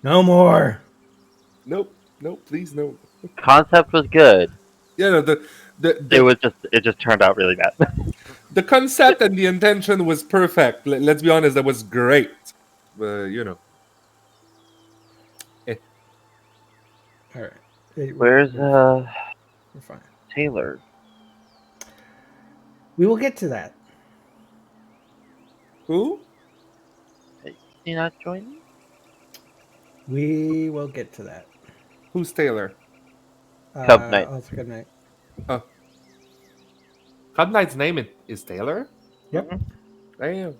No more. Nope. Nope. Please no. Concept was good. Yeah. No, the It the was just it just turned out really bad. the concept and the intention was perfect. Let's be honest. That was great. You know. Eh. All right. Hey, Where's we're fine. Taylor? We will get to that. Who? Is he not joining? We will get to that. Who's Taylor? Cub Knight. Also, good night. Oh, Cub Knight's name is Taylor. Yep. Mm-hmm. Damn.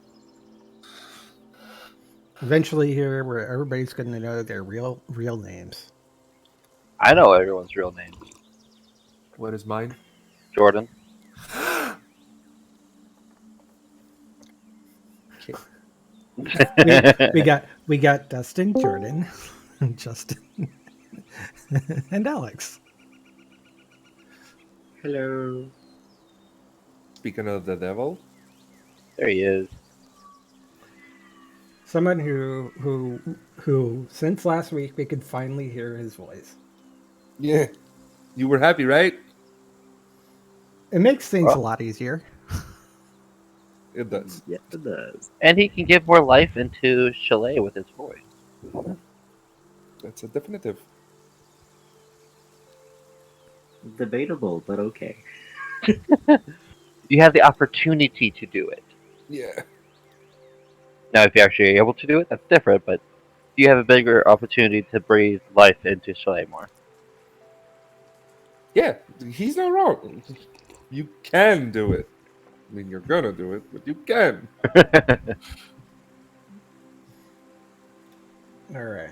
Eventually, here, where everybody's going to know their real names. I know everyone's real name. What is mine? Jordan. Okay. We got Dustin, Jordan, Justin, and Alex. Hello. Speaking of the devil. There he is. Someone who since last week we could finally hear his voice. Yeah. You were happy, right? It makes things a Well, lot easier. It does. Yes, it does. and he can give more life into Chalet with his voice. That's a definitive. Debatable, but okay. You have the opportunity to do it. Yeah. Now, if you're actually able to do it, that's different. But you have a bigger opportunity to breathe life into Chalet more. Yeah. He's not wrong. You can do it. I mean, you're gonna do it, but you can. All right.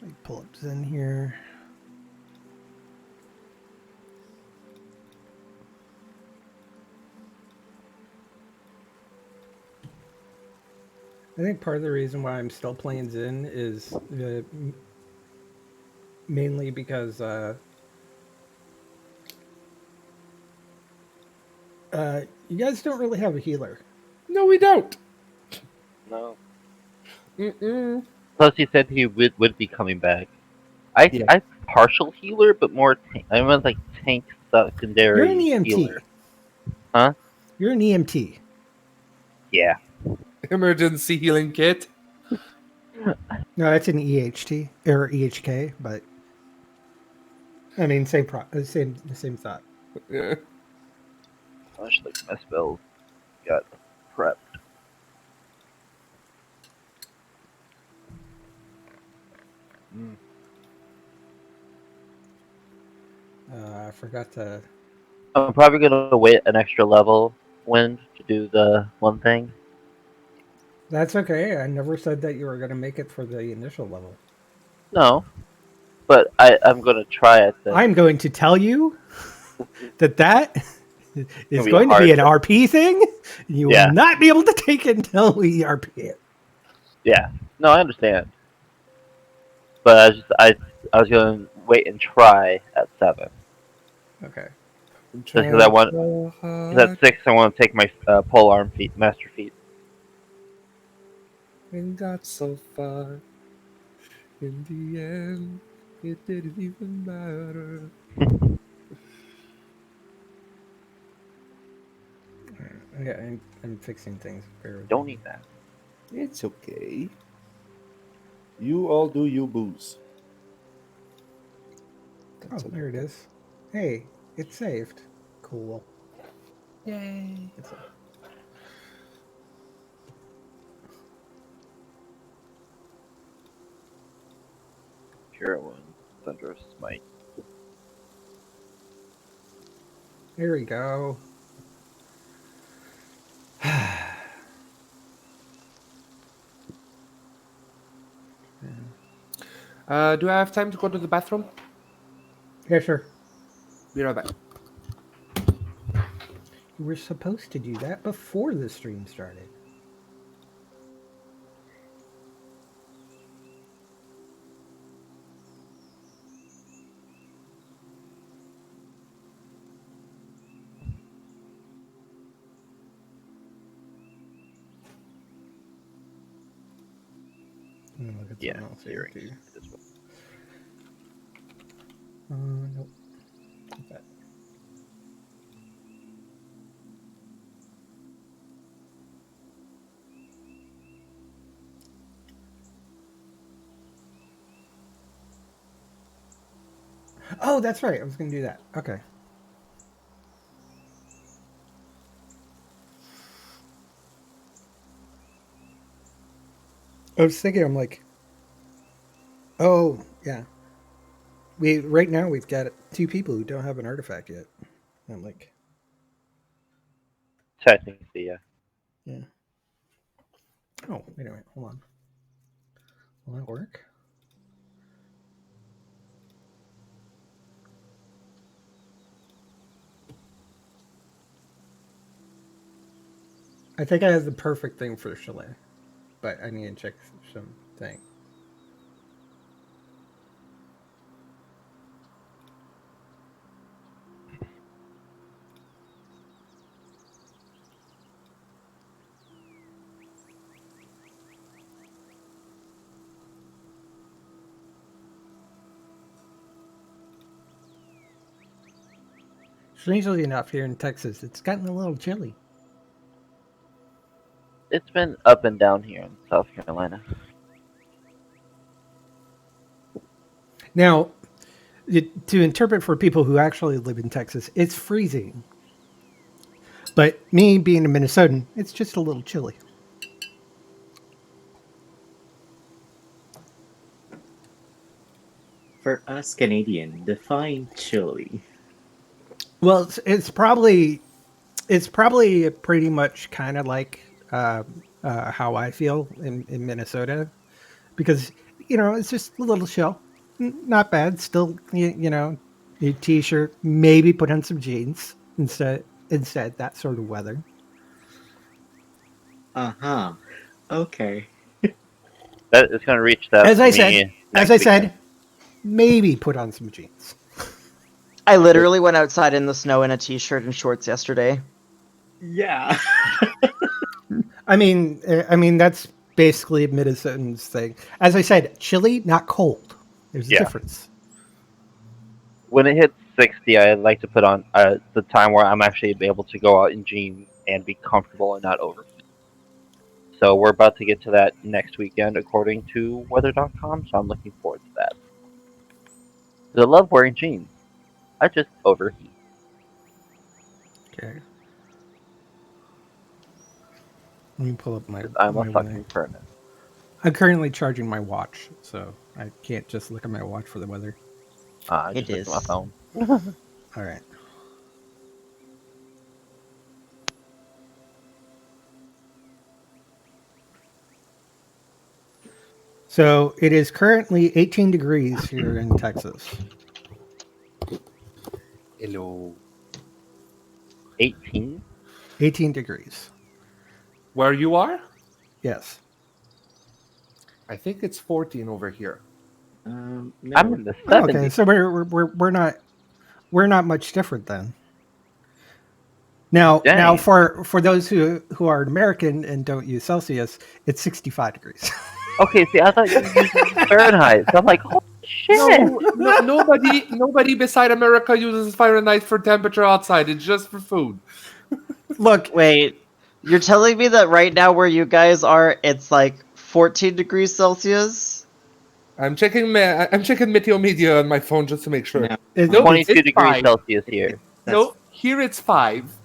Let me pull up Zen here. I think part of the reason why I'm still playing Zen is mainly because you guys don't really have a healer. No, we don't. No. Mm-mm. Plus, he said he would be coming back. Yeah. I partial healer, but more. I meant like tank You're an secondary healer. EMT. Huh? You're an EMT. Yeah. Emergency healing kit. No, that's an EHT or EHK, but I mean same thought. Yeah. Gosh, like my spells got prepped. Mm. I forgot to. I'm probably gonna wait an extra level, Wind, to do the one thing. That's okay. I never said that you were going to make it for the initial level. No, but I'm gonna try it. Then I'm going to tell you that it's is gonna be going to be hard. an RP thing. You will Yeah, not be able to take it until we RP it. yeah. No, I understand. But I was gonna wait and try at 7. Okay. I'm Just because I trying want, so because hard at 6 I want to take my pole arm feat, master feat. and got so far. In the end, it didn't even matter. Okay, I'm fixing things. Bear with Don't me. need that. It's okay. You all do you booze. Oh, That's a there it is. Hey, it's saved. Cool. Yay. It's a, Pure one, thunderous smite. there we go. Do I have time to go to the bathroom? Yeah, sure. Be right back. You were supposed to do that before the stream started. Look at Yeah, something else you're here right. too. It is Nope. Not that. Oh, that's right. I was going to do that. Okay. I was thinking, I'm like, oh yeah, we right now we've got two people who don't have an artifact yet. I'm like, technically, yeah. yeah. Oh, wait a minute. Hold on. Will that work? I think I have the perfect thing for Chalet, but I need to check something. Strangely enough, here in Texas, it's gotten a little chilly. It's been up and down here in South Carolina. Now, to interpret for people who actually live in Texas, it's freezing. But me being a Minnesotan, it's just a little chilly. For us Canadian, define chili. Well, it's probably pretty much kind of like how I feel in Minnesota, because it's just a little chill, not bad. Still, a t-shirt, maybe put on some jeans instead that sort of weather. Uh-huh. Okay. That is going to reach that As for I said, me next weekend. maybe put on some jeans. I literally went outside in the snow in a t-shirt and shorts yesterday. Yeah. I mean that's basically a Minnesotan's thing. As I said, chilly, not cold. There's a Yeah. difference. When it hits 60, I like to put on the time where I'm actually able to go out in jeans and be comfortable and not over. So we're about to get to that next weekend, according to weather.com. So I'm looking forward to that. 'Cause I love wearing jeans. I just overheat. Okay. Let me pull up my 'Cause I'm a my weather. fucking furnace. I'm currently charging my watch, so I can't just look at my watch for the weather. I It just look at my is. phone. All right. So it is currently 18 degrees here in Texas. Hello. 18? 18 degrees. Where you are? Yes. I think it's 14 over here. I'm No. in the Oh, okay. 70s. So we're not much different then. Now Dang. for those who are American and don't use Celsius, it's 65 degrees. Okay, see, I thought you were using Fahrenheit. So I'm like, holy shit. No, nobody beside America uses Fahrenheit for temperature outside. It's just for food. Look, Wait, you're telling me that right now where you guys are, it's like 14 degrees Celsius? I'm checking Meteo Media on my phone just to make sure. No. it's, Nope, 22 it's degrees 5. Celsius here. That's No, here it's 5.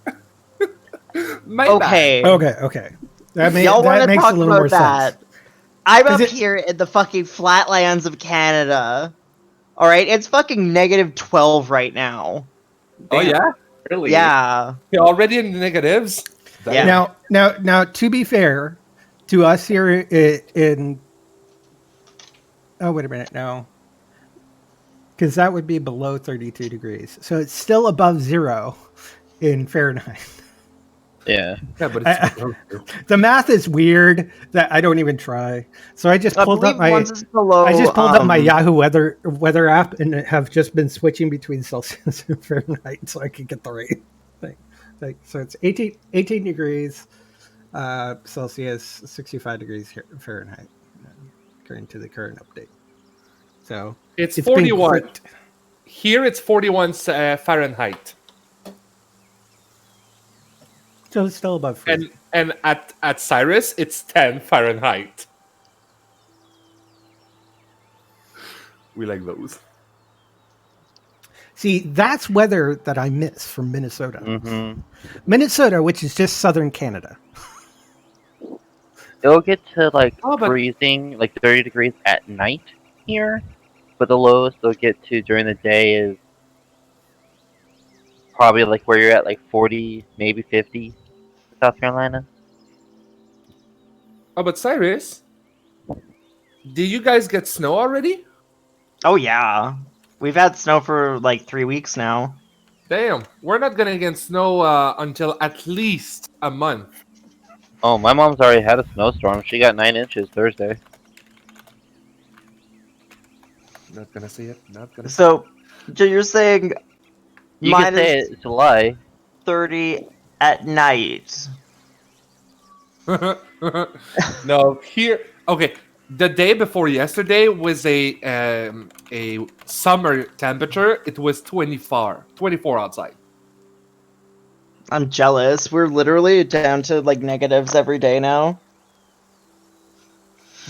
My Okay. okay. Y'all want That to makes talk a little about more that? sense. I'm 'Cause up here in the fucking flatlands of Canada. Alright, it's fucking negative 12 right now. Oh damn, yeah, really. Yeah. you're already in the negatives. Yeah. Now, to be fair, to us here in oh wait a minute, no, because that would be below 32 degrees, so it's still above zero in Fahrenheit. Yeah. Yeah, but I- it's The math is weird that I don't even try. So I just I pulled believe up my once it's below. Yahoo weather app and have just been switching between Celsius and Fahrenheit so I can get the right thing. So it's 18 degrees Celsius, 65 degrees Fahrenheit. according to the current update. So It's it's been 41. great. Here it's 41 Fahrenheit. So it's still above freezing. And at Cyrus it's 10 Fahrenheit. We like those. See, that's weather that I miss from Minnesota. Mm-hmm. Minnesota, which is just southern Canada. It'll get to like Oh, but freezing, like 30 degrees at night here, but the lowest they'll get to during the day is probably like where you're at, like 40, maybe 50 in South Carolina. Cyrus, did you guys get snow already? Oh yeah, we've had snow for like 3 weeks now. Damn, we're not gonna get snow until at least a month. Oh, my mom's already had a snowstorm. She got 9 inches Thursday. Not gonna say it. Not gonna. So you're saying You can say minus it's a lie. 30 at night? No, here. Okay, the day before yesterday was a summer temperature. It was 24 outside. I'm jealous. We're literally down to like negatives every day now.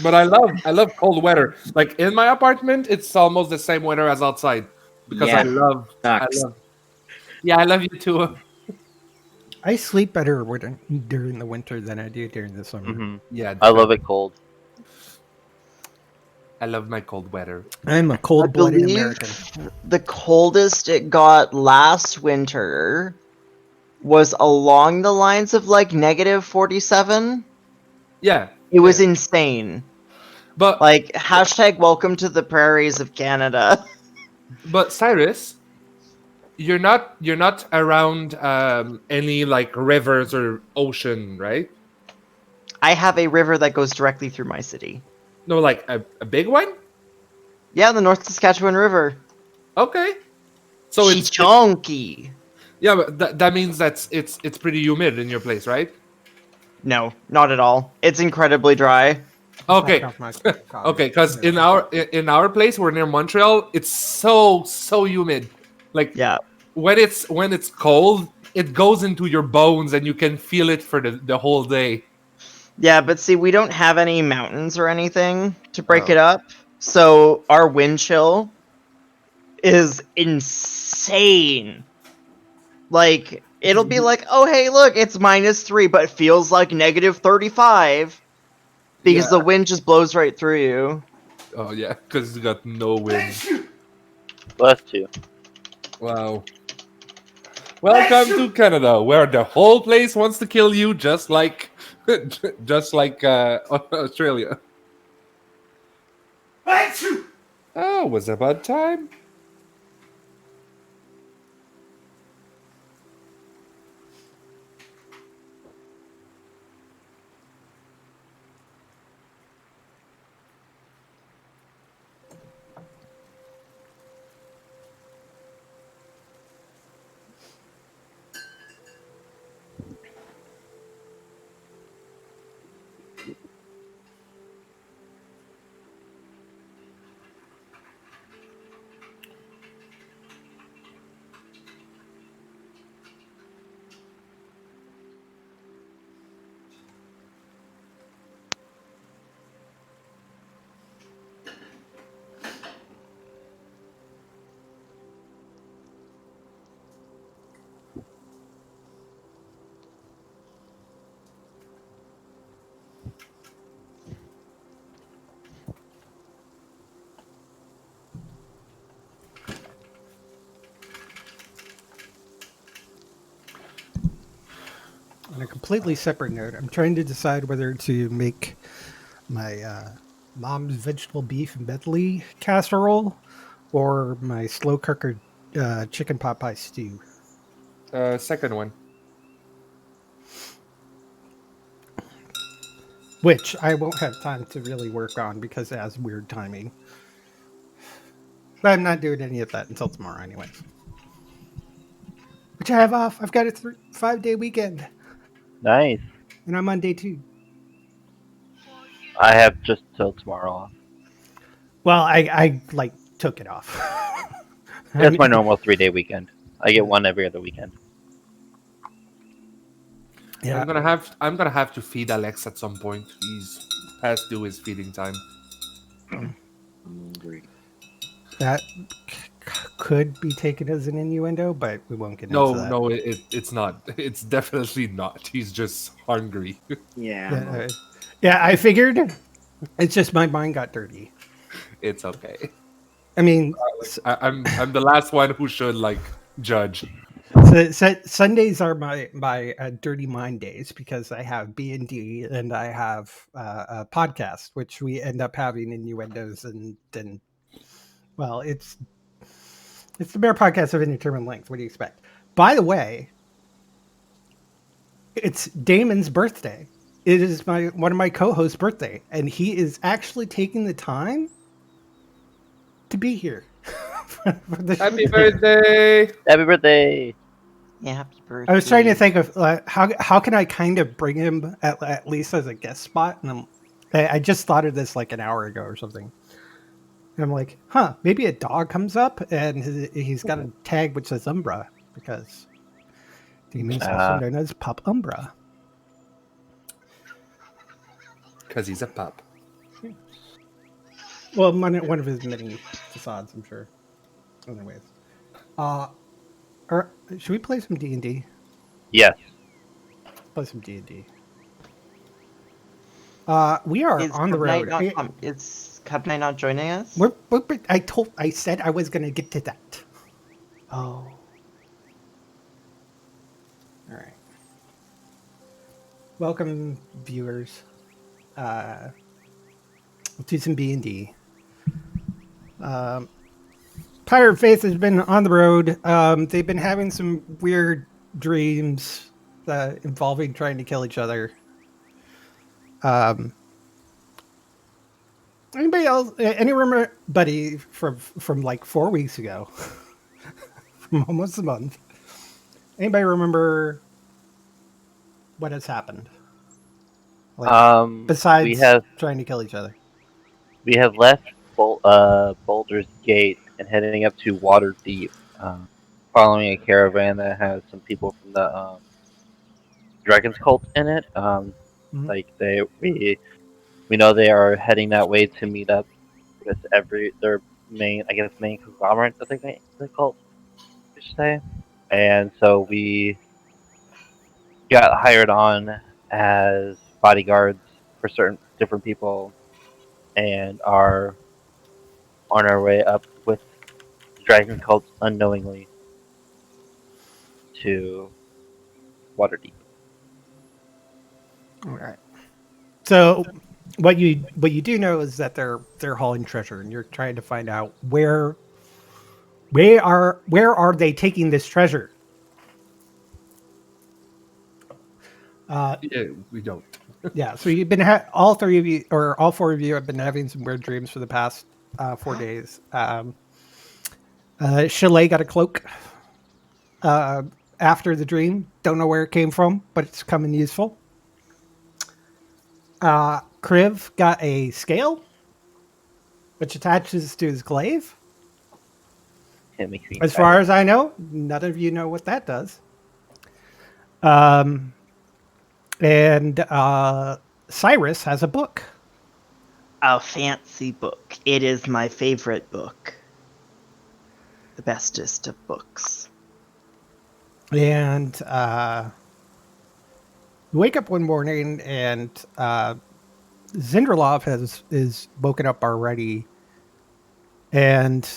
But I love cold weather. Like in my apartment, it's almost the same weather as outside because Yeah, I sucks. love. Yeah, I love you too. I sleep better during the winter than I do during the summer. Hmm Yeah, I love it cold. I love my cold weather. I'm a I cold-blooded believe American. the coldest it got last winter was along the lines of like negative 47. Yeah, It was yeah. insane. But Like hashtag welcome to the prairies of Canada. Cyrus, you're not around any like rivers or ocean, right? I have a river that goes directly through my city. No, like a big one. Yeah, the North Saskatchewan River. Okay, so She it's chunky. yeah, but that means it's pretty humid in your place, right? No, not at all. It's incredibly dry. Okay, Knock off my coffee. okay, because in our place, we're near Montreal. It's so humid. Like Yeah. when it's cold, it goes into your bones and you can feel it for the whole day. Yeah, but see, we don't have any mountains or anything to break Oh. it up. So our wind chill is insane. Like, it'll be like, oh, hey, look, it's -3, but it feels like -35 because the wind just blows right through you. Oh yeah, because it's got no wind. Bless you. Wow. Welcome to Canada, where the whole place wants to kill you, just like Australia. Oh, was about time. On a completely separate note, I'm trying to decide whether to make my mom's vegetable beef medley casserole or my slow cooker chicken pot pie stew. Second one. Which I won't have time to really work on because it has weird timing. But I'm not doing any of that until tomorrow anyway. Which I have off. I've got a 5-day weekend. Nice. And I'm on day 2. I have just till tomorrow off. Well, I like took it off. I That's my mean, normal 3-day weekend. I get one every other weekend. yeah, I'm gonna have to feed Alex at some point. He's past due his feeding time. I'm hungry. that could be taken as an innuendo, but we won't get into No, that. no, it's not. It's definitely not. He's just hungry. Yeah, Yeah, yeah, I figured. It's just my mind got dirty. It's okay. I mean, I'm the last one who should like judge. Sundays are my dirty mind days because I have B&D and I have a podcast, which we end up having innuendos and then, well, it's the Bear Podcast of Indeterminate Length. What do you expect? By the way, it's Damon's birthday. It is one of my co-hosts' birthday, and he is actually taking the time to be here. for the Happy show. birthday! Happy birthday! Yeah, happy birthday. I was trying to think of how can I kind of bring him at least as a guest spot, and I just thought of this like an hour ago or something. And I'm like, maybe a dog comes up and he's got a tag which says Umbra because Demon's also known as Pup Umbra. Because he's a pup. Well, one of his many facades, I'm sure. Anyways, should we play some D&D? Yes. Play some D&D. We are on the road. Is Cup Night not joining us? I said I was going to get to that. Oh. All right. Welcome, viewers. We'll do some B&D. Pirate Faith has been on the road. They've been having some weird dreams involving trying to kill each other. Anybody else? Anybody from like 4 weeks ago, from almost a month? Anybody remember what has happened? Like, besides trying to kill each other. We have left Boulder's Gate and heading up to Waterdeep, following a caravan that has some people from the Dragon's Cult in it. Like we know they are heading that way to meet up with their main conglomerate that they cult, I should say. And so we got hired on as bodyguards for certain different people, and are on our way up with Dragon Cult unknowingly to Waterdeep. All right. So what you do know is that they're hauling treasure, and you're trying to find out where are they taking this treasure? Yeah, we don't. Yeah. So you've been all three of you or all four of you have been having some weird dreams for the past 4 days. Chalet got a cloak after the dream. Don't know where it came from, but it's come in useful. Kriv got a scale, which attaches to his glaive. As far as I know, none of you know what that does. And Cyrus has a book. A fancy book. It is my favorite book. The bestest of books. And you wake up one morning and Zindralov is woken up already, and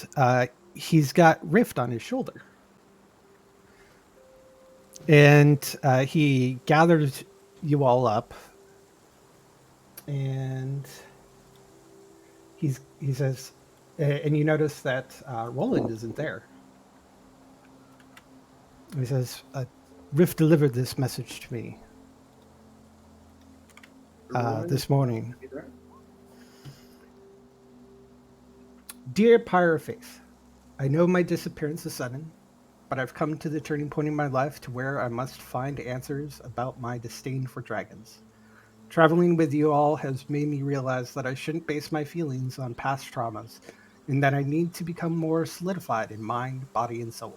he's got Rift on his shoulder. And he gathers you all up, and he says, and you notice that Roland isn't there. He says, Rift delivered this message to me this morning. Dear Pyre Faith, I know my disappearance is sudden, but I've come to the turning point in my life to where I must find answers about my disdain for dragons. Traveling with you all has made me realize that I shouldn't base my feelings on past traumas and that I need to become more solidified in mind, body, and soul.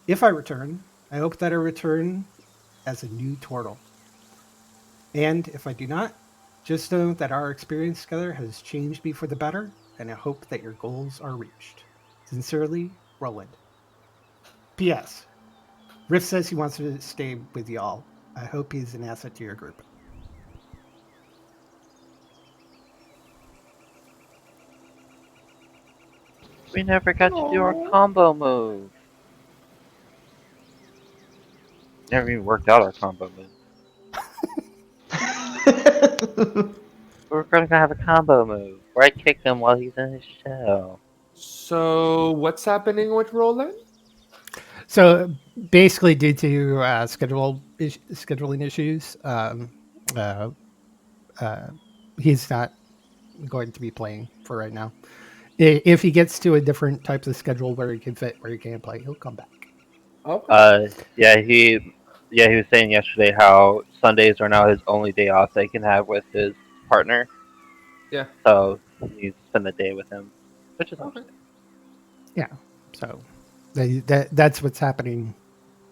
If I return, I hope that I return as a new turtle. And if I do not, just know that our experience together has changed me for the better, and I hope that your goals are reached. Sincerely, Roland. P.S. Riff says he wants to stay with y'all. I hope he's an asset to your group. We never got to do our combo move. Never even worked out our combo move. We're gonna have a combo move where I kick him while he's in his shell. So what's happening with Roland? So basically, due to scheduling issues, uh, uh, he's not going to be playing for right now. If he gets to a different types of schedule where he can fit, where he can play, he'll come back. Okay. He was saying yesterday how Sundays are now his only day off that he can have with his partner. Yeah. So he needs to spend the day with him, which is Okay. Yeah. So that's what's happening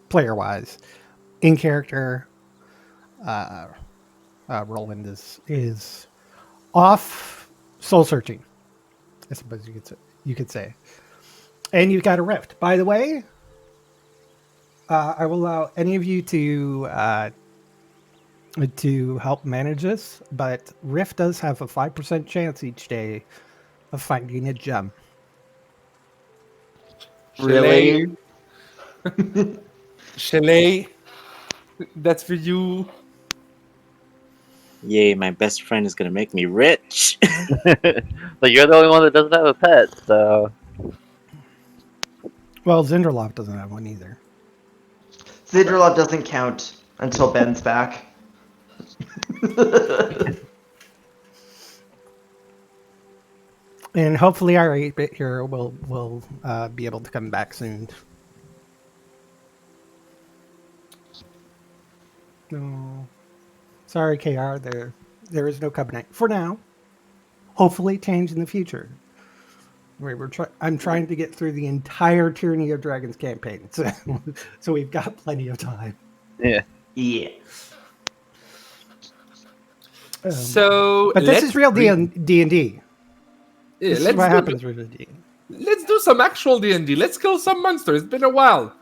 player wise. In character, uh, Roland is off soul searching. I suppose you could say. And you've got a rift. By the way, I will allow any of you to help manage this, but Rift does have a 5% chance each day of finding a gem. Chalet, Really? Chalet, that's for you. Yay, my best friend is gonna make me rich. but you're the only one that doesn't have a pet, so Well, Zinderloff doesn't have one either. Zidrolov doesn't count until Ben's back. And hopefully our 8-bit hero will be able to come back soon. No. Sorry, KR. There is no covenant for now. Hopefully change in the future. I'm trying to get through the entire Tyranny of Dragons campaign, so we've got plenty of time. yeah. Yeah. So, But this is real D&D. Yeah, This is what happens with the D. Let's do some actual D&D. Let's kill some monsters. It's been a while.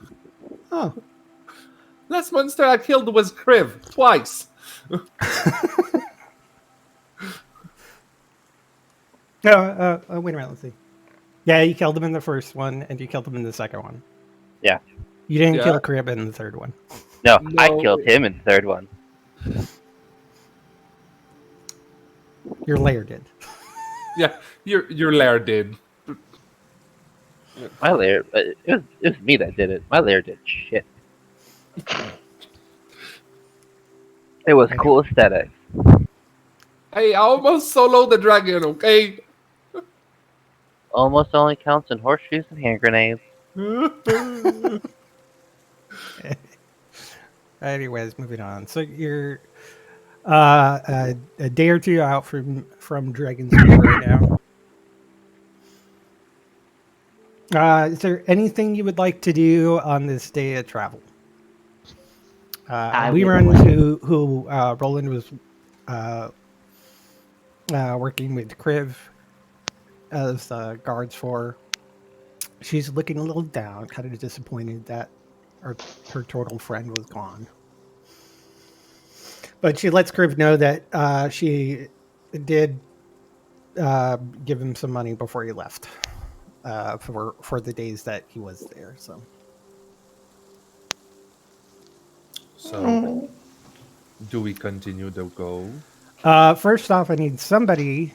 Oh, Last monster I killed was Kriv twice. no. Wait a minute. Let's see. Yeah, you killed him in the first one, and you killed him in the second one. Yeah. You didn't Yeah. kill Crib in the third one. No, I No. killed him in the third one. Your lair did. Yeah, your lair did. My lair, it was me that did it. My lair did shit. It was cool aesthetic. Hey, I almost soloed the dragon, okay? Almost only counts in horseshoes and hand grenades. Anyways, moving on. So you're a day or two out from Dragon's Reach right now. Is there anything you would like to do on this day of travel? We run who Roland was working with Kriv as guards for. She's looking a little down, kind of disappointed that her total friend was gone. But she lets Kriv know that she did give him some money before he left for the days that he was there. So, do we continue the go? First off, I need somebody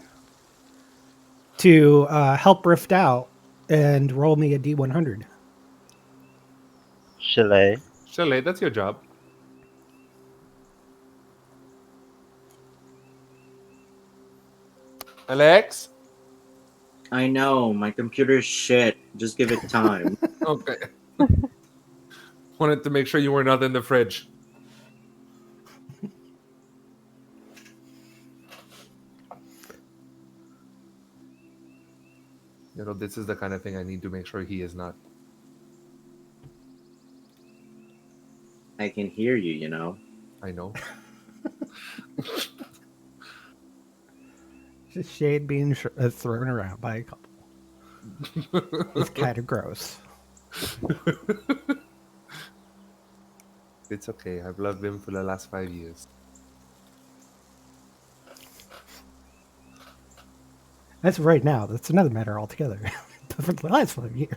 to help Rift out and roll me a D100. Chalet. Chalet, that's your job. Alex? I know, my computer's shit. Just give it time. Okay. Wanted to make sure you were not in the fridge. This is the kind of thing I need to make sure he is not. I can hear you, you know. I know. Just shade being thrown around by a couple. It's kind of gross. It's okay. I've loved him for the last 5 years. That's right now. That's another matter altogether. But for the last 5 years.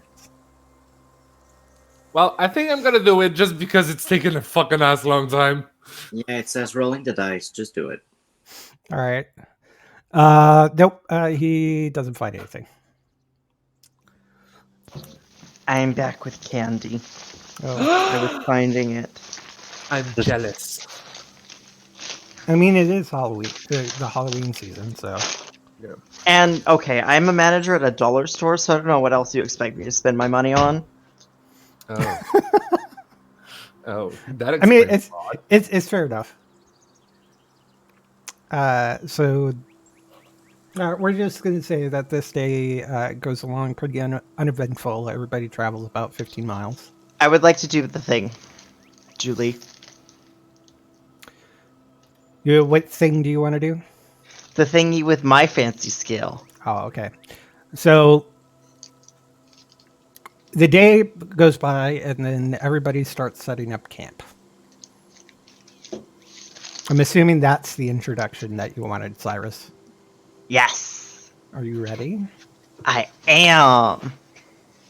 Well, I think I'm gonna do it just because it's taken a fucking ass long time. Yeah, it says rolling the dice. Just do it. All right. Nope. He doesn't find anything. I'm back with candy. Oh. I was finding it. I'm jealous. I mean, it is Halloween, the Halloween season, so. Yeah. And okay, I'm a manager at a dollar store, so I don't know what else you expect me to spend my money on. Oh. Oh, that I mean, explains. it's fair enough. So we're just going to say that this day goes along pretty uneventful. Everybody travels about 15 miles. I would like to do the thing, Julie. What thing do you want to do? The thingy with my fancy scale. Oh, okay. So the day goes by, and then everybody starts setting up camp. I'm assuming that's the introduction that you wanted, Cyrus. Yes, Are you ready? I am.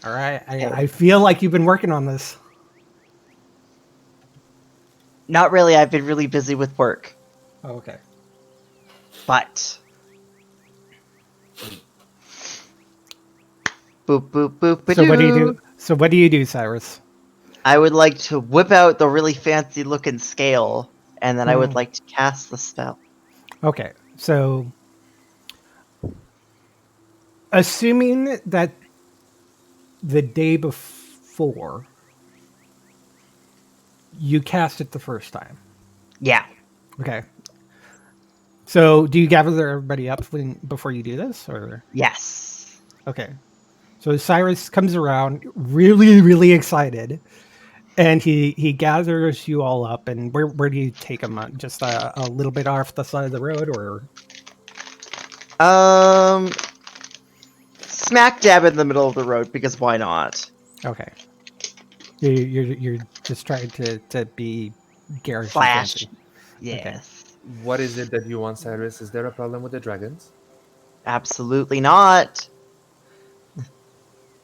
All right. I feel like you've been working on this. Not really. I've been really busy with work, Oh, okay. but boop boop boop. So what do you do? So what do you do, Cyrus? I would like to whip out the really fancy looking scale, and then I would like to cast the spell. Okay. So assuming that the day before you cast it the first time. Yeah. Okay. So do you gather everybody up before you do this, or? Yes. Okay. So Cyrus comes around really, really excited, and he gathers you all up. And where do you take him? Just a little bit off the side of the road, or? Smack dab in the middle of the road, because why not? Okay. You're just trying to be garish and Flash. fancy. Yes. What is it that you want, Cyrus? Is there a problem with the dragons? Absolutely not.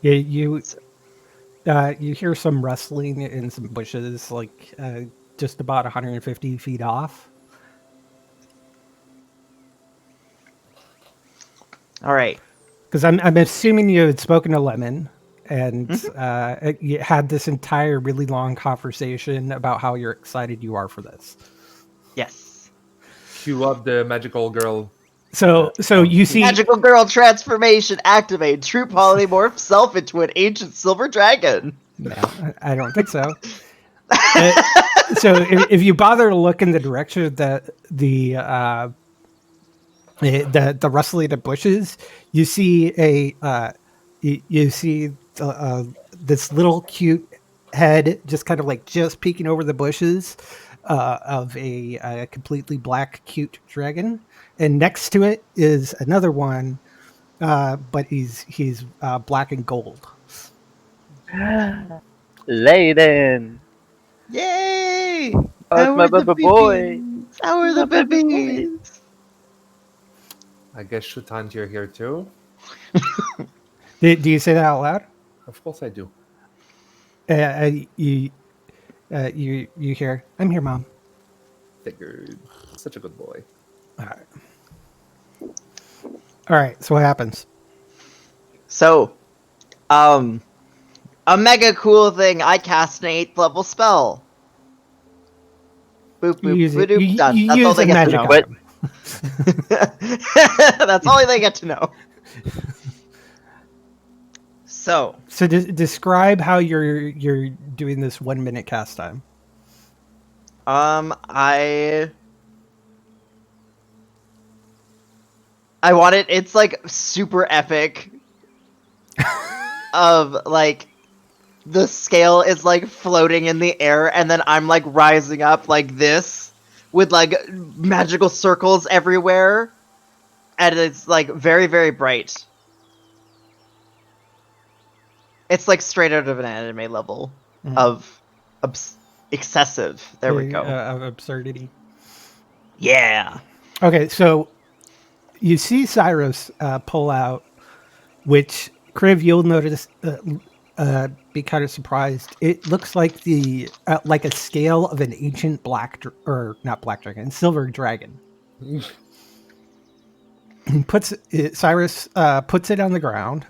You hear some rustling in some bushes, like just about 150 feet off. All right. Because I'm assuming you had spoken to Lemon, and you had this entire really long conversation about how you're excited you are for this. Yes. Cue up the magical girl. So you see, Magical girl transformation activate. True polymorph self into an ancient silver dragon. no, I don't think so. So if you bother to look in the direction that the rustling of bushes, you see you see this little cute head just kind of like just peeking over the bushes of a completely black cute dragon, and next to it is another one, but he's black and gold. Layden! Yay! Oh, it's my baby boy! How are the My baby boy. babies? I guess Shutant, you're here too? Do you say that out loud? Of course I do. You hear, "I'm here, Mom." Figured. Such a good boy. All right. So what happens? So, a mega cool thing. I cast an 8th level spell. Boop You boop use boop it. doop. Done. You That's all use they a get to magic know. But- item. That's all they get to know. So, Describe how you're doing this 1 minute cast time. I want it. It's like super epic. of like the scale is like floating in the air, and then I'm like rising up like this with like magical circles everywhere, and it's like very, very bright. It's like straight out of an anime level of excessive. There we go. Of absurdity. Yeah. Okay, so you see Cyrus pull out, which Kriv, you'll notice, be kind of surprised. It looks like a scale of an ancient or not black dragon, silver dragon. Cyrus puts it on the ground,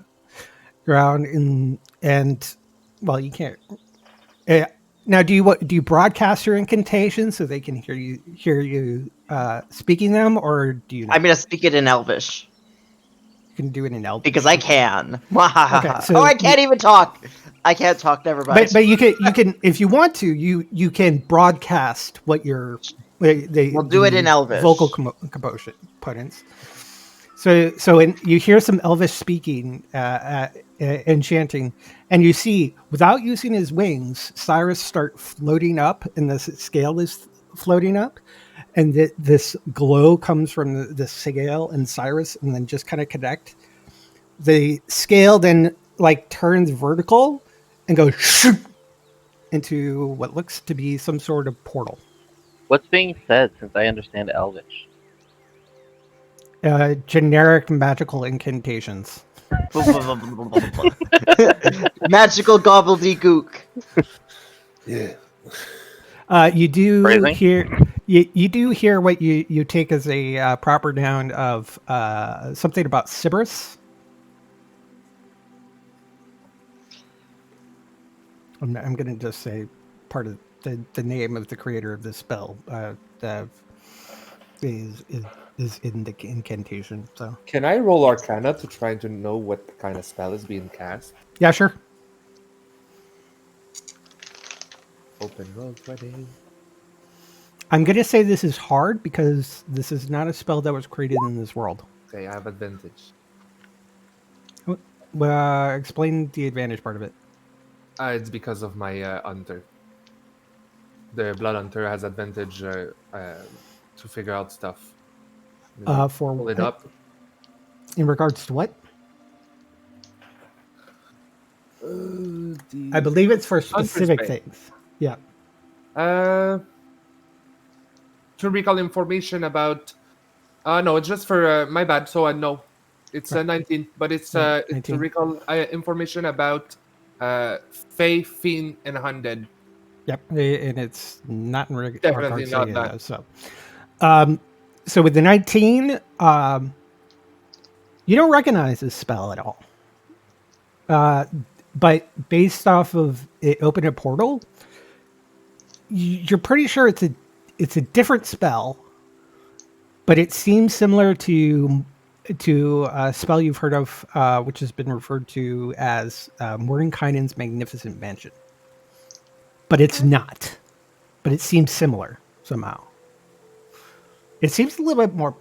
and well, you can't. Now, do you broadcast your incantations so they can hear you speaking them, or do you? Not? I'm gonna speak it in Elvish. You can do it in Elvish because I can. Okay, so I can't even talk. I can't talk. Never mind. But you can if you want to you can broadcast what your we'll do it in Elvish. Vocal components. So you hear some Elvish speaking and chanting, and you see, without using his wings, Cyrus start floating up, and the scale is floating up, and this glow comes from the scale and Cyrus, and then just kind of connect. The scale then like turns vertical and goes shoop, into what looks to be some sort of portal. What's being said, since I understand Elvish? Generic magical incantations. Magical gobbledygook. Yeah. You do Phrasing? hear you do hear what you take as a proper noun of something about Sybaris. I'm going to just say part of the name of the creator of this spell is in the incantation. So Can I roll Arcana to try to know what kind of spell is being cast? yeah, sure. Open roll 20. I'm going to say this is hard because this is not a spell that was created in this world. Okay, I have advantage. Explain the advantage part of it. It's because of my hunter. The blood hunter has advantage to figure out stuff. For Pull it up. In regards to what? I believe it's for specific things. Yeah. To recall information about. No, it's just for my bad. So no, it's 19, but it's to recall information about Fae, Fiend, and Undead. Yep, and it's not in Definitely regards not to that. So with the 19, you don't recognize this spell at all. But based off of it opened a portal, you're pretty sure it's a different spell, but it seems similar to a spell you've heard of, which has been referred to as Mordenkainen's Magnificent Mansion. But it's not. But it seems similar somehow. It seems a little bit more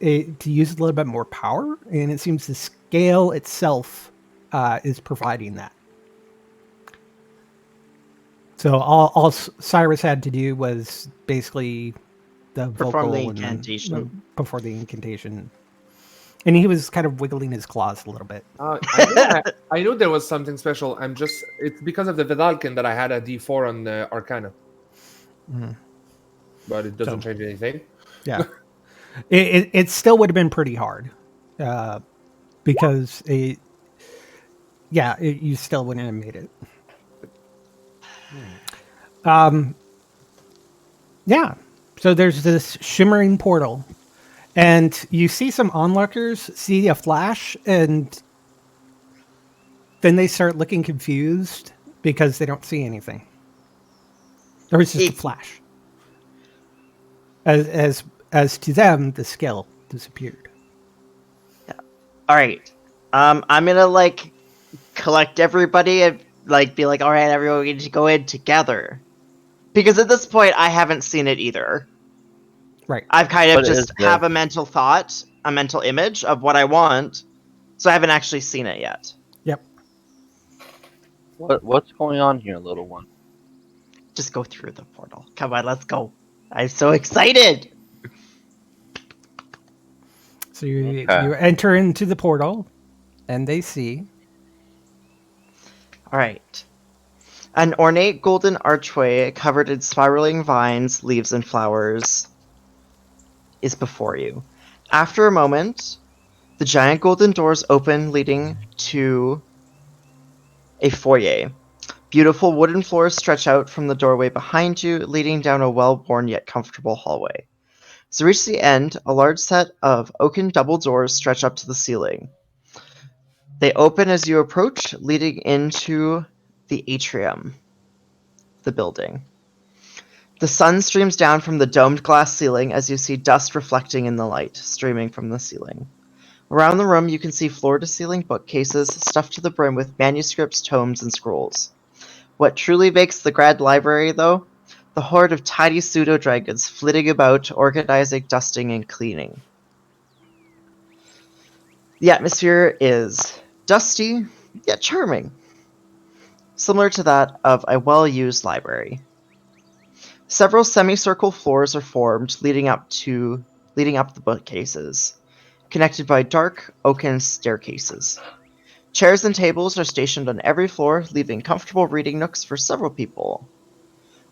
to use a little bit more power, and it seems the scale itself is providing that. So all Cyrus had to do was basically the Perform vocal the incantation. before the incantation, and he was kind of wiggling his claws a little bit. I knew there was something special. It's because of the Vidalkin that I had a D4 on the Arcana. But it doesn't change anything. Yeah. it still would have been pretty hard. Because you still wouldn't have made it. Yeah. So there's this shimmering portal. And you see some onlookers see a flash, and then they start looking confused because they don't see anything. There was just a flash. As to them, the scale disappeared. Yeah. All right. I'm gonna like collect everybody and like be like, all right, everyone, we need to go in together, because at this point I haven't seen it either. Right. I've kind of just have a mental thought, a mental image of what I want, so I haven't actually seen it yet. Yep. What's going on here, little one? Just go through the portal. Come on, let's go. I'm so excited. So you Okay. you enter into the portal, and they see. All right. An ornate golden archway covered in spiraling vines, leaves, and flowers is before you. After a moment, the giant golden doors open, leading to a foyer. Beautiful wooden floors stretch out from the doorway behind you, leading down a well-worn yet comfortable hallway. As you reach the end, a large set of oaken double doors stretch up to the ceiling. They open as you approach, leading into the atrium, the building. The sun streams down from the domed glass ceiling as you see dust reflecting in the light, streaming from the ceiling. Around the room, you can see floor-to-ceiling bookcases stuffed to the brim with manuscripts, tomes, and scrolls. What truly makes the Grand Library, though? The horde of tiny pseudo-dragons flitting about, organizing, dusting, and cleaning. The atmosphere is dusty, yet charming, similar to that of a well-used library. Several semicircle floors are formed, leading up the bookcases, connected by dark oaken staircases. Chairs and tables are stationed on every floor, leaving comfortable reading nooks for several people.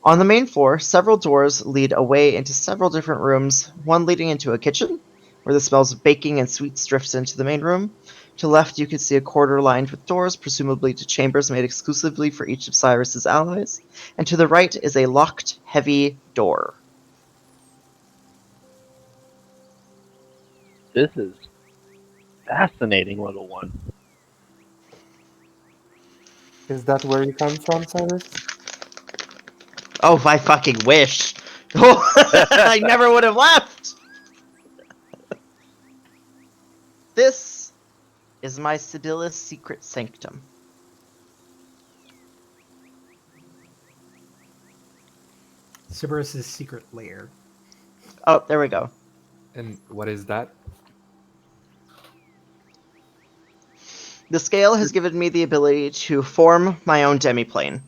On the main floor, several doors lead away into several different rooms, one leading into a kitchen, where the smells of baking and sweets drifts into the main room. To the left, you can see a corridor lined with doors, presumably to chambers made exclusively for each of Cyrus's allies, and to the right is a locked, heavy door. This is fascinating, little one. Is that where you come from, Cyrus? Oh, I fucking wish! I never would have left! This is my Sibylla's secret sanctum. Cerberus's secret lair. Oh, there we go. And what is that? The scale has given me the ability to form my own demiplane.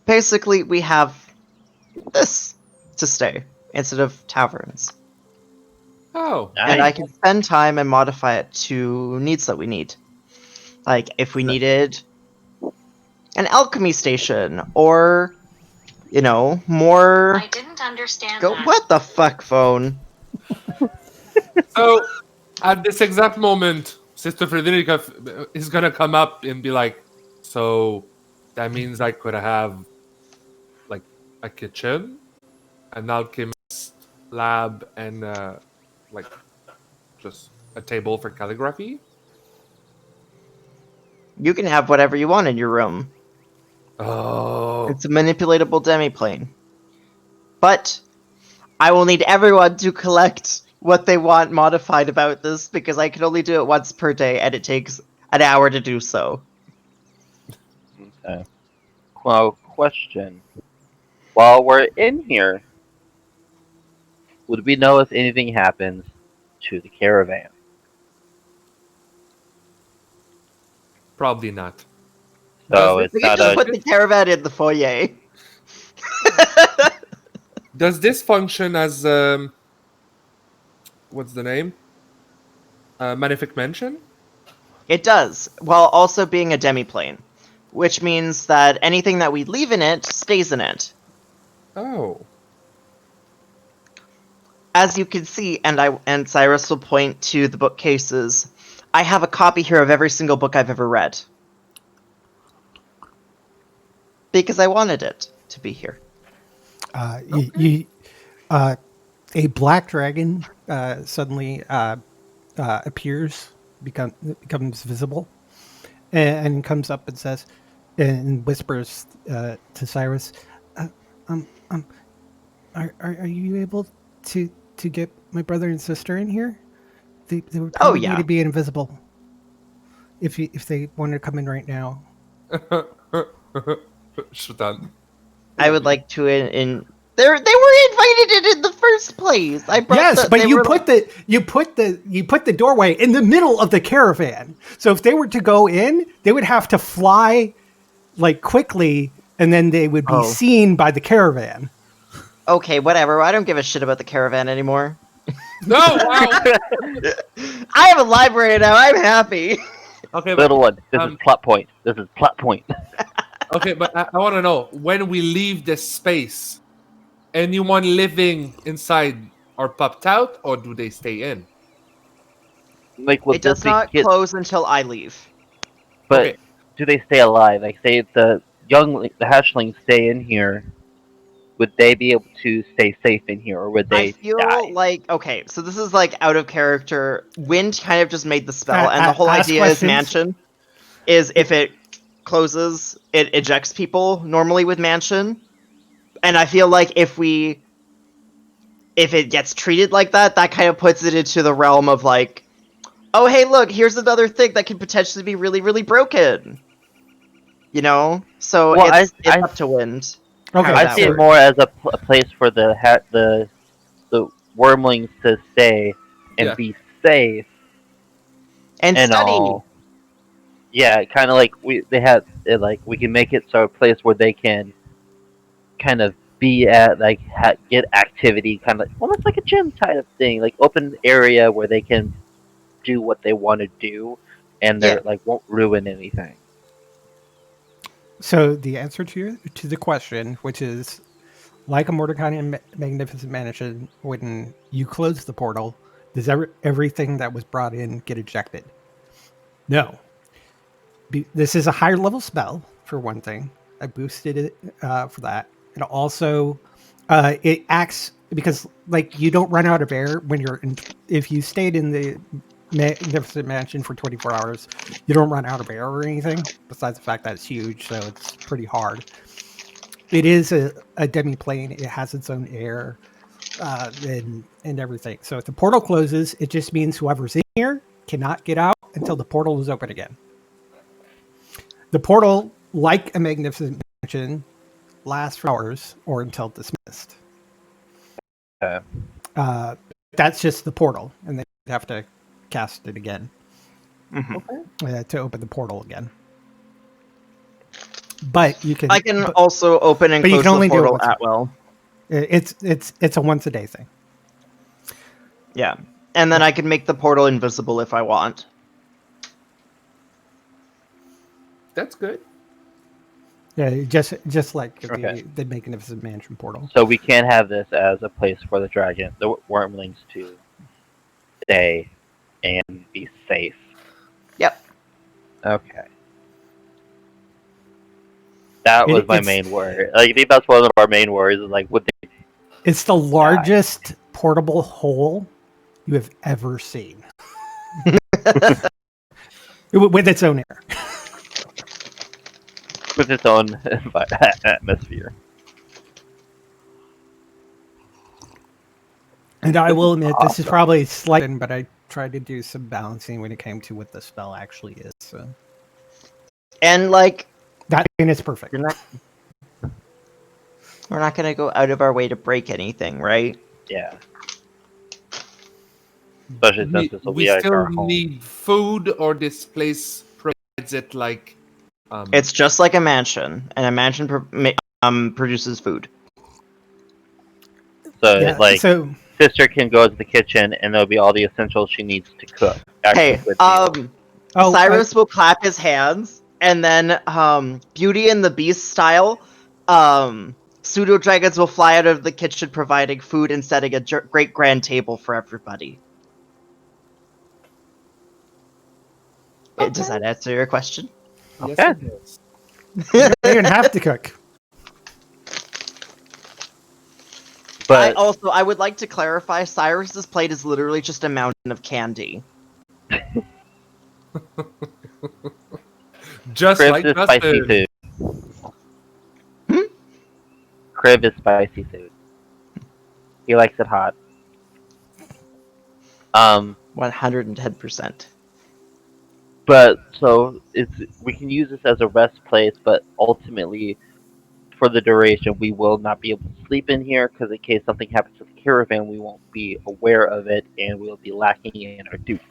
Basically, we have this to stay instead of taverns. Oh, And I Nice. can spend time and modify it to needs that we need. Like, if we needed an alchemy station, or, more... I didn't understand that. What the fuck, phone? so at this exact moment, Sister Frederica is gonna come up and be like, "So that means I could have like a kitchen, an alchemist lab, and like just a table for calligraphy." You can have whatever you want in your room. Oh, It's a manipulatable demiplane. But I will need everyone to collect what they want modified about this, because I can only do it once per day, and it takes an hour to do so. Okay. Well, question. While we're in here, would we know if anything happens to the caravan? probably not. So Does it's We can not just a. put the caravan in the foyer. Does this function as what's the name? Magnific Mansion? It does, while also being a demiplane, which means that anything that we leave in it stays in it. Oh, As you can see, and Cyrus will point to the bookcases, I have a copy here of every single book I've ever read. Because I wanted it to be here. A black dragon suddenly appears, becomes visible, and comes up and says, and whispers to Cyrus, uh, um, um, are you able to get my brother and sister in here? They would Oh, probably need yeah. to be invisible if they want to come in right now. Shaitan. I would like to They were invited in the first place. I brought Yes, but they you were put the doorway in the middle of the caravan. So if they were to go in, they would have to fly like quickly, and then they would be Oh. seen by the caravan. Okay, whatever. I don't give a shit about the caravan anymore. No, wow. I have a library now. I'm happy. Okay, Little one, this um, is plot point. This is plot point. okay, but I want to know, when we leave this space, anyone living inside are popped out, or do they stay in? Like, with It does this not kid, close until I leave. but Okay. do they stay alive? Like, say the the hatchlings stay in here, would they be able to stay safe in here, or would I they feel die? like okay, so this is like out of character. Wind kind of just made the spell, and the whole Ask idea is questions. mansion. Is if it closes, it ejects people normally with mansion, and I feel like if it gets treated like that, that kind of puts it into the realm of like, oh hey, look, here's another thing that could potentially be really, really broken. You know, so Well, it's I up to Wind. Okay, how I that see it works. more as a place for the wormlings to stay and Yeah. be safe And and study. all. Yeah, kind of like they had it, like we can make it so a place where they can kind of be at, like get activity, kind of almost like a gym type of thing, like open area where they can do what they want to do, and Yeah. they're like won't ruin anything. So the answer to the question, which is like a Mordecai and Magnificent Mansion, when you close the portal, does everything that was brought in get ejected? No. This is a higher level spell for one thing. I boosted it for that, and also it acts because like you don't run out of air when you're in. If you stayed in the Magnificent Mansion for 24 hours, you don't run out of air or anything. Besides the fact that it's huge, so it's pretty hard. It is a demi plane. It has its own air and everything. So if the portal closes, it just means whoever's in here cannot get out until the portal is open again. The portal, like a Magnificent Mansion, lasts for hours or until dismissed. Okay. That's just the portal, and they have to cast it again to open the portal again. But you can. I can also open and but you close can only the do it portal once. at will. It's a once a day thing. Yeah, and then I can make the portal invisible if I want. That's good. Yeah, just like Okay. the Magnificent Mansion portal. So we can have this as a place for the wormlings to stay and be safe. Yep. Okay. That was my main worry. Like, I think that's one of our main worries. Is like, would they? It's the largest portable hole you have ever seen, with its own air. With its own atmosphere. And I will admit, this is probably slight, but I tried to do some balancing when it came to what the spell actually is. So And like, that and it's perfect. we're not gonna go out of our way to break anything, right? Yeah. Especially since this will We be like still our home. need food, or this place provides it like. It's just like a mansion, and a mansion produces food. So Yeah, like, so sister can go to the kitchen, and there'll be all the essentials she needs to cook. Hey, Good meal. Cyrus will clap his hands, and then Beauty and the Beast style, pseudo dragons will fly out of the kitchen providing food and setting a great grand table for everybody. Does that answer your question? Yes, Okay. it does. you don't even have to cook. But I would like to clarify, Cyrus's plate is literally just a mountain of candy. Just Crib like is spicy Justin. food. Crib is spicy food. He likes it hot. 110%. But so we can use this as a rest place, but ultimately, for the duration, we will not be able to sleep in here because in case something happens to the caravan, we won't be aware of it and we'll be lacking in our duty.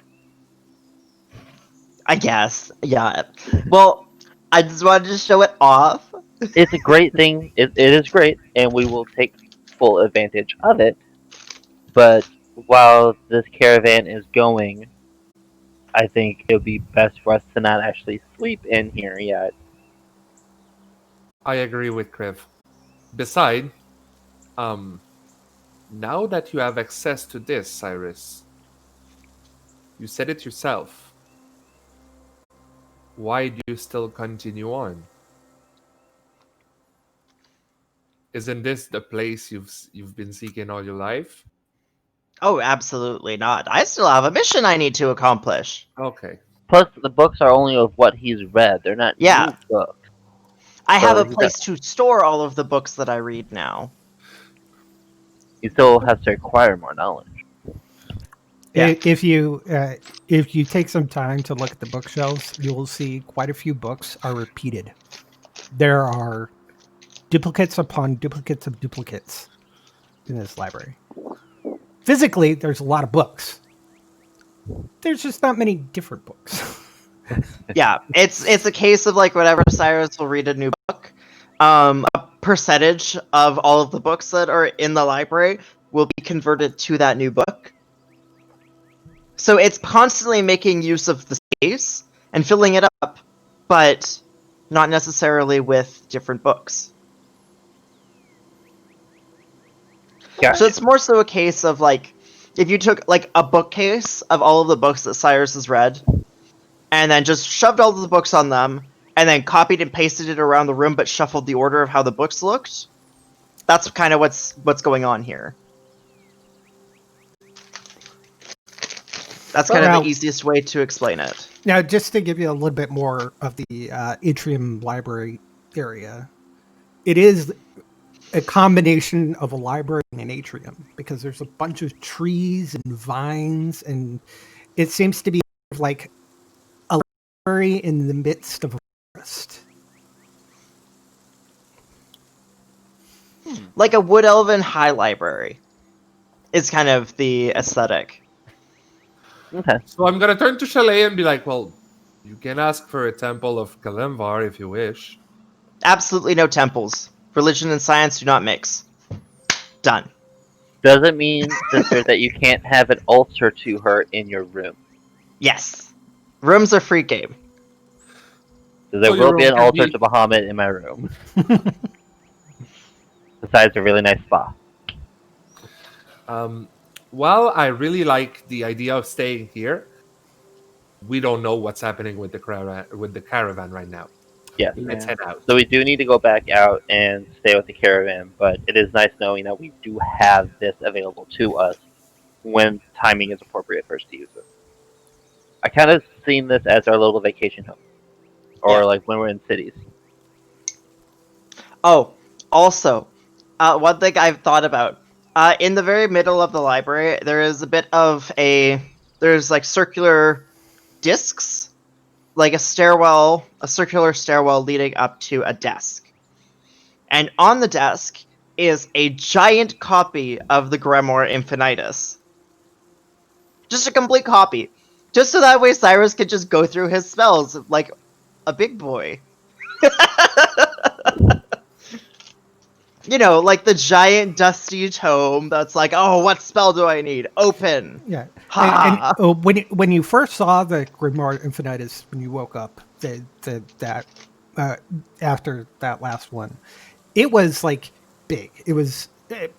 I guess. Yeah. Well, I just wanted to show it off. It's a great thing. It is great, and we will take full advantage of it. But while this caravan is going, I think it would be best for us to not actually sleep in here yet. I agree with Kriv. Beside, now that you have access to this, Cyrus, you said it yourself. Why do you still continue on? Isn't this the place you've been seeking all your life? Oh, absolutely not. I still have a mission I need to accomplish. Okay. Plus, the books are only of what he's read. They're not Yeah. new books. I have So a place to store all of the books that I read now. He still has to acquire more knowledge. Yeah. If you take some time to look at the bookshelves, you will see quite a few books are repeated. There are duplicates upon duplicates of duplicates in this library. Physically, there's a lot of books. There's just not many different books. Yeah, it's a case of like whenever Cyrus will read a new book, a percentage of all of the books that are in the library will be converted to that new book. So it's constantly making use of the space and filling it up, but not necessarily with different books. Yeah. So it's more so a case of like if you took like a bookcase of all of the books that Cyrus has read and then just shoved all of the books on them and then copied and pasted it around the room but shuffled the order of how the books looked. That's kind of what's going on here. That's kind of the easiest way to explain it. Now, just to give you a little bit more of the atrium library area, it is a combination of a library and an atrium because there's a bunch of trees and vines, and it seems to be like a library in the midst of a forest. Like a wood elven high library is kind of the aesthetic. Okay. So I'm gonna turn to Chalet and be like, well, you can ask for a temple of Kalimvar if you wish. Absolutely no temples. Religion and science do not mix. Done. Does it mean, sister, that you can't have an altar to her in your room? Yes. Rooms are free game. There So your will be room an can altar be- to Bahamut in my room. Besides a really nice spa. While I really like the idea of staying here, we don't know what's happening with the caravan right now. Yes. Let's head out. So we do need to go back out and stay with the caravan, but it is nice knowing that we do have this available to us when timing is appropriate for us to use it. I kind of seen this as our little vacation home. Or Yeah. like when we're in cities. Oh, also, one thing I've thought about. In the very middle of the library, there is a bit of there's like circular discs, like a circular stairwell leading up to a desk. And on the desk is a giant copy of the Grimoire Infinitus. Just a complete copy. Just so that way Cyrus can just go through his spells like a big boy. You know, like the giant dusty tome that's like, oh, what spell do I need? Open. Yeah. Ha. And when you first saw the Grimoire Infinitus, when you woke up, after that last one, it was like big. It was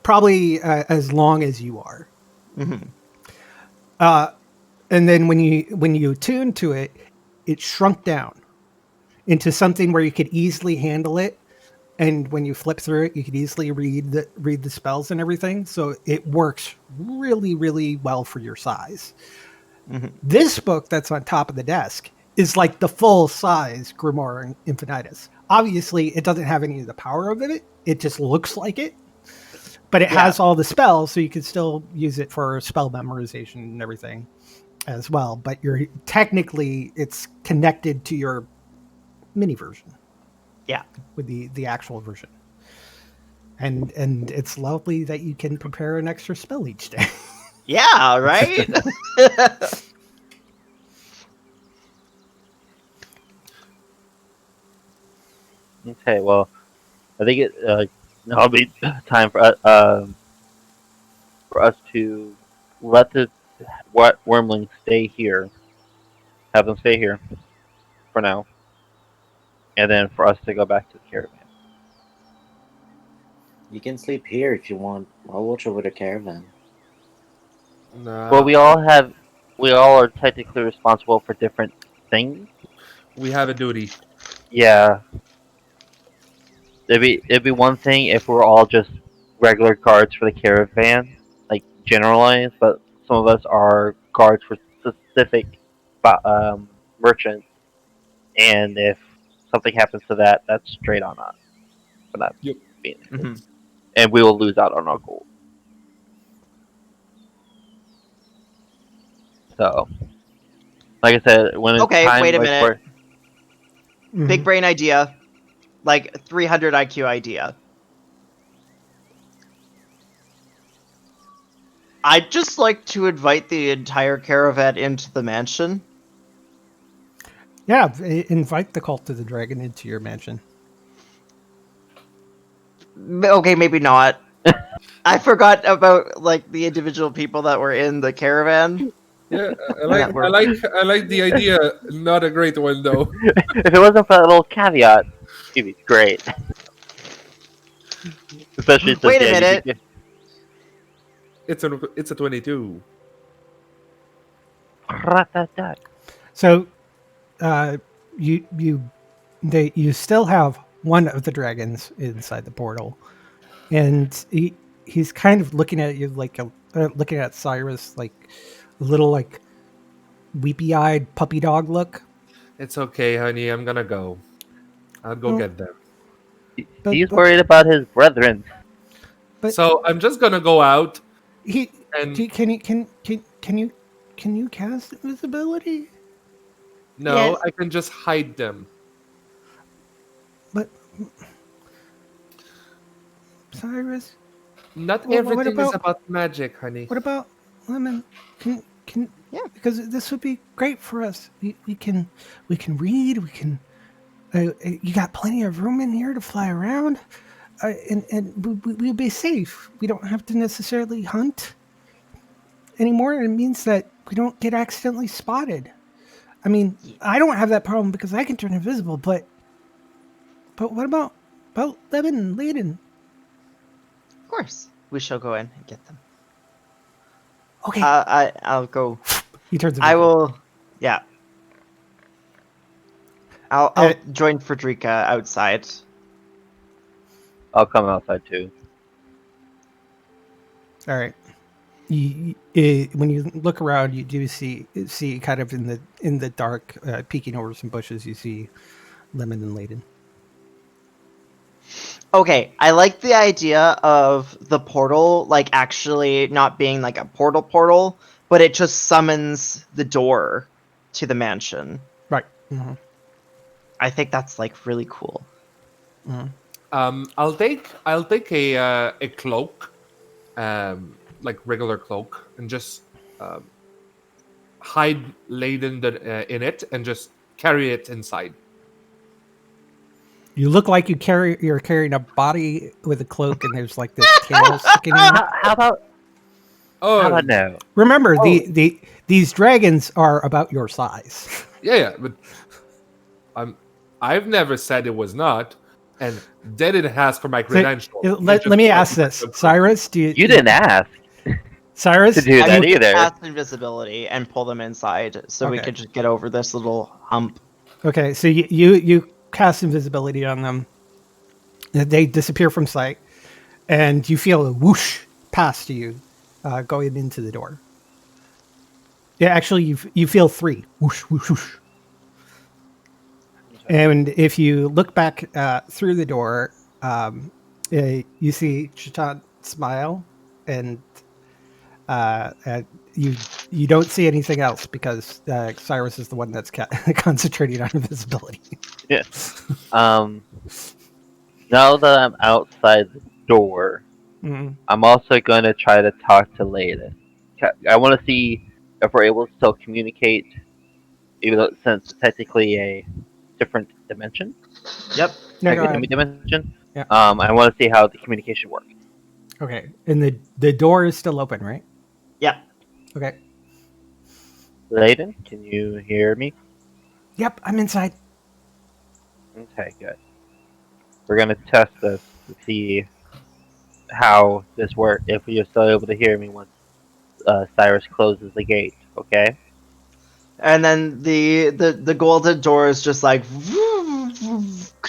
probably as long as you are. Mm-hmm. And then when you attuned to it, it shrunk down into something where you could easily handle it. And when you flip through it, you could easily read the spells and everything. So it works really, really well for your size. Mm-hmm. This book that's on top of the desk is like the full size Grimoire Infinitus. Obviously, it doesn't have any of the power of it. It just looks like it. But it has all the spells, so you can still use it for spell memorization and everything as well. But it's connected to your mini version. Yeah. With the actual version. and it's lovely that you can prepare an extra spell each day. Yeah, right? Okay, well, I think it'll be time for us to let the wormlings stay here. Have them stay here for now, and then for us to go back to the caravan. You can sleep here if you want. I'll watch over the caravan. Well, Nah, we all are technically responsible for different things. we have a duty. Yeah, it'd be one thing if we're all just regular guards for the caravan, like generalized, but some of us are guards for specific merchants, and if something happens to that, that's straight on us for that Yep. being, Mhm. and we will lose out on our gold. So, like I said, when it's Okay, time, wait a like minute. Mhm. Big brain idea. Like 300 IQ idea. I'd just like to invite the entire caravan into the mansion. Yeah, invite the cult of the dragon into your mansion. Okay, maybe not. I forgot about like the individual people that were in the caravan. Yeah, That were- I like the idea. Not a great one though. if it wasn't for that little caveat, it'd be great. Especially since Wait a yeah, minute. It's a 22. So you still have one of the dragons inside the portal, and he's kind of looking at you like looking at Cyrus like a little like weepy eyed puppy dog look. It's okay, honey. I'm gonna go. I'll go Oh, get them. but He's but worried about his brethren. but So I'm just gonna go out he and can you cast invisibility? no, Yes. I can just hide them. But Cyrus, Not what everything is about about magic, honey. what about Lemon? Can Yeah. because this would be great for us. We can read. We can. You got plenty of room in here to fly around, and we'll be safe. We don't have to necessarily hunt anymore. And it means that we don't get accidentally spotted. I mean, I don't have that problem because I can turn invisible. But what about Levin and Layden? Of course. We shall go in and get them. Okay, I'll go. he turns. I Invisible. will. Yeah. I'll join Frederica outside. I'll come outside too. All right. When you look around, you do see kind of in the dark, peeking over some bushes. You see Lemon and Layden. Okay, I like the idea of the portal like actually not being like a portal, but it just summons the door to the mansion. Right. Mm-hmm. I think that's like really cool. I'll take a cloak, like regular cloak, and just hide Laden in it, and just carry it inside. You look like you're carrying a body with a cloak, and there's like this tail sticking out. How about Oh, no? Remember, Oh. these dragons are about your size. yeah, but I've never said it was not, and they didn't ask for my So, credentials. let me ask this, Cyrus. Do You didn't ask Cyrus? to do I that would either. cast invisibility and pull them inside so we Okay. could just get over this little hump. Okay, so you cast invisibility on them. They disappear from sight, and you feel a whoosh past you, going into the door. Yeah, actually, you feel three whoosh whoosh whoosh. And if you look back through the door, you see Chatan smile, and you don't see anything else because Cyrus is the one that's concentrating on invisibility. Yeah. Now that I'm outside door, Mhm. I'm also going to try to talk to Layden. I want to see if we're able to still communicate, even though since it's technically a different dimension, Yep. Yeah, go technically ahead. dimension. Yeah. I want to see how the communication works. Okay, and the door is still open, right? Yep. Okay. Layden, can you hear me? Yep, I'm inside. Okay, good. We're gonna test this to see how this works. If you're still able to hear me once Cyrus closes the gate, okay? And then the golden door is just like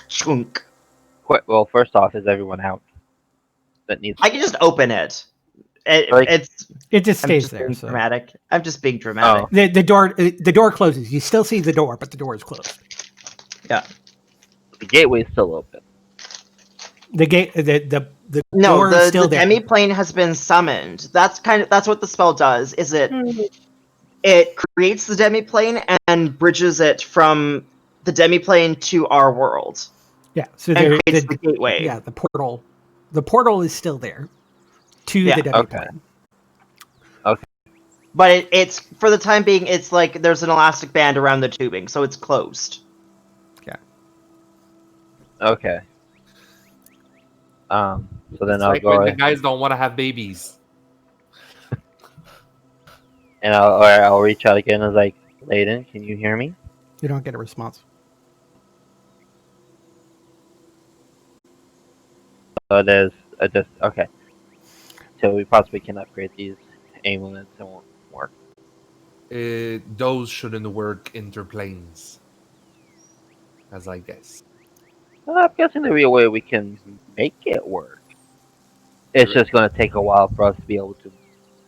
chunk. Well, first off, is everyone out that needs I can just open it. like? It's It just I'm stays just there. being So dramatic. I'm just being dramatic. Oh, the door closes. You still see the door, but the door is closed. Yeah. the gateway is still open. The gate, the No, door is the still there. demi-plane has been summoned. That's what the spell does. Is Hmm. it creates the demi-plane and bridges it from the demi-plane to our world Yeah. So and there, creates the gateway. yeah, the portal. The portal is still there to Yeah. the demiplane. But it's for the time being. It's like there's an elastic band around the tubing, so it's closed. Okay. So then It's I'll like go when the ahead guys don't want to have babies. and I'll reach out again. I was like, Layden, can you hear me? You don't get a response. So there's just okay. So we possibly can upgrade these amulets. It won't work. Those shouldn't work interplanes, as I guess. I'm guessing there'll be a way we can make it work. It's You're just going to take a while for us to be able to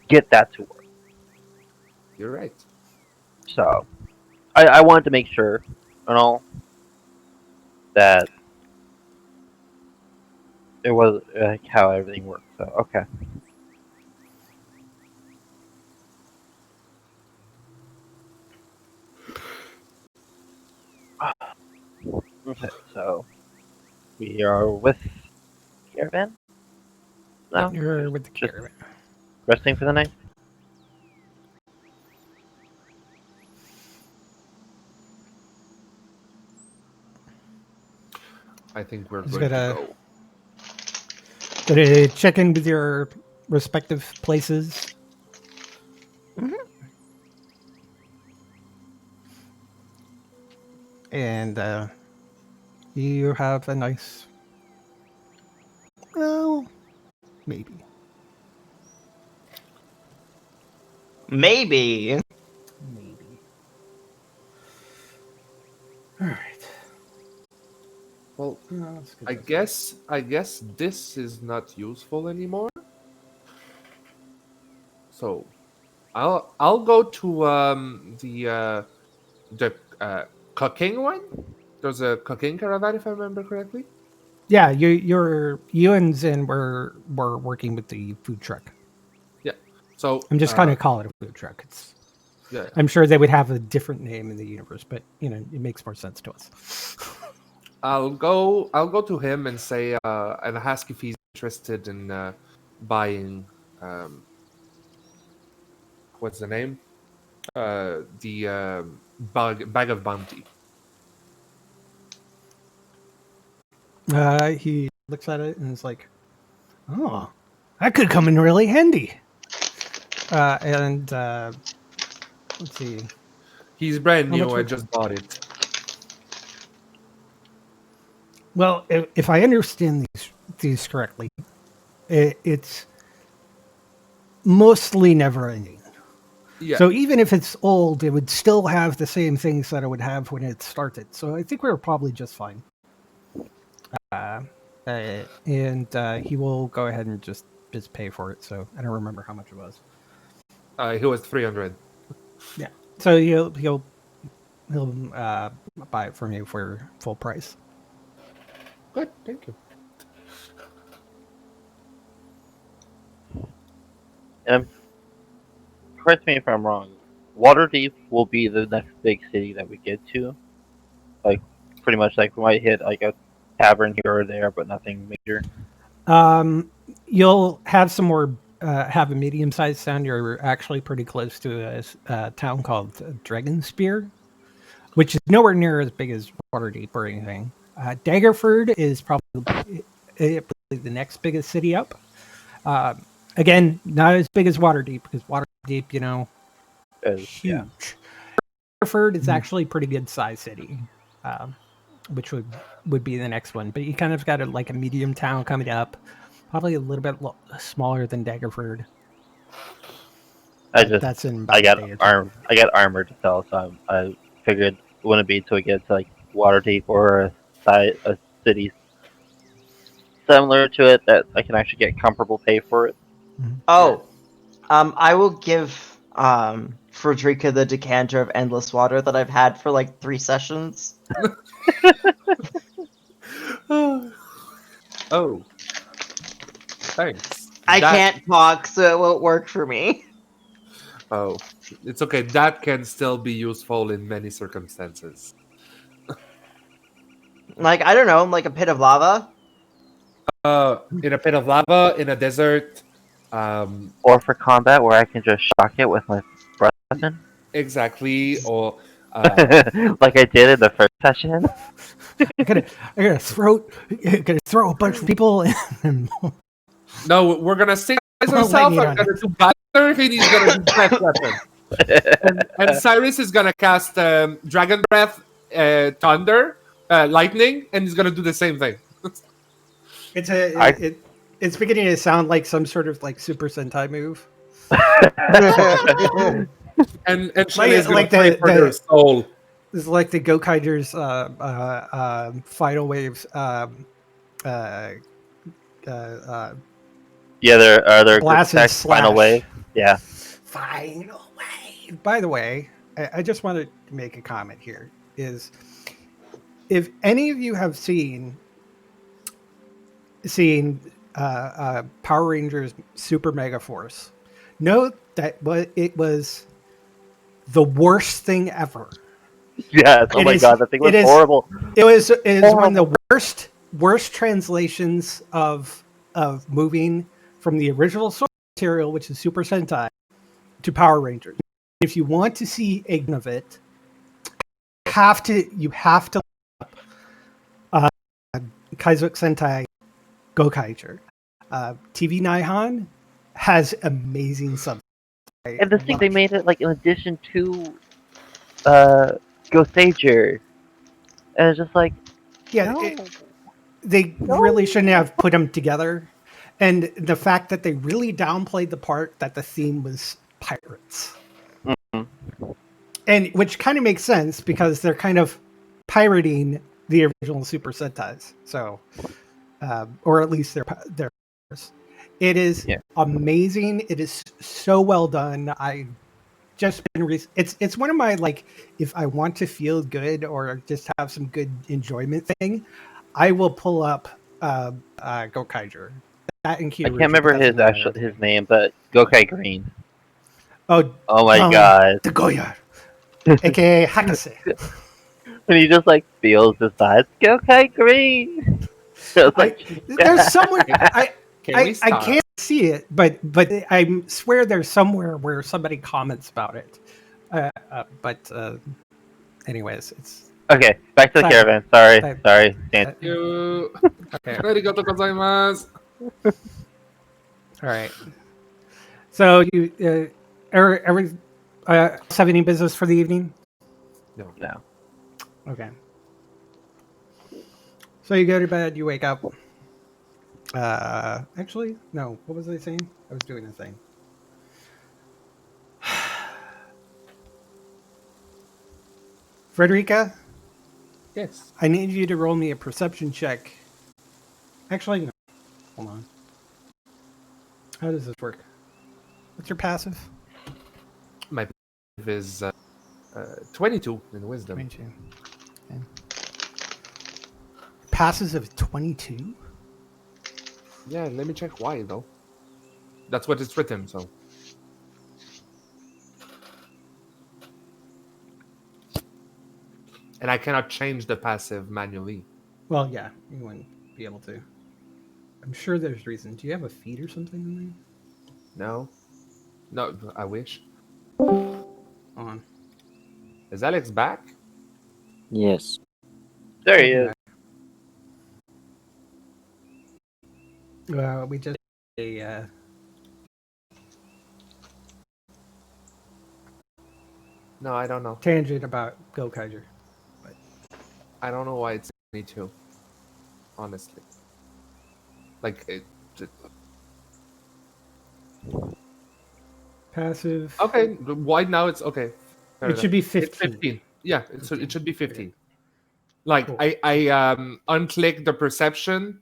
get that to work. You're right. So, I wanted to make sure, that it was how everything worked. So, okay. Okay, so we are with Caravan now? You're with the Just caravan. resting for the night? I think we're Just good to gotta- go. Gonna check in with your respective places. And you have a nice, well, maybe. Maybe. Maybe. All right. Well, Let's get I this. guess this is not useful anymore. So, I'll go to the cooking one. There's a cooking caravan, if I remember correctly. Yeah, you and Zen were working with the food truck. Yeah. So I'm just kind of call it a food truck. It's yeah. I'm sure they would have a different name in the universe, but it makes more sense to us. I'll go to him and say and ask if he's interested in buying what's the name? The bag of bounty. He looks at it and is like, "Oh, that could come in really handy." And let's see. He's brand How much new. I would- just bought it. Well, if I understand these correctly, it's mostly never ending. Yeah. So even if it's old, it would still have the same things that it would have when it started. So I think we're probably just fine. And he will go ahead and just pay for it. So I don't remember how much it was. He was 300. Yeah. So he'll buy it from you for full price. Good, thank you. Correct me if I'm wrong. Waterdeep will be the next big city that we get to. Like, pretty much like we might hit like a tavern here or there, but nothing major. You'll have some more. Have a medium-sized town. You're actually pretty close to a town called Dragonspear, which is nowhere near as big as Waterdeep or anything. Daggerford is probably the next biggest city up. Uh, Again, not as big as Waterdeep because Waterdeep, Yeah. huge. Daggerford is actually a pretty good size city, um, which would be the next one. But you kind of got like a medium town coming up, probably a little bit smaller than Daggerford. That's in about I a got day or two. I got armor to sell, so I figured it wouldn't be until we get to like Waterdeep or a city similar to it that I can actually get comparable pay for it. Oh, I will give Frederica the decanter of endless water that I've had for like 3 sessions. Oh, thanks. I That- can't talk, so it won't work for me. Oh, it's okay. That can still be useful in many circumstances. Like, I don't know, like a pit of lava. In a pit of lava, in a desert. Or for combat where I can just shock it with my breath weapon. Exactly. Or Like I did in the first session. I'm gonna throw a bunch of people and no, we're gonna sync Well, ourselves. lightning I'm on gonna it. do Battle, and he's gonna do Breath Weapon. And Cyrus is gonna cast Dragon Breath, Thunder, Lightning, and he's gonna do the same thing. It's beginning to sound like some sort of like Super Sentai move. And Shelley is gonna Like play for her soul. This is like the Gokaiger's final waves. Yeah, there are there Blast and text final slash. wave. Yeah. Final wave. By the way, I just wanted to make a comment here. Is if any of you have seen Power Rangers Super Mega Force, note that it was the worst thing ever. Yes. Oh my god, that thing was horrible. It is one of the worst translations of moving from the original source material, which is Super Sentai, to Power Rangers. If you want to see a of it, you have to look up Kaizuk Sentai Gokaiger. TV Nihon has amazing subs. And this thing they made it like in addition to Ghostager. And it's just like They really shouldn't have put them together. And the fact that they really downplayed the part that the theme was pirates. Mm-hmm. And which kind of makes sense because they're kind of pirating the original Super Sentais. So, or at least they're it is amazing. It is so well done. I just been it's one of my like if I want to feel good or just have some good enjoyment thing, I will pull up Gokaiger. That and I can't remember his name, but Gokai Green. Oh my god. the Goyar, aka Hakase. And he just like feels the sides. Gokai Green. So There's somewhere I I can't see it, but I swear there's somewhere where somebody comments about it. But anyways, it's okay. Back to the caravan. Sorry. Thank you. Arigatou gozaimasu. All right. So you every have any business for the evening? No. Okay. So you go to bed, you wake up. Actually, no. What was I saying? I was doing a thing. Frederica? Yes. I need you to roll me a perception check. Actually, no. Hold on. How does this work? What's your passive? My passive is 22 in wisdom. 22. Okay. Passes of 22? Yeah, let me check why though. That's what it's written, so. And I cannot change the passive manually. Well, yeah, you wouldn't be able to. I'm sure there's reason. Do you have a feed or something in No, no, I wish. there? On. Is Alex back? Yes. There he Welcome is. back. We just No, I don't know. tangent about Go Kaiser. I don't know why it's me too. Honestly, like it. Passive. Okay, why now? It's okay. Fair It enough. should be It's 15. 15. Yeah, it should be 15. Like Cool. I unclicked the perception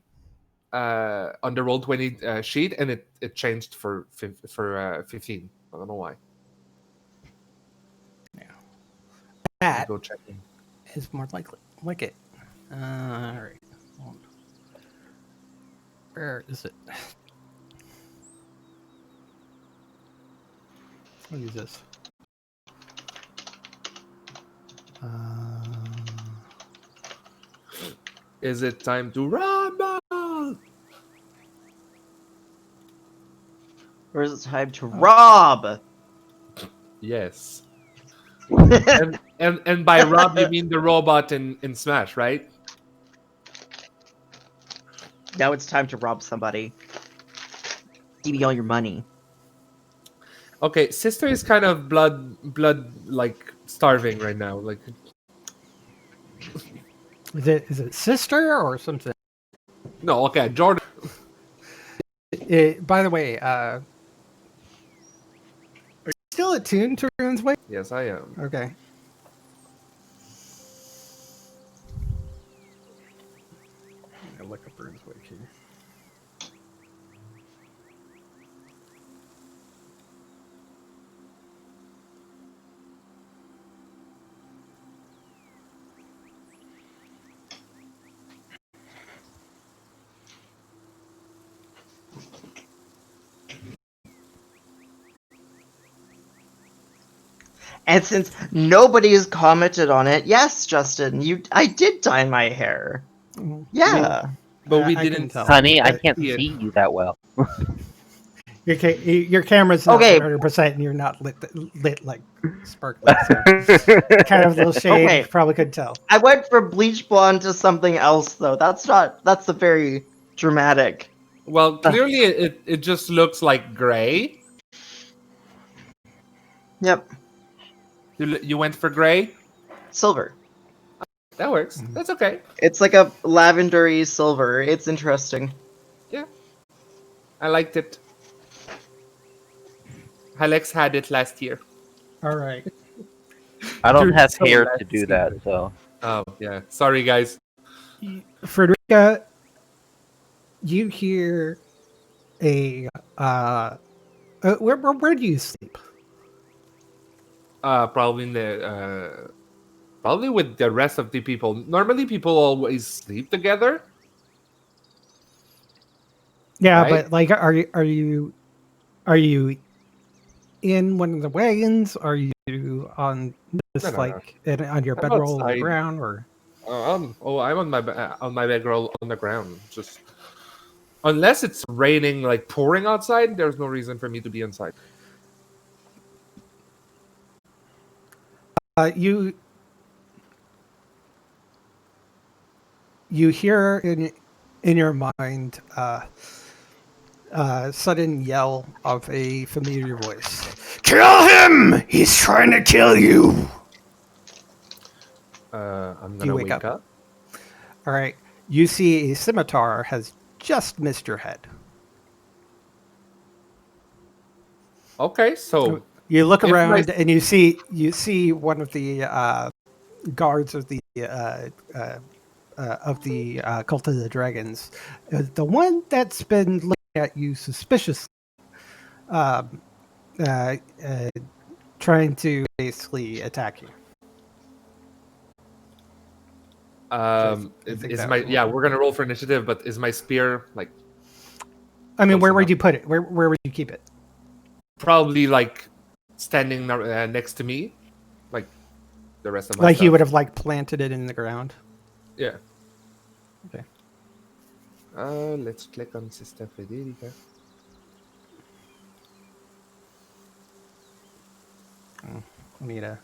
on the roll 20 sheet, and it changed for 15. I don't know why. Let me That go check in. is more likely. Like it. All right. Hold on. Where is it? I'll use this. Is it time to rumble? Or is it time to rob? Yes. And by rob you mean the robot in Smash, right? Now it's time to rob somebody. Give me all your money. Okay, sister is kind of blood like starving right now. Like Is it sister or something? no, okay, Jordan. By the way, are you still attuned to Rune's Way? Yes, I am. Okay. I'll look up Rune's Way here. And since nobody has commented on it, yes, Justin, I did dye my hair. Yeah. But we I can didn't tell. Honey, I But can't Yeah. see you that well. your camera's not Okay. 100% and you're not lit like sparkly. So kind of a little shade. Okay. You probably could tell. I went from bleach blonde to something else though. That's a very dramatic. Well, clearly it just looks like gray. Yep. You went for gray? Silver. That works. That's okay. It's like a lavendery silver. It's interesting. Yeah. I liked it. Alex had it last year. All right. I don't You're have so hair last to do that, so. Oh, yeah. Sorry, guys. Frederica, you hear a where do you sleep? Probably in the probably with the rest of the people. Normally, people always sleep together. Yeah, Right? but like, are you in one of the wagons? Are you on this No. like on your I'm bedroll on the outside. ground or? I'm on my bedroll on the ground. Just unless it's raining, like pouring outside, there's no reason for me to be inside. You hear in your mind sudden yell of a familiar voice. Kill him! He's trying to kill you. I'm Do you gonna wake wake up? up. All right. You see a scimitar has just missed your head. Okay, so You look If around my- and you see one of the guards of the cult of the dragons, the one that's been looking at you suspiciously, um, uh, uh, trying to basically attack you. I think is that my was- we're gonna roll for initiative, but is my spear like I mean, Close where would enough. you put it? Where would you keep it? probably like standing next to me, like the rest of my Like stuff? you would have like planted it in the ground. Yeah. Let's click on Sister Federica. I need to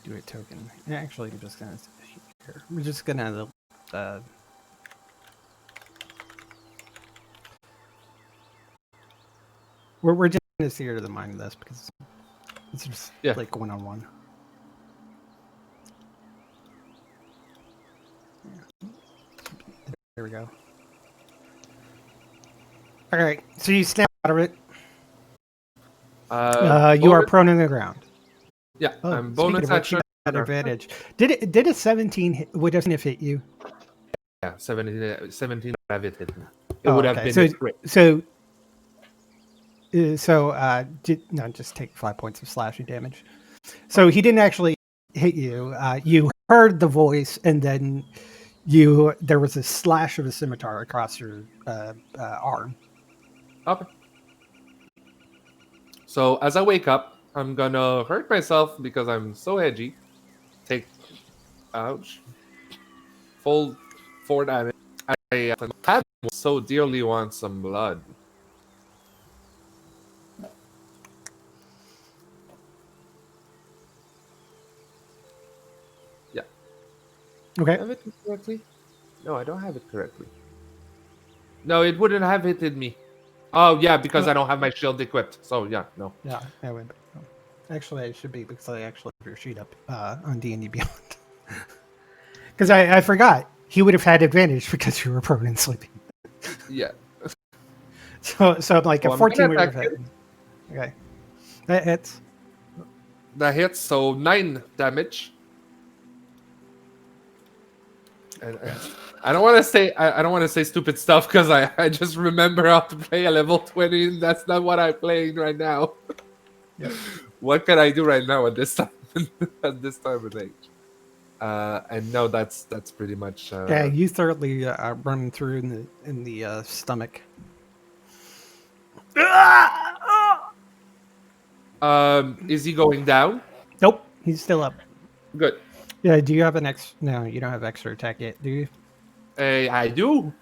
do a token. Actually, I'm just gonna. Here. We're just gonna. We're just gonna see her to the mind of this because it's just like 1-on-1. There we go. All right, so you snap out of it. You are prone on the ground. Yeah, I'm speaking bonus of which, action. you got advantage. Did a 17 hit, would have hit you? Yeah, 17 have it hit me. It would have been a crit. Just take 5 points of slashing damage. So he didn't actually hit you. You heard the voice, and then there was a slash of a scimitar across your arm. Okay. So as I wake up, I'm gonna hurt myself because I'm so edgy. Take, ouch, full 4 damage. I so dearly want some blood. Yeah. Okay. Have it correctly? No, I don't have it correctly. No, it wouldn't have hit me. Oh yeah, because I don't have my shield equipped. So yeah, no. Yeah, that would. Actually, it should be because I actually have your sheet up on D&D Beyond. Because I forgot he would have had advantage because you were prone and sleeping. Yeah. So I'm like a 14 would have hit. Okay, that hits. That hits, so 9 damage. And I don't want to say I don't want to say stupid stuff because I just remember how to play a level 20. And that's not what I'm playing right now. Yep. What can I do right now at this time at this time of age? And no, that's pretty much. Yeah, you thoroughly run through in the stomach. Is he going down? Nope, he's still up. Good. Yeah, do you have an No, you don't have extra attack yet, do you? I do.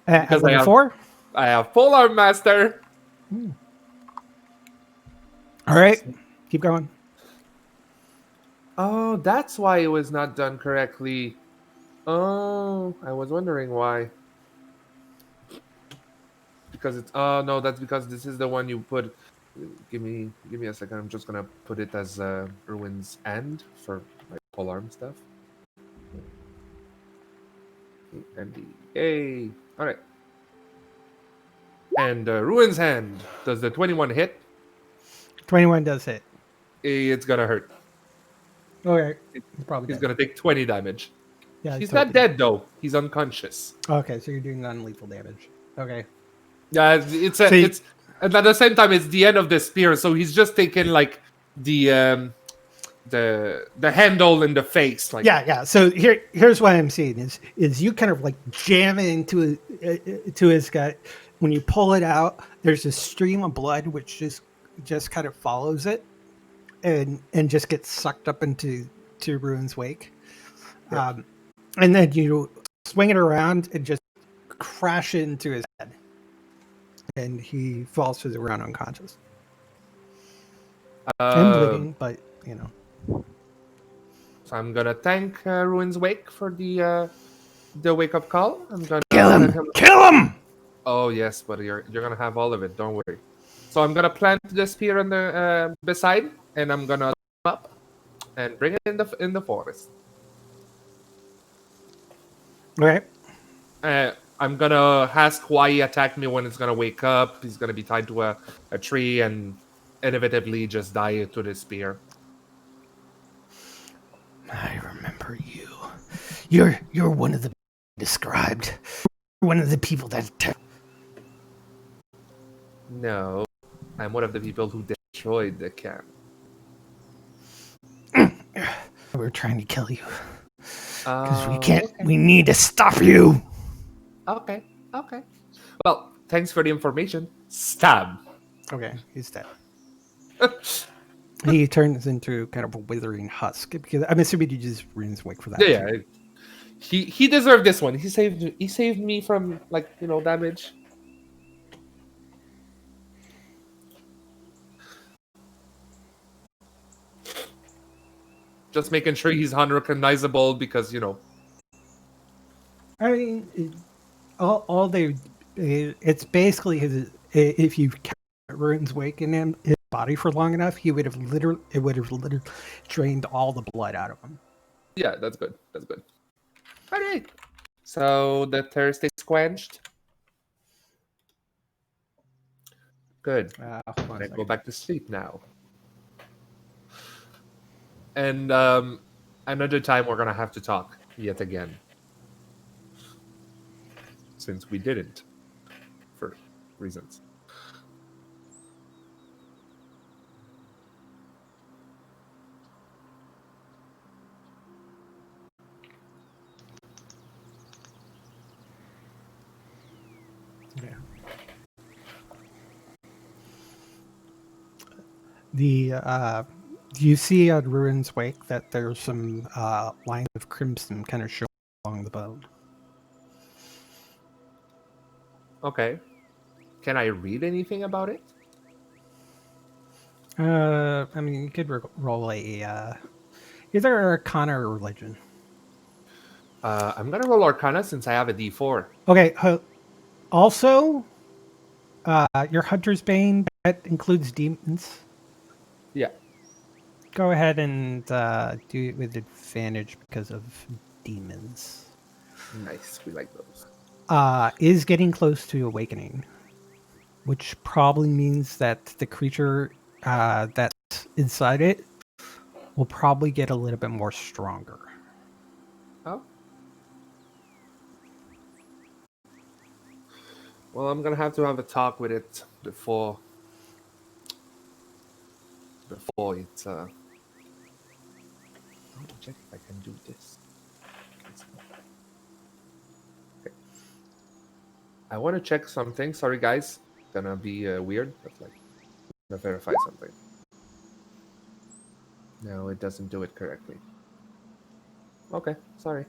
Because level 4? I have full arm master. All right, keep going. Oh, that's why it was not done correctly. Oh, I was wondering why. Because it's no, that's because this is the one you put. Give me a second. I'm just gonna put it as Ruin's End for my polearm stuff. Yay! All right. And Ruin's Hand. Does the 21 hit? 21 does hit. It's gonna hurt. Okay, He's gonna take 20 damage. Yeah, he's not dead though. He's unconscious. Okay, so you're doing non-lethal damage. Okay. Yeah, it's and at the same time it's the end of the spear, so he's just taking like the handle in the face. Like yeah. So here's what I'm seeing is you kind of like jam it into his gut. When you pull it out, there's a stream of blood which just kind of follows it, and just gets sucked up into Ruin's wake. Yeah. And then you swing it around and just crash it into his head, and he falls to the ground unconscious. And bleeding, but you know. So I'm gonna thank Ruin's Wake for the wake up call. I'm gonna kill him. Kill him. Oh yes, but you're gonna have all of it. Don't worry. So I'm gonna plant the spear in the beside, and I'm gonna up and bring it in the forest. Okay. I'm gonna ask why he attacked me when it's gonna wake up. He's gonna be tied to a tree and inevitably just die to the spear. I remember you. You're one of the described. One of the people that. No, I'm one of the people who destroyed the camp. We're trying to kill you because we can't. Okay. We need to stop you. Okay. Well, thanks for the information. Stab. Okay, he's dead. He turns into kind of a withering husk because I'm assuming you just Ruin's Wake for that. Yeah. He deserved this one. He saved me from damage. Just making sure he's unrecognizable because I mean, all they, it's basically his. If you kept Rune's Wake in his body for long enough, it would have literally drained all the blood out of him. Yeah, that's good. That's good. All right. So the thirst is quenched. Good. Hold on a I go second. back to sleep now. And another time we're gonna have to talk yet again, since we didn't, for reasons. Yeah. The you see at Ruin's Wake that there's some lines of crimson kind of showing along the bone. Okay. Can I read anything about it? I mean, you could roll a either Arcana or Religion. I'm gonna roll Arcana since I have a D4. Okay. Also, your Hunter's Bane that includes demons. Yeah. Go ahead and do it with advantage because of demons. Nice. We like those. Is getting close to awakening, which probably means that the creature that's inside it will probably get a little bit more stronger. Oh. Well, I'm gonna have to have a talk with it before it's I want to check if I can do this. Okay. I want to check something. Sorry, guys. Gonna be weird, but I'm gonna verify something. No, it doesn't do it correctly. Okay, sorry.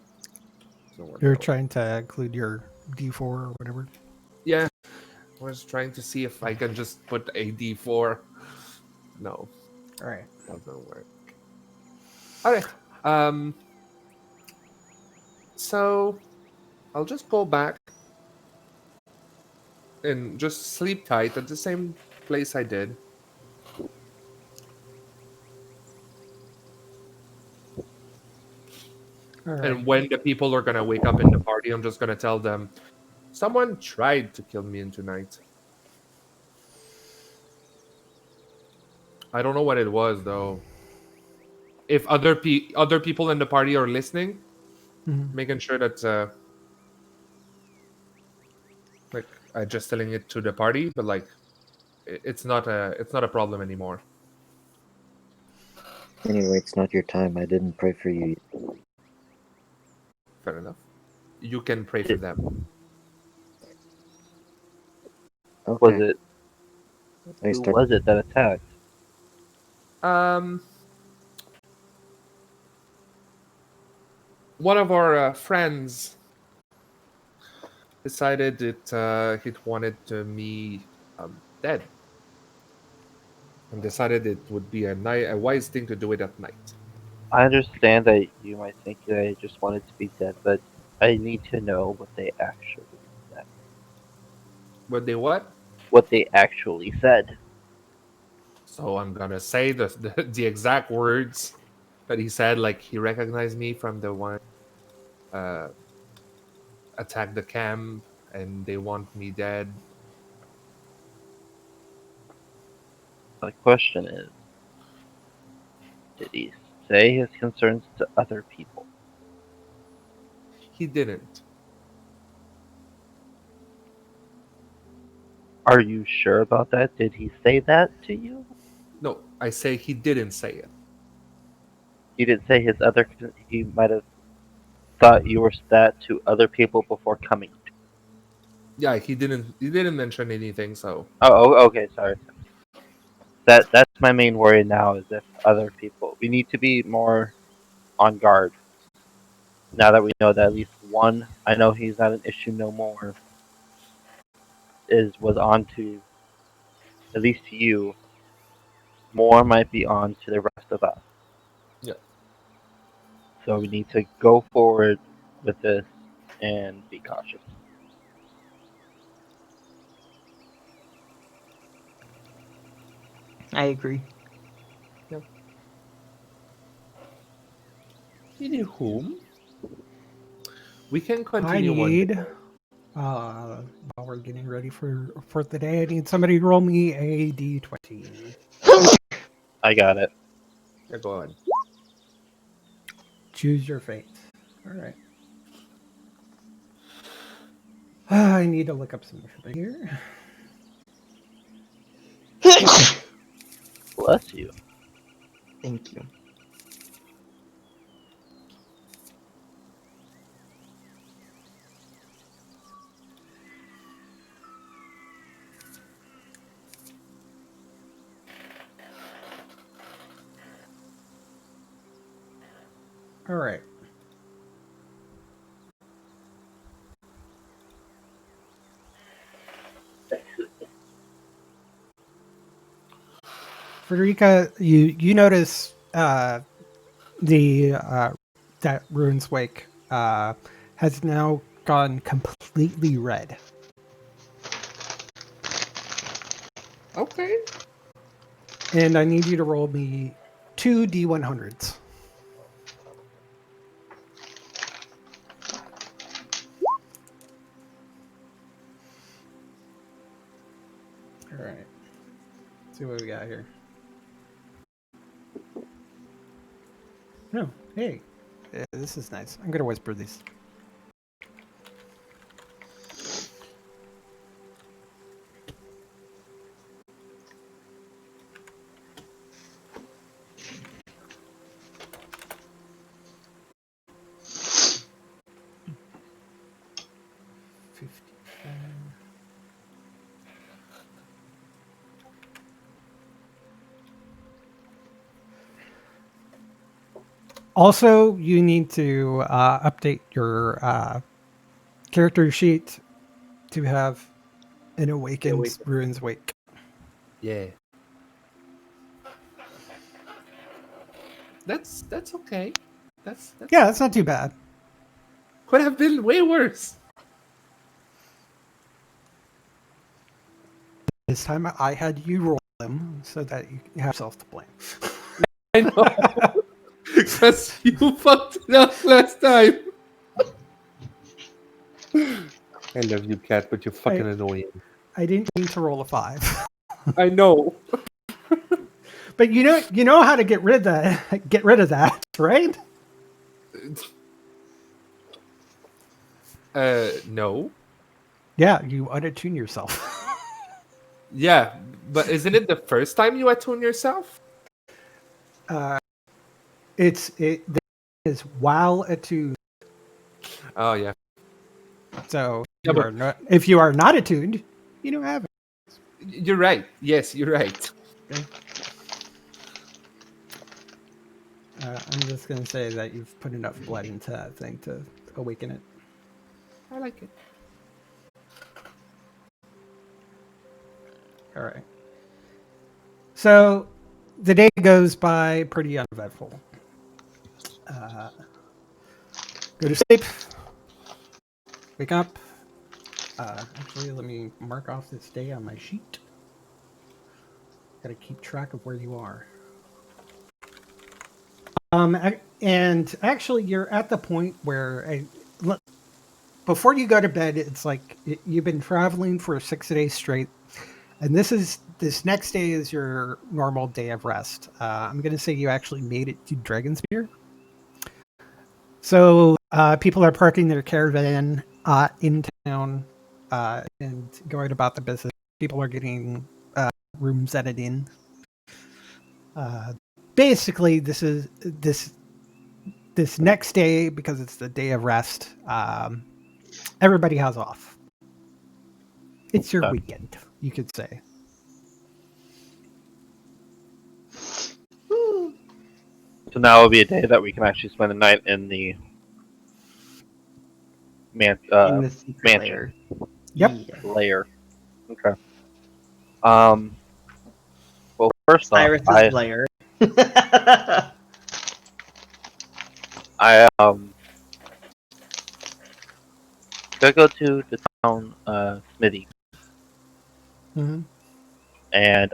Doesn't work You're that way. trying to include your D4 or whatever. Yeah, I was trying to see if I can just put a D4. No, All right. doesn't work. All right. So I'll just go back and just sleep tight at the same place I did. All right. And when the people are gonna wake up in the party, I'm just gonna tell them, someone tried to kill me in tonight. I don't know what it was though. If other people in the party are listening, Mhm. making sure that I'm just telling it to the party, but it's not a problem anymore. Anyway, it's not your time. I didn't pray for you. Fair enough. You can pray for them. Okay. Was it? I Who start. was it that attacked? One of our friends decided that it wanted me dead, and decided it would be a wise thing to do it at night. I understand that you might think that I just wanted to be dead, but I need to know what they actually said. But they what? What they actually said. So I'm gonna say the exact words that he said. Like, he recognized me from the one attacked the camp, and they want me dead. The question is, did he say his concerns to other people? He didn't. Are you sure about that? Did he say that to you? No, I say he didn't say it. He didn't say his other. He might have thought you were that to other people before coming. Yeah, he didn't. He didn't mention anything. So Okay, sorry. That's my main worry now is if other people. We need to be more on guard. now that we know that at least one, I know he's not an issue no more, was on to at least you. More might be on to the rest of us. Yeah. So we need to go forward with this and be cautious. I agree. Anywho, we can I continue need, one. while we're getting ready for the day, I need somebody to roll me a d20. I got it. Yeah, go ahead. Choose your fate. All right. I need to look up some information here. Bless you. Thank you. All right. Frederica, you notice the that Rune's Wake has now gone completely red. Okay. And I need you to roll me 2 D100s. All right. Let's see what we got here. Oh, hey. This is nice. I'm going to whisper these. Also, you need to update your character sheet to have an Awakens Ruins Wake. Yeah. That's okay. That's Yeah, that's not too bad. could have been way worse. This time I had you roll them so that you have yourself to blame. I know. Because you fucked it up last time. I love you, cat, but you're fucking annoying. I didn't mean to roll a 5. I know. But you know how to get rid of that, right? No. Yeah, you unattune yourself. Yeah, but isn't it the first time you attune yourself? It is while attuned. Oh yeah. So Yeah, but if you are not attuned, you don't have it. you're right. Yes, you're right. Okay. I'm just gonna say that you've put enough blood into that thing to awaken it. I like it. All right. So the day goes by pretty uneventful. Go to sleep. Wake up. Actually, let me mark off this day on my sheet. Got to keep track of where you are. And actually, you're at the point where before you go to bed, it's like you've been traveling for 6 days straight, and this next day is your normal day of rest. I'm going to say you actually made it to Dragonspear. So people are parking their caravan in town and going about the business. People are getting rooms at an inn. Basically, this next day, because it's the day of rest. Everybody has off. It's your weekend, you could say. So now will be a day that we can actually spend the night in the in the secret mansion. layer. Yep. Yeah. Layer. Okay. Well, first off, Cyrus's layer. I gotta go to the town smithy Hmm. and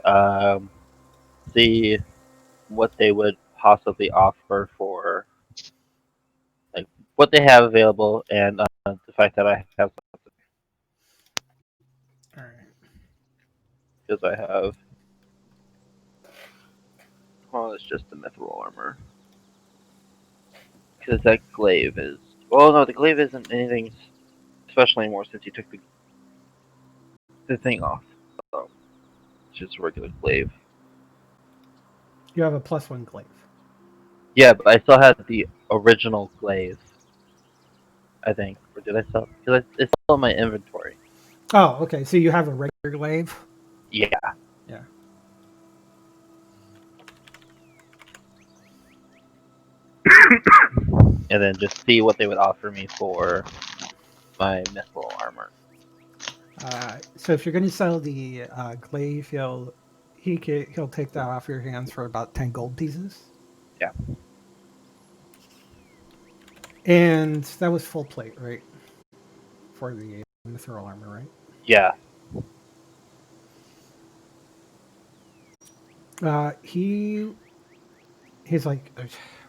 see what they would possibly offer for like what they have available and the fact that I have All right. because I have it's just the mithril armor because that glaive is no, the glaive isn't anything special anymore since you took the thing off. So it's just a regular glaive. You have a +1 glaive. Yeah, but I still have the original glaive. I think, or did I sell? Because it's still in my inventory. Oh, okay. So you have a regular glaive. Yeah. Yeah. And then just see what they would offer me for my mithril armor. So if you're going to sell the glaive, he'll take that off your hands for about 10 gold pieces. Yeah. And that was full plate, right? For the mithril armor, right? Yeah. He's like,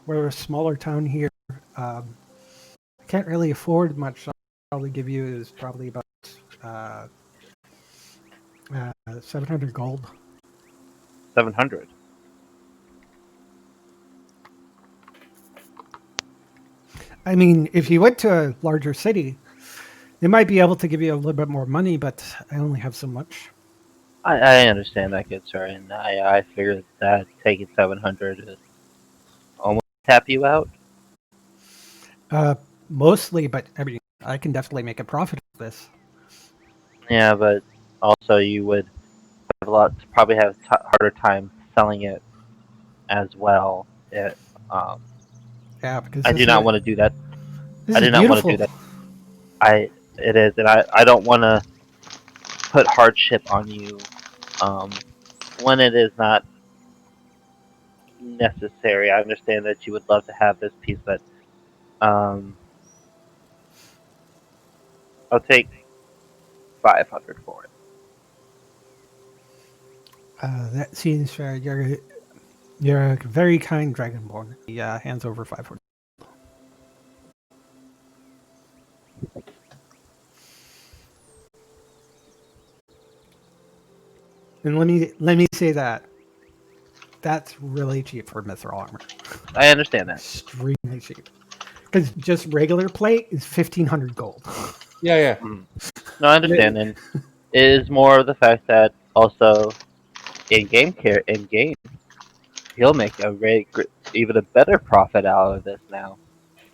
we're a smaller town here. I can't really afford much. I'll probably give you is probably about 700 gold. 700. I mean, if you went to a larger city, they might be able to give you a little bit more money, but I only have so much. I understand that, good sir, and I figured that taking 700 is almost tap you out. Mostly, but I mean, I can definitely make a profit of this. Yeah, but also you would have probably have harder time selling it as well. Yeah, because I do not want to do that. this I is do not want to beautiful. do that. It is, and I don't want to put hardship on you when it is not necessary. I understand that you would love to have this piece, but um, I'll take 500 for it. That seems fair. You're a very kind dragonborn. He hands over 500. And let me say that's really cheap for mithril armor. I understand that. Extremely cheap. Because just regular plate is 1,500 gold. Yeah. No, I understand, and it is more of the fact that also in game, he'll make even a better profit out of this now.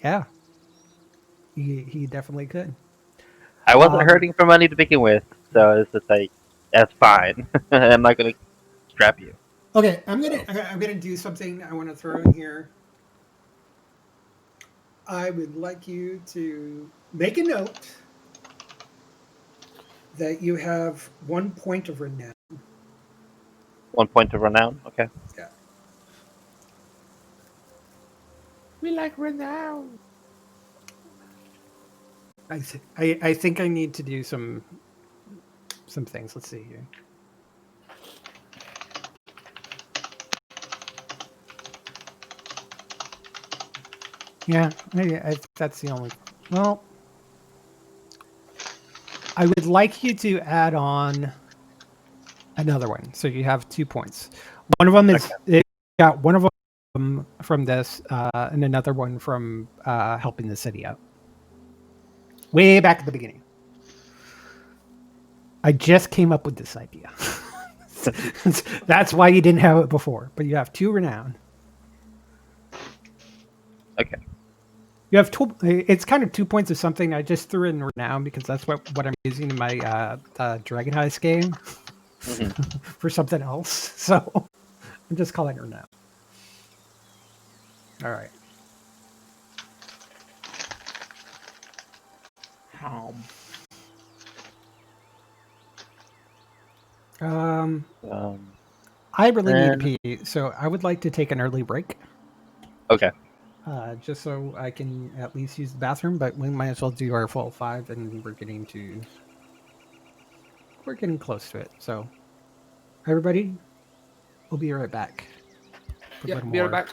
Yeah, he definitely could. I wasn't hurting for money to begin with, so it's just like that's fine. I'm not gonna strap you. Okay, I'm gonna do something I want to throw in here. I would like you to make a note that you have 1 point of renown. 1 point of renown. Okay. Yeah. We like renown. I think I need to do some things. Let's see here. Yeah, that's the only. Well, I would like you to add on another one, so you have 2 points. One of them is it got one of them from this, and another one from helping the city out. Way back at the beginning. I just came up with this idea. That's why you didn't have it before. But you have 2 renown. Okay. You have 2. It's kind of 2 points of something. I just threw in renown because that's what I'm using in my Dragon Heist game for something else. So I'm just calling it renown. All right. Um, Um, I really need to and- pee, so I would like to take an early break. okay. Just so I can at least use the bathroom, but we might as well do our full 5, and we're getting close to it. So, everybody, we'll be right back. For a Yeah, little be right more. back.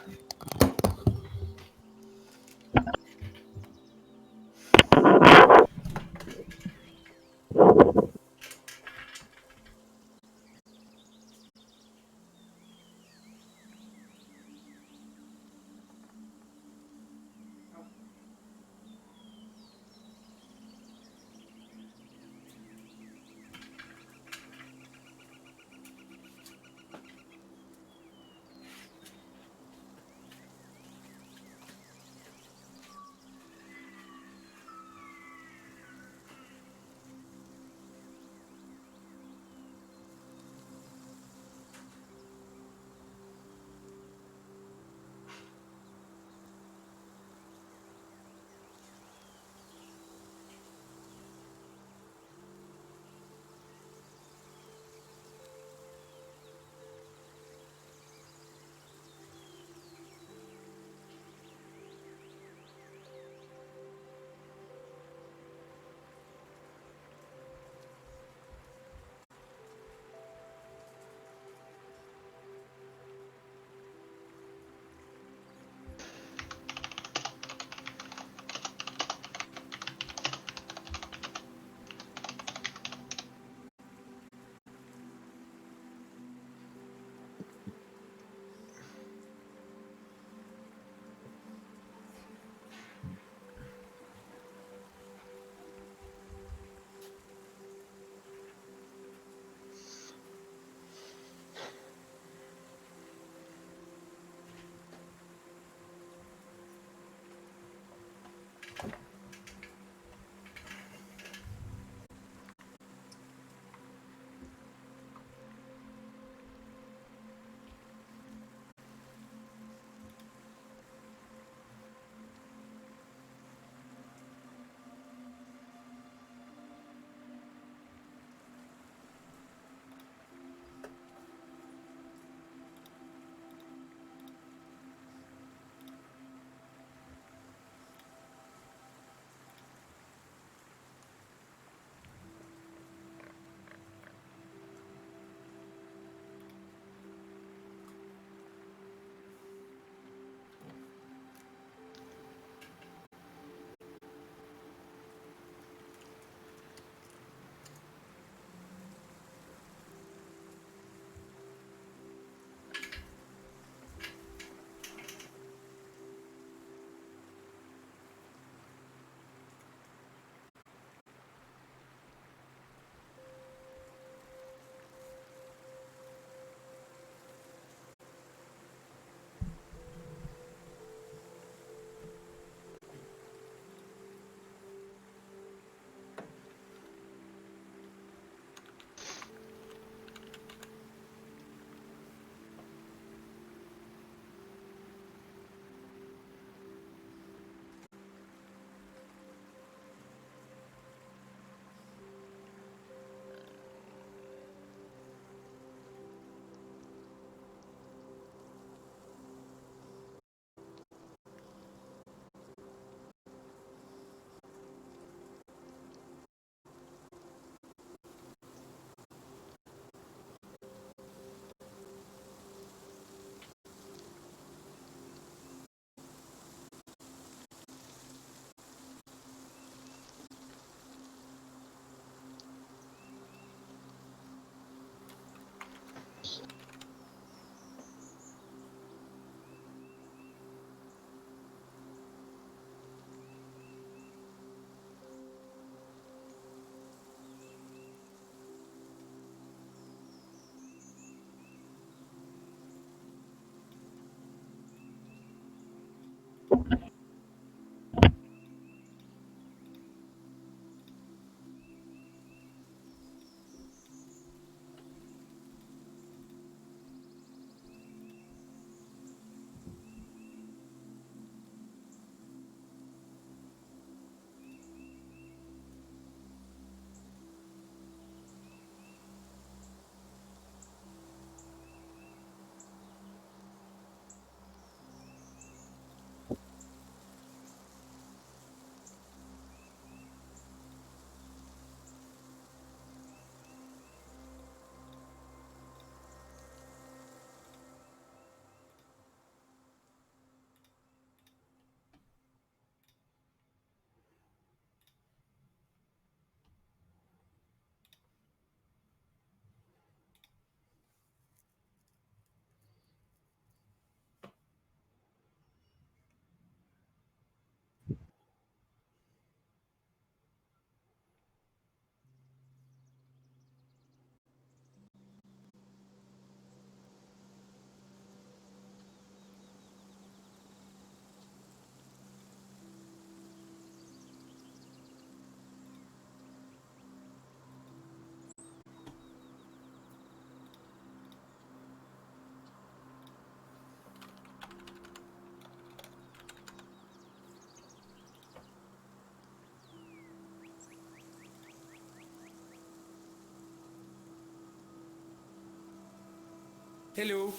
Hello.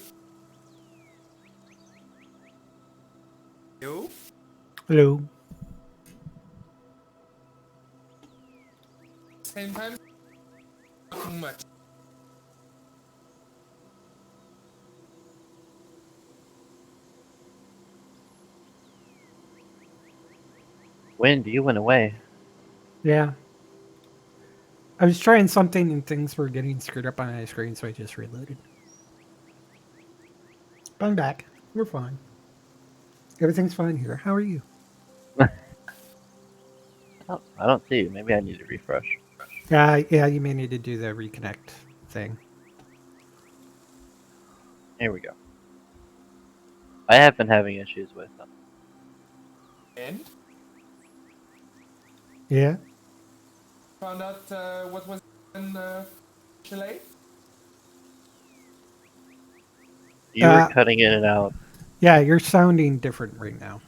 Hello. Hello. Same time. Not too much. Wind, you went away. Yeah. I was trying something and things were getting screwed up on my screen, so I just reloaded. But I'm back. We're fine. Everything's fine here. How are you? I don't see you. Maybe I need to refresh. Yeah, you may need to do the reconnect thing. Here we go. I have been having issues with them. And Yeah? found out what was in Chile. You were Uh, cutting in and out. Yeah, you're sounding different right now.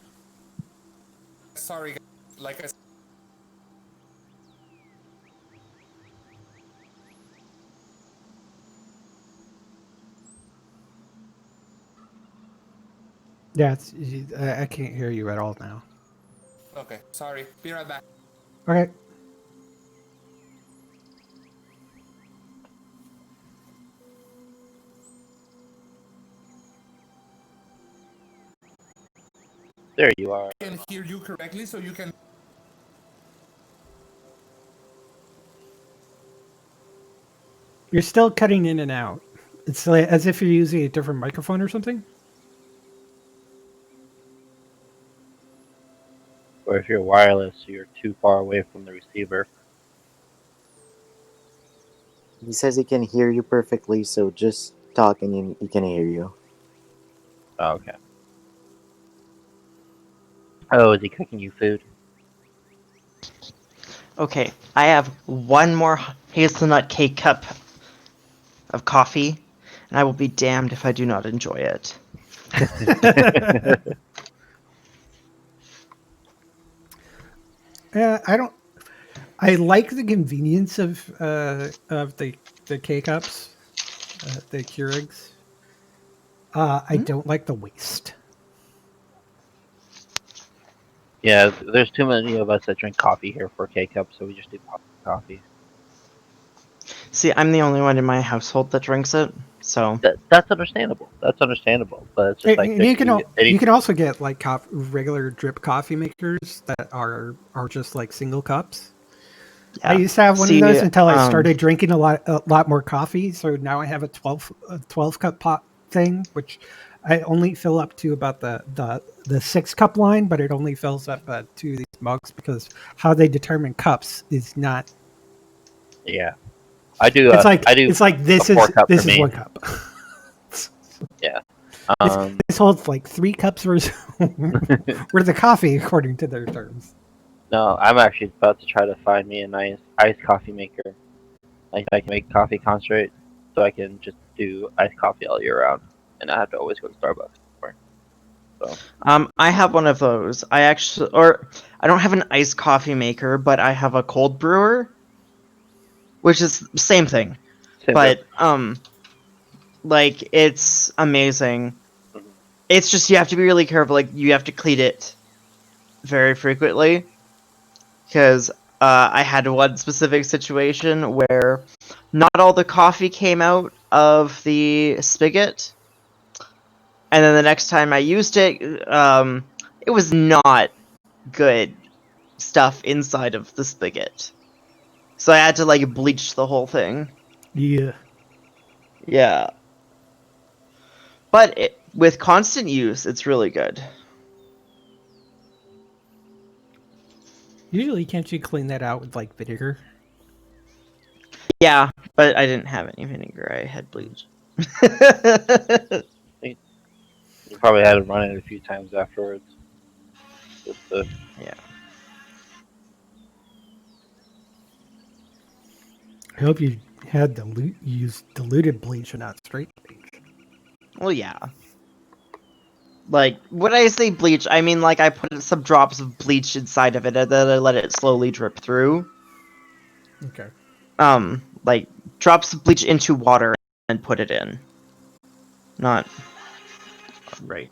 Sorry, guys. Like I said. Yeah, I can't hear you at all now. Okay, sorry. Be right back. Okay. There you are. I can hear you correctly, so you can. You're still cutting in and out. It's like, as if you're using a different microphone or something. Or if you're wireless, you're too far away from the receiver. He says he can hear you perfectly, so just talk and he can hear you. Oh, okay. Oh, is he cooking you food? Okay, I have one more hazelnut cake cup of coffee, and I will be damned if I do not enjoy it. I don't. I like the convenience of the K cups, the Keurigs. I don't like the waste. Yeah, there's too many of us that drink coffee here for K-cups, so we just do coffee. See, I'm the only one in my household that drinks it, so That's understandable. That's understandable, but it's just like And there you could can be any. you can also get like regular drip coffee makers that are just like single cups. I yeah. used to have one of See, those until I started drinking a lot more coffee. So now I have a 12 cup pot thing, which I only fill up to about the 6 cup line, but it only fills up to these mugs because how they determine cups is not. Yeah, I do. I do It's like a 4 cup for this is me. 1 cup. Yeah. This, this holds like 3 cups worth of coffee according to their terms. No, I'm actually about to try to find me a nice iced coffee maker. Like I can make coffee concentrate, so I can just do iced coffee all year round, and I have to always go to Starbucks for. So I have one of those. I don't have an iced coffee maker, but I have a cold brewer, which is the same thing. same But difference. like it's amazing. Mhm. It's just you have to be really careful. Like you have to clean it very frequently because I had one specific situation where not all the coffee came out of the spigot, and then the next time I used it, it was not good stuff inside of the spigot. So I had to like bleach the whole thing. Yeah. Yeah. But with constant use, it's really good. Usually, can't you clean that out with like vinegar? Yeah, but I didn't have any vinegar. I had bleach. You probably had to run it a few times afterwards. Just to, Yeah. I hope you had used diluted bleach and not straight bleach. Well, yeah. Like, when I say bleach, I mean like I put some drops of bleach inside of it and then I let it slowly drip through. Okay. Like drops of bleach into water and put it in. Not right.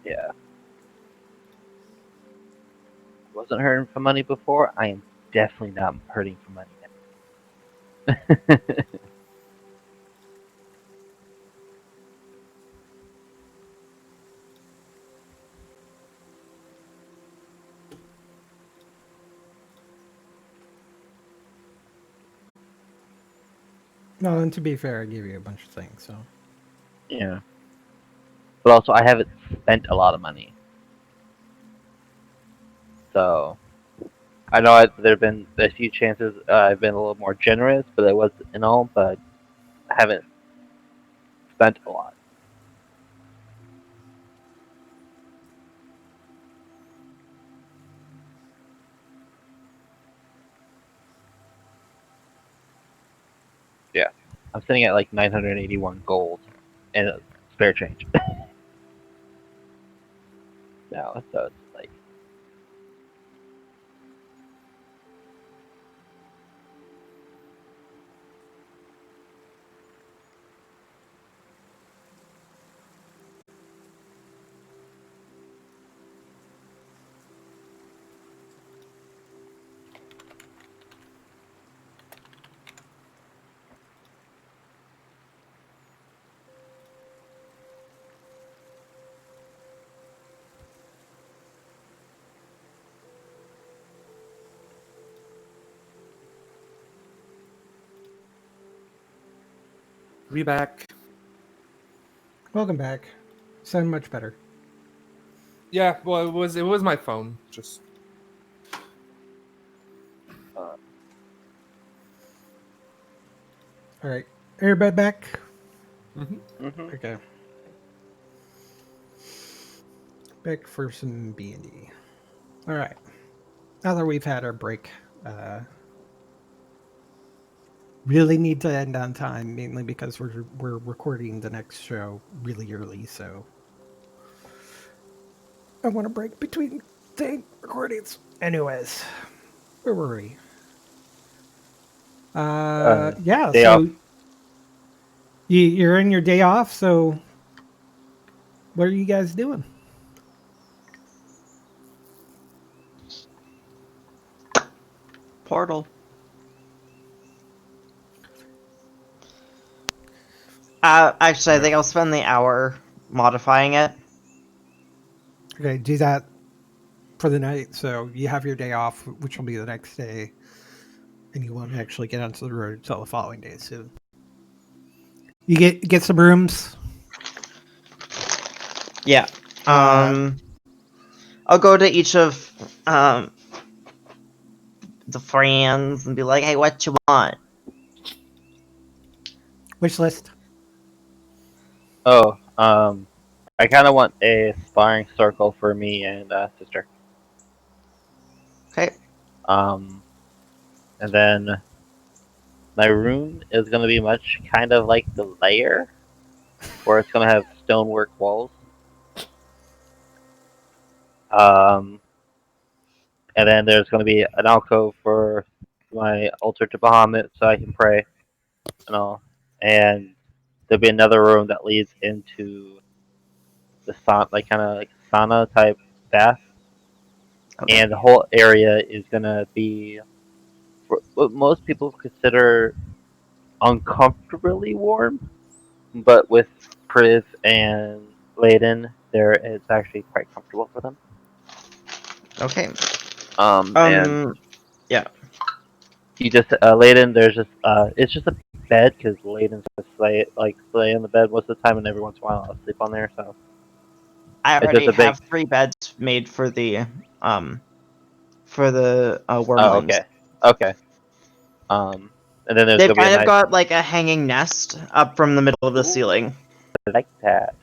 Yeah. Wasn't hurting for money before. I am definitely not hurting for money now. No, and to be fair, I gave you a bunch of things, so. Yeah. But also, I haven't spent a lot of money. So, I know there have been a few chances I've been a little more generous, but it was, but I haven't spent a lot. Yeah. I'm sitting at like 981 gold and spare change. Now, so it's like, We back. Welcome back. Sound much better. Yeah, well, it was my phone. Just All right. Everybody back? mm-hmm. Okay. Back for some B&D. All right. Now that we've had our break, really need to end on time, mainly because we're recording the next show really early, so I want to break between thing recordings. Anyways, where were we? Yeah. Day off. So you're in your day off. So what are you guys doing? Portal. Actually, I think I'll spend the hour modifying it. Okay, do that for the night. So you have your day off, which will be the next day, and you won't actually get onto the road until the following day. So you get some rooms. Yeah. I'll go to each of the friends and be like, "Hey, what you want?" Wish list. Oh, I kind of want a sparring circle for me and sister. Okay. And then my room is gonna be much kind of like the lair, where it's gonna have stonework walls. Um, and then there's gonna be an alcove for my altar to Bahamut, so I can pray and all. And there'll be another room that leads into the like kind of like sauna type bath. Okay. And the whole area is gonna be what most people consider uncomfortably warm, but with Priv and Layden, there it's actually quite comfortable for them. Okay. And Yeah. you just Layden, there's just it's just a bed because Layden's gonna slay on the bed most of the time, and every once in a while I'll sleep on there. So I It's already just a big. have 3 beds made for the Oh, wormlings. okay. Okay. And then there's They've gonna be a kind of nice. got like a hanging nest up from the middle of the Ooh. ceiling. I like that.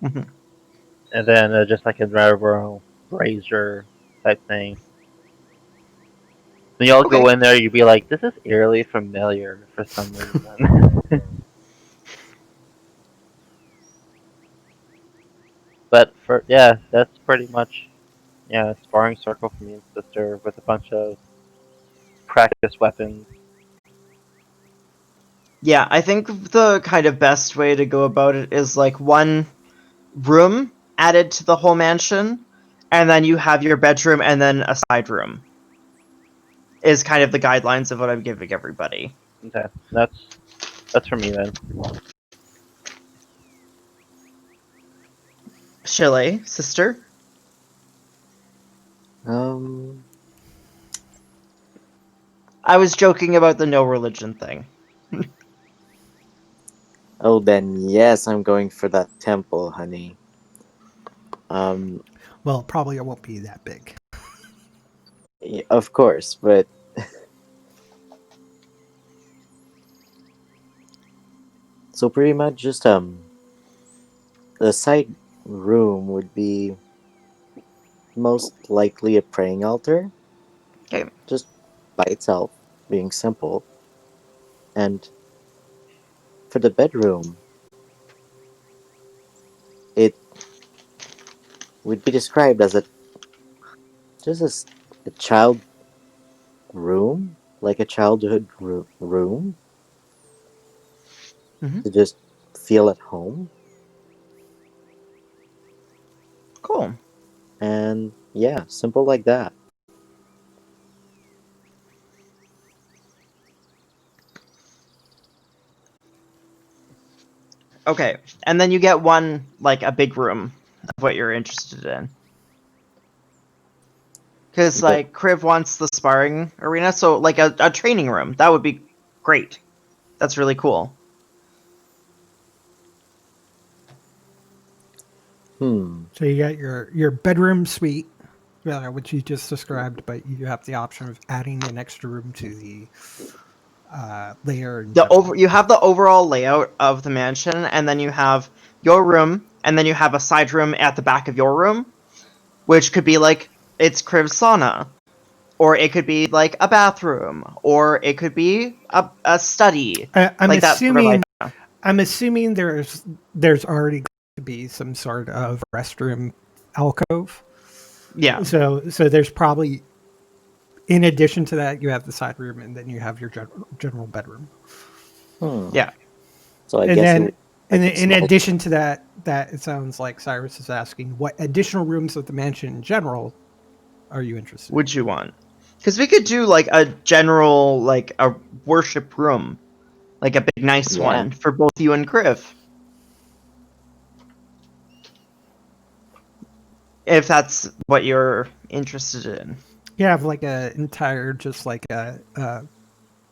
Mhm. And then just like a railroad brazier type thing. When y'all Okay. go in there, you'd be like, "This is eerily familiar for some reason." But that's pretty much sparring circle for me and sister with a bunch of practice weapons. Yeah, I think the kind of best way to go about it is like one room added to the whole mansion, and then you have your bedroom and then a side room. Is kind of the guidelines of what I'm giving everybody. Okay, that's for me then. Chile, sister. Um, I was joking about the no religion thing. oh, then yes, I'm going for that temple, honey. Um, Well, probably it won't be that big. of course, but so pretty much just the side room would be most likely a praying altar, Okay. just by itself, being simple. And for the bedroom, it would be described as a child room, like a childhood room, Mhm. to just feel at home. Cool. And yeah, simple like that. Okay. And then you get one, like, a big room of what you're interested in. Because, But like, Kriv wants the sparring arena, so, like, a training room. That would be great. That's really cool. So you got your bedroom suite, which you just described, but you have the option of adding an extra room to the layer in general. You have the overall layout of the mansion, and then you have your room, and then you have a side room at the back of your room, which could be like it's Kriv's sauna, or it could be like a bathroom, or it could be a study, I'm like that sort of assuming idea. I'm assuming there's already going to be some sort of restroom alcove. Yeah, So there's probably, in addition to that, you have the side room, and then you have your general bedroom. yeah. So I And guess it then would like a in small. addition to that, it sounds like Cyrus is asking, what additional rooms of the mansion in general are you interested in? Would you want? Because we could do like a general, like a worship room, like a big nice Yeah. one for both you and Kriv. If that's what you're interested in. You have like a entire, just like a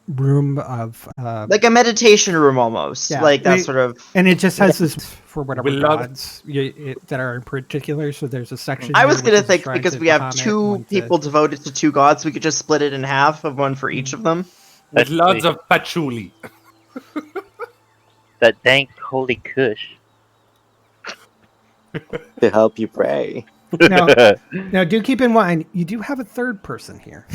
room of Like a meditation room almost. yeah, Like that sort of. and it just has this for whatever We love- gods that are in particular. So there's a section. I here was which gonna is think shrine because to we have Bahamut, two one to- people devoted to two gods, we could just split it in half of one for each of them. with lots of patchouli. That dank holy kush. To help you pray. Now, do keep in mind you do have a third person here.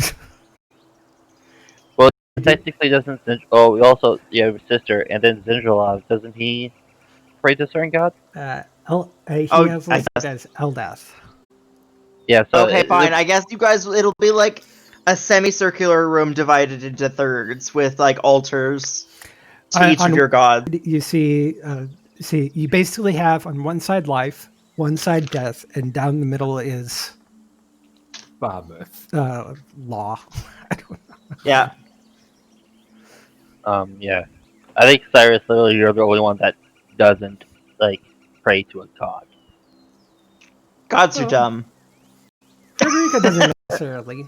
Well, technically doesn't. Oh, we also have a sister, and then Zinjalov, doesn't he pray to certain gods? He Oh, has listed as Eldath. Yeah. So Okay, fine. I guess you guys, it'll be like a semicircular room divided into thirds with like altars to each of your gods. You see, you basically have on one side life, one side death, and down the middle is Bahamut. law. I don't know. Yeah. Yeah. I think Cyrus, literally, you're the only one that doesn't like pray to a god. Gods are dumb. Frederica doesn't necessarily.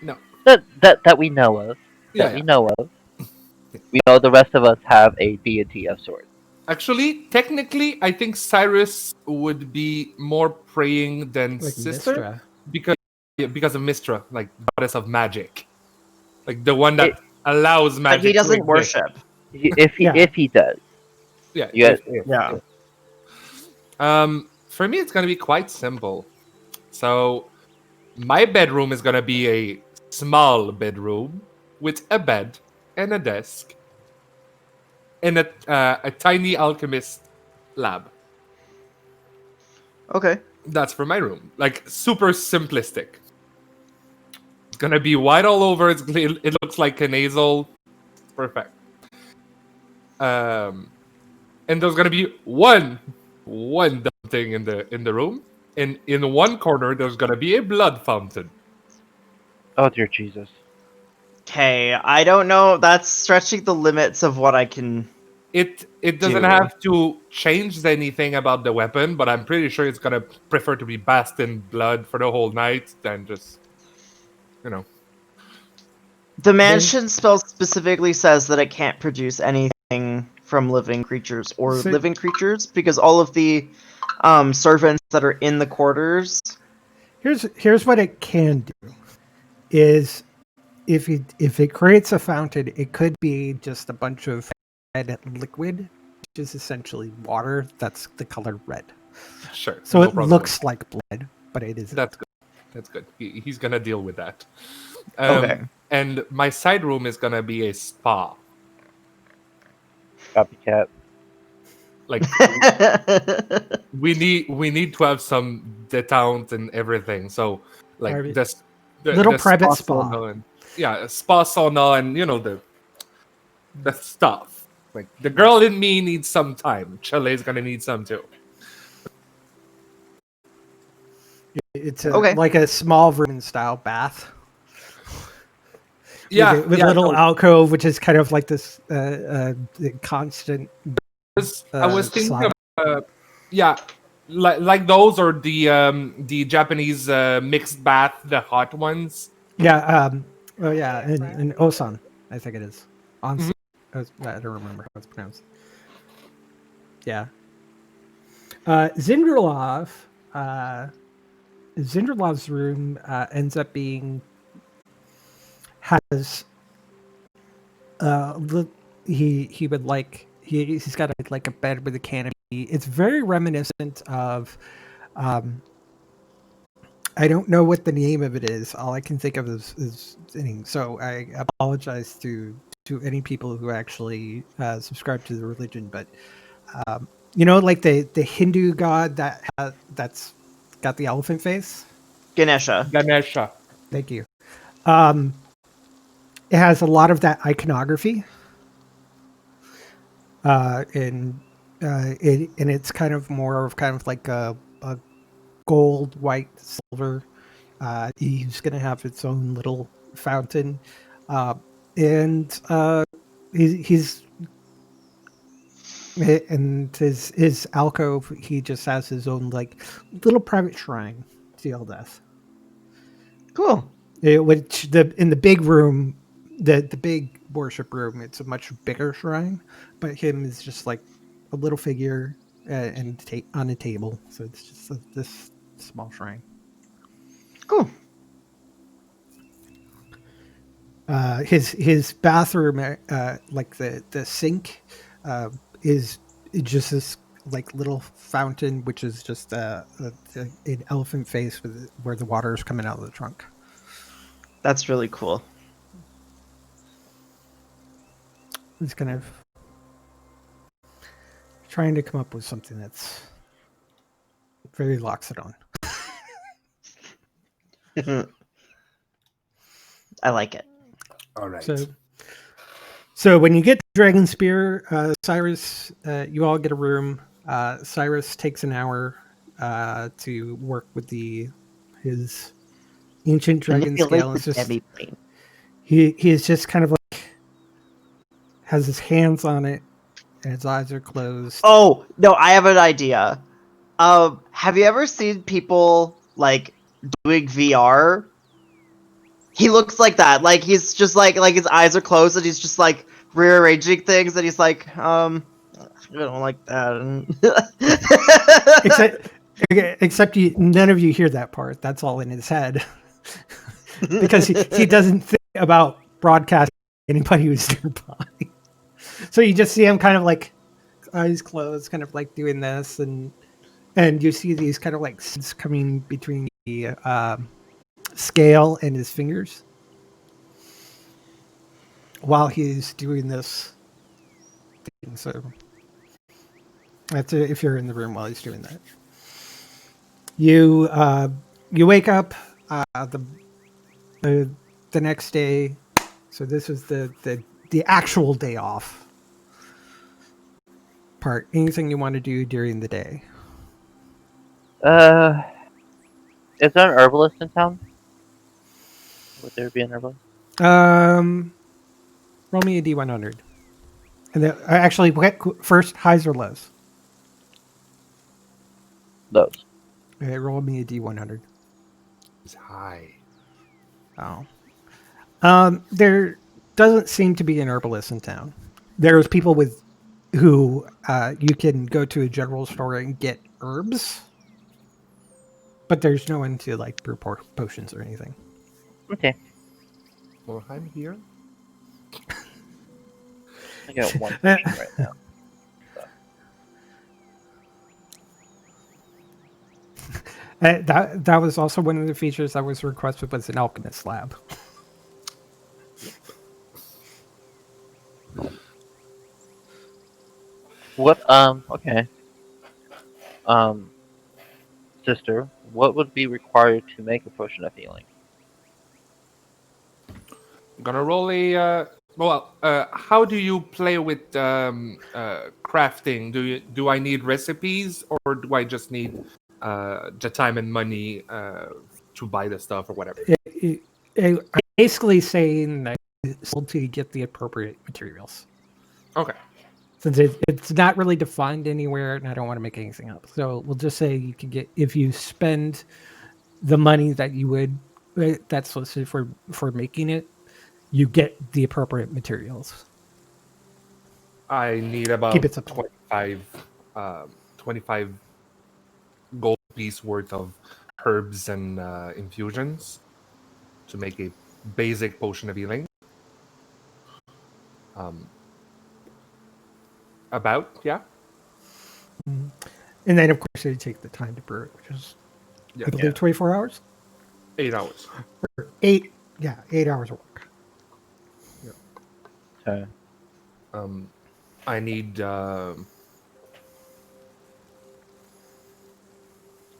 No. That we know of. Yeah, That we know of. We know the rest of us have a deity of sorts. Actually, technically, I think Cyrus would be more praying than Like Sister Mistra. because of Mistra, like goddess of magic, like the one It, that allows But he magic to doesn't exist. worship. Yeah. if he does, Yeah. you guys, Yeah. For me, it's gonna be quite simple. So, my bedroom is gonna be a small bedroom with a bed and a desk and a tiny alchemist lab. Okay. That's for my room. Like super simplistic. It's gonna be white all over. It looks like a nasal. Perfect. Um, and there's gonna be one dumb thing in the room, and in one corner there's gonna be a blood fountain. oh dear Jesus. Okay, I don't know. That's stretching the limits of what I can. It doesn't Do. have to change anything about the weapon, but I'm pretty sure it's gonna prefer to be bathed in blood for the whole night than just, you know. The mansion spell specifically says that it can't produce anything from living creatures or So- living creatures because all of the servants that are in the quarters. Here's what it can do is if it creates a fountain, it could be just a bunch of red liquid, which is essentially water that's the color red. Sure. So no it problem. looks like blood, but it isn't. That's good. That's good. He's gonna deal with that. Okay. And my side room is gonna be a spa. Copycat. Like we need to have some detente and everything. So like Private- this Little private spa. sauna and, yeah, a spa sauna and the stuff. Like the girl in me needs some time. Chele's gonna need some too. It's Okay. like a small room style bath. Yeah, with yeah, little no, alcove, which is kind of like this constant. I was thinking sauna. of yeah, like those or the Japanese mixed bath, the hot ones. Yeah. Oh yeah, and Osan, I think it is. Onsen. I don't remember how it's pronounced. Yeah. Zindralov. Zindralov's room ends up being has he would like he's got like a bed with a canopy. It's very reminiscent of I don't know what the name of it is. All I can think of is so I apologize to any people who actually subscribe to the religion, but like the Hindu god that's got the elephant face. Ganesha. Ganesha. Thank you. It has a lot of that iconography, and it's kind of more of kind of like a gold, white, silver. He's going to have its own little fountain, and he's and his alcove. He just has his own like little private shrine to Death. Cool. Which in the big room, the big worship room, it's a much bigger shrine, but him is just like a little figure and on a table, so it's just this small shrine. Cool. His bathroom, like the sink, is just this like little fountain, which is just an elephant face with where the water is coming out of the trunk. That's really cool. It's kind of trying to come up with something that's very Loxodon. I like it. All right. So when you get to Dragon Spear, Cyrus, you all get a room. Cyrus takes an hour to work with his ancient dragon scale. It's just he is just kind of like has his hands on it and his eyes are closed. Oh no, I have an idea. Have you ever seen people like doing VR? He looks like that. Like he's just like his eyes are closed and he's just like rearranging things and he's like, I don't like that. Except, none of you hear that part. That's all in his head. Because he doesn't think about broadcasting anybody who's nearby. So you just see him kind of like eyes closed, kind of like doing this, and you see these kind of like coming between the scale and his fingers while he's doing this thing. So that's it, if you're in the room while he's doing that. You wake up the next day. So this is the actual day off part. Anything you want to do during the day? Is there an herbalist in town? Would there be an herbalist? Roll me a D100. And then, actually, first, highs or lows? Those. Okay, roll me a D100. It's high. Oh. There doesn't seem to be an herbalist in town. There's people who you can go to a general store and get herbs, but there's no one to like brew potions or anything. Okay. Well, I'm here. I got one potion right now. That was also one of the features that was requested, was an alchemist lab. What? Okay. Sister, what would be required to make a potion of healing? I'm gonna roll a. How do you play with crafting? Do I need recipes, or do I just need the time and money to buy the stuff or whatever? I'm basically saying that it's to get the appropriate materials. Okay. Since it's not really defined anywhere, and I don't want to make anything up, so we'll just say you can get, if you spend the money that you would that's listed for making it, you get the appropriate materials. I need about Keep it simple. 25 gold piece worth of herbs and infusions to make a basic potion of healing. Yeah. And then, of course, they take the time to brew it, which is, I believe, 24 hours? 8 hours. 8 hours of work. Okay. I need...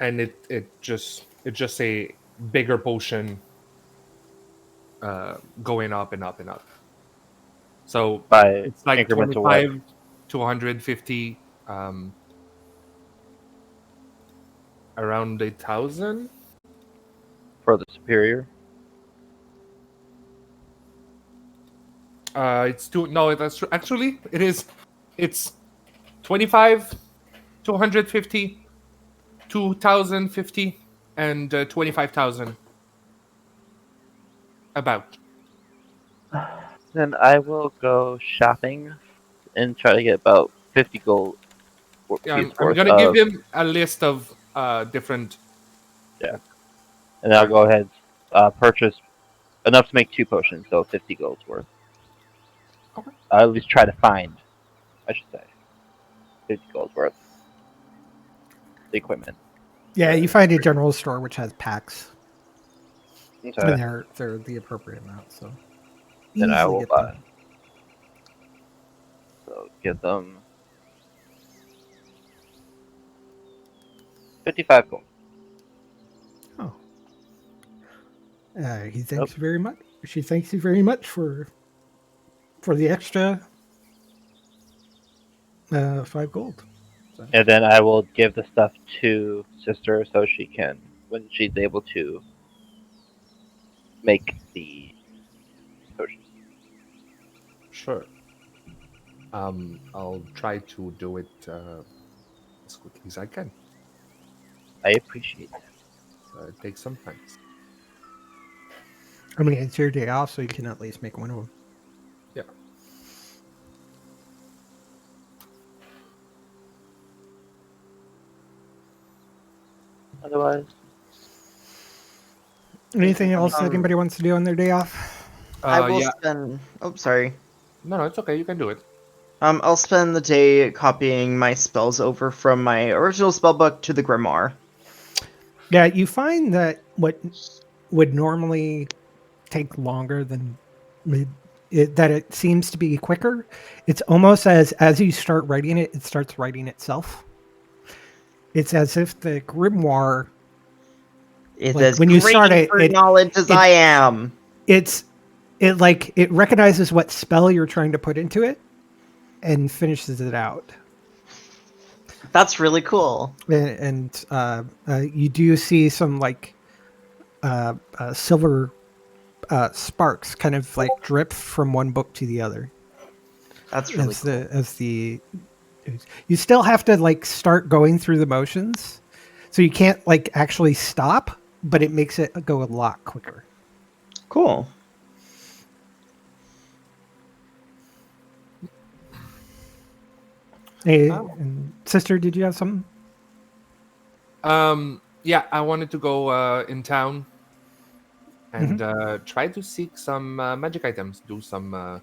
and it just a bigger potion going up and up and up. So By it's like increments of what? 25 to 150, around 8,000 For the superior? It's two. No, that's actually it is. It's 25 to 150, 2,050, and 25,000. About. Then I will go shopping and try to get about 50 gold Yeah, piece I'm worth gonna of... give him a list of different. Yeah. And I'll go ahead purchase enough to make 2 potions, so 50 gold's worth. Okay. I'll at least try to find, I should say, 50 gold's worth. The equipment. Yeah, you find a general store which has packs, Okay. and they're the appropriate amount. So Then I easily will get buy. them. So give them 55 gold. Oh, he thanks you very much. She thanks you very much for the extra 5 gold. So. And then I will give the stuff to sister so she can, when she's able to make the potion. Sure. I'll try to do it as quickly as I can. I appreciate that. It takes some time. I mean, it's your day off, so you can at least make one of them. Yeah. otherwise. Anything else that Um, anybody wants to do on their day off? I will Yeah. spend. Oh, sorry. No, it's okay. You can do it. I'll spend the day copying my spells over from my original spellbook to the grimoire. Yeah, you find that what would normally take longer than that it seems to be quicker. It's almost as you start writing it, it starts writing itself. It's as if the grimoire, It's like as when you start greedy it, for knowledge as it I am. it's it like it recognizes what spell you're trying to put into it and finishes it out. That's really cool. And you do see some like silver sparks kind of like drip from one book to the other That's really cool. as the you still have to like start going through the motions, so you can't like actually stop, but it makes it go a lot quicker. Cool. Hey, Oh. and sister, did you have something? Yeah, I wanted to go in town and try to seek some magic items. Do some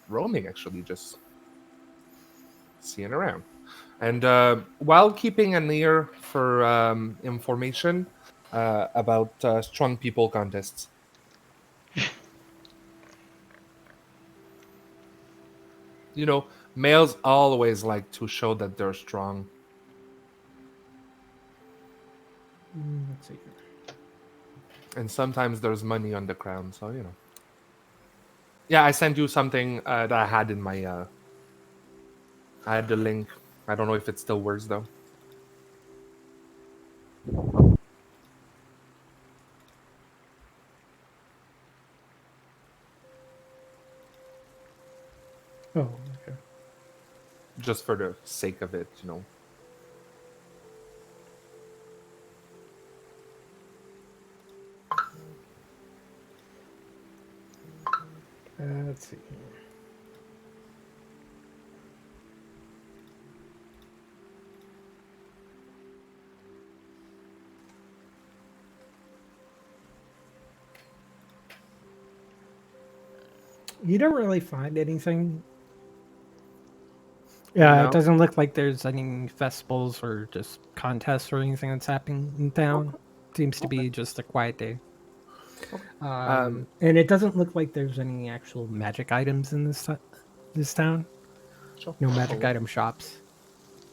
roaming, actually, just seeing around. And while keeping an ear for information about strong people contests. You know, males always like to show that they're strong. Let's see. And sometimes there's money on the crown, so, you know. Yeah, I sent you something that I had in my... I had the link. I don't know if it still works, though. Oh, okay. Just for the sake of it, you know. Let's see. You don't really find anything. Yeah, No? it doesn't look like there's any festivals or just contests or anything that's happening in town. Seems to be just a quiet day. And it doesn't look like there's any actual magic items in this town. Sure. No magic item shops.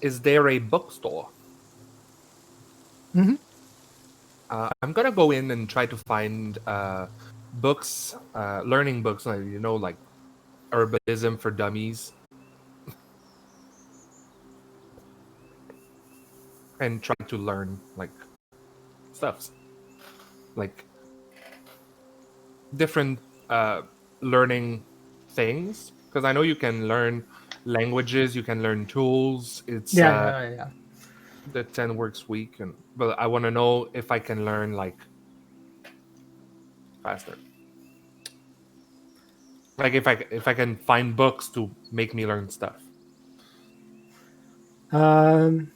Is there a bookstore? Mhm. I'm gonna go in and try to find books, learning books, like, you know, like urbanism for dummies, and try to learn like stuffs, like different learning things. Because I know you can learn languages, you can learn tools. It's Yeah. the 10 works week, and but I want to know if I can learn like faster. Like if I can find books to make me learn stuff. Um,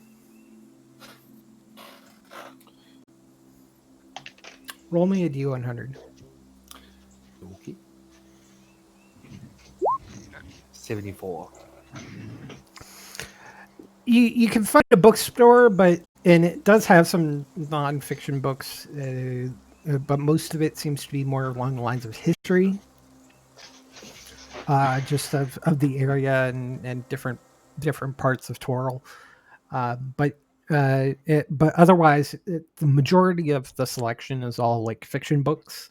roll me a D100. Okay. 74. You can find a bookstore, and it does have some nonfiction books, but most of it seems to be more along the lines of history, just of the area and different parts of Toril. But otherwise, the majority of the selection is all like fiction books.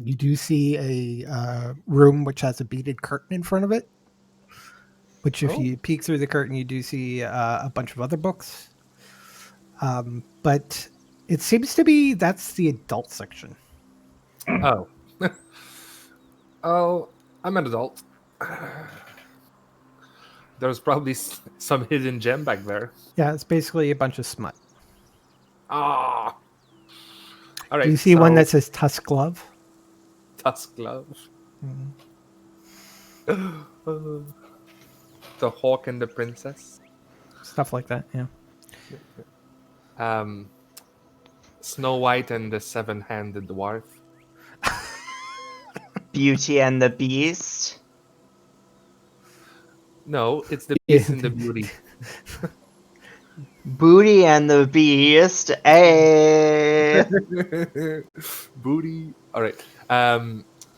You do see a room which has a beaded curtain in front of it, which if Oh. you peek through the curtain, you do see a bunch of other books. But it seems to be that's the adult section. Oh. Oh, I'm an adult. There's probably some hidden gem back there. Yeah, it's basically a bunch of smut. Ah. All Do you right. see one So that says Tusk Glove? Tusk Glove. Mhm. The Hawk and the Princess. Stuff like that, yeah. Snow White and the Seven-Handed Dwarf. Beauty and the Beast. No, it's the Beast and the Beauty. Booty and the Beast. Hey. Booty. All right.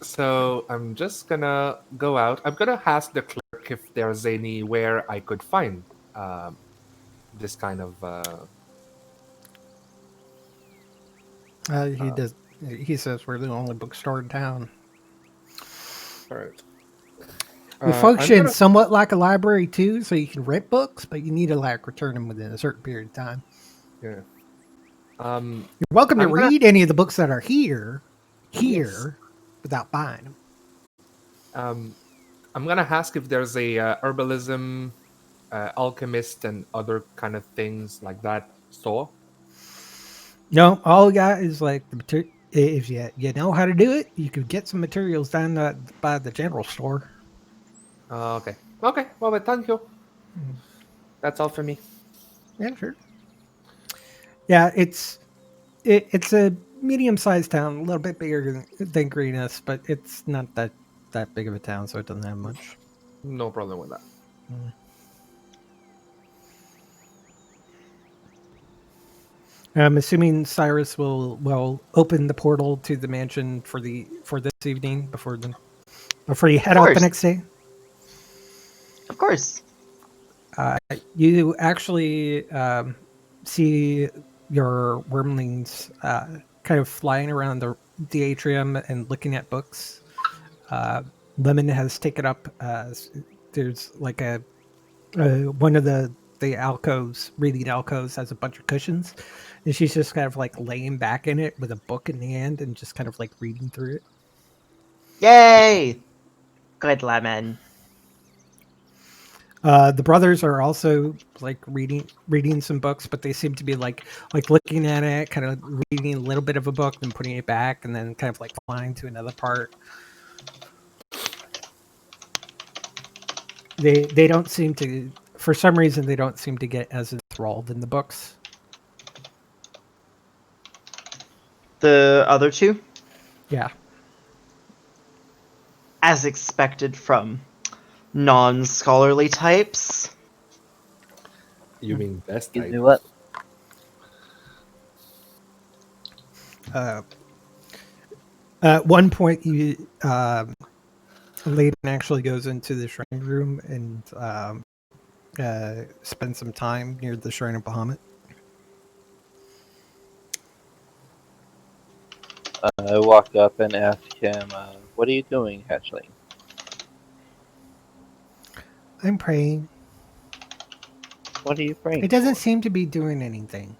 So I'm just gonna go out. I'm gonna ask the clerk if there's anywhere I could find this kind of. He does. He says we're the only bookstore in town. All right. We function somewhat like a library too, so you can rent books, but you need to return them within a certain period of time. Yeah. You're welcome to read any of the books that are here, without buying them. I'm gonna ask if there's a herbalism, alchemist, and other kind of things like that store. No, all we got is like the material. If you know how to do it, you could get some materials down by the general store. Okay. Okay. Well, but thank you. That's all for me. Yeah, sure. Yeah, it's a medium-sized town, a little bit bigger than Greenus, but it's not that big of a town, so it doesn't have much. No problem with that. I'm assuming Cyrus will open the portal to the mansion for this evening before you head out the next day. Of course. You actually see your wormlings kind of flying around the atrium and looking at books. Lemon has taken up. There's like a one of the alcoves, reading alcoves, has a bunch of cushions, and she's just kind of like laying back in it with a book in hand and just kind of like reading through it. Yay! Good Lemon. The brothers are also like reading some books, but they seem to be like looking at it, kind of reading a little bit of a book, then putting it back, and then kind of like flying to another part. They don't seem to, for some reason, they don't seem to get as enthralled in the books. The other two? Yeah. As expected from non-scholarly types. You mean best Excuse type? me, what? At one point, you Layden actually goes into the shrine room and spends some time near the shrine of Bahamut. I walk up and ask him, "What are you doing, hatchling?" I'm praying. What are you praying It doesn't for? seem to be doing anything.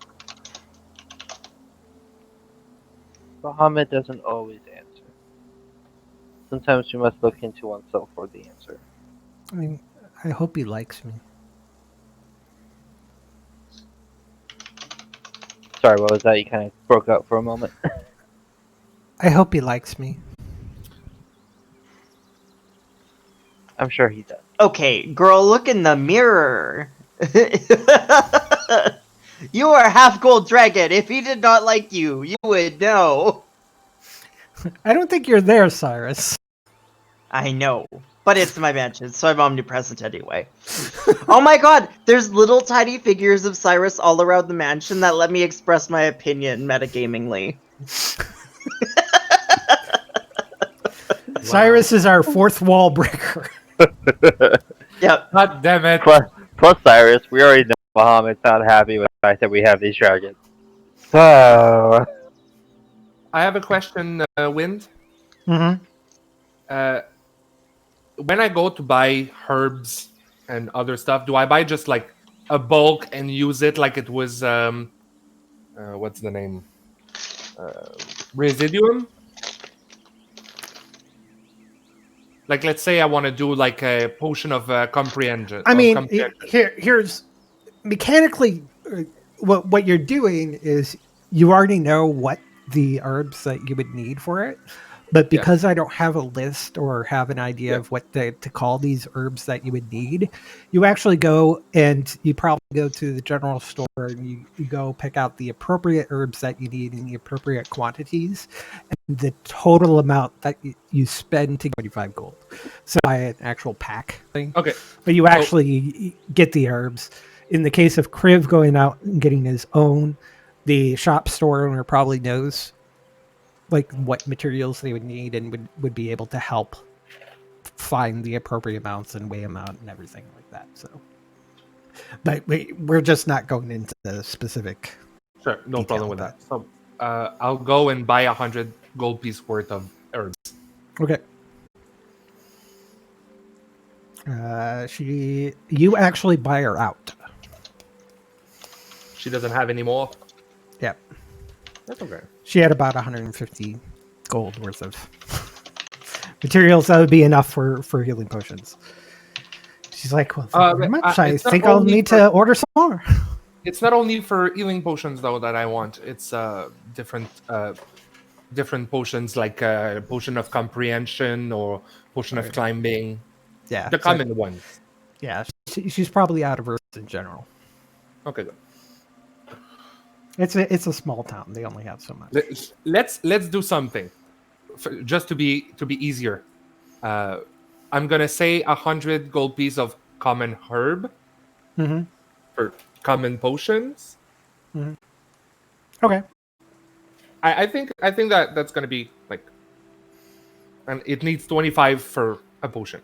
Bahamut doesn't always answer. Sometimes you must look into oneself for the answer. I mean, I hope he likes me. Sorry, what was that? You kind of broke up for a moment. I hope he likes me. I'm sure he does. Okay, girl, look in the mirror. You are half gold dragon. If he did not like you, you would know. I don't think you're there, Cyrus. I know, but it's my mansion, so I'm omnipresent anyway. Oh my god, there's little tiny figures of Cyrus all around the mansion that let me express my opinion metagamingly. Cyrus is our fourth wall breaker. Yep. God damn it! Plus Cyrus, we already know Bahamut's not happy with the fact that we have these dragons. So, I have a question, Wind. Mm-hmm. When I go to buy herbs and other stuff, do I buy just like a bulk and use it like it was what's the name? Residuum? Like, let's say I want to do like a potion of comprehension. I mean, here's mechanically what you're doing is you already know what the herbs that you would need for it. But because I don't have a list or have an idea Yeah. of what to call these herbs that you would need, you actually go and you probably go to the general store and you go pick out the appropriate herbs that you need in the appropriate quantities and the total amount that you spend to get 25 gold. So buy an actual pack thing. Okay. But you actually get the herbs. In the case of Kriv going out and getting his own, the shop store owner probably knows like what materials they would need and would be able to help find the appropriate amounts and weigh them out and everything like that. So, but we're just not going into the specific. Sure, no detail problem of with that. So I'll go and buy 100 gold piece worth of herbs. Okay. You actually buy her out. She doesn't have any more. Yeah. That's okay. She had about 150 gold worth of materials that would be enough for healing potions. She's like, well, thank you very much. I it's not think I'll only need for- to order some more. It's not only for healing potions though that I want. It's different potions like potion of comprehension or potion of climbing. Yeah. The common ones. Yeah, she's probably out of herbs in general. Okay, good. It's a small town. They only have so much. Let's do something, just to be easier. I'm gonna say 100 gold piece of common herb Mm-hmm. for common potions. Okay. I think that's gonna be like, and it needs 25 for a potion.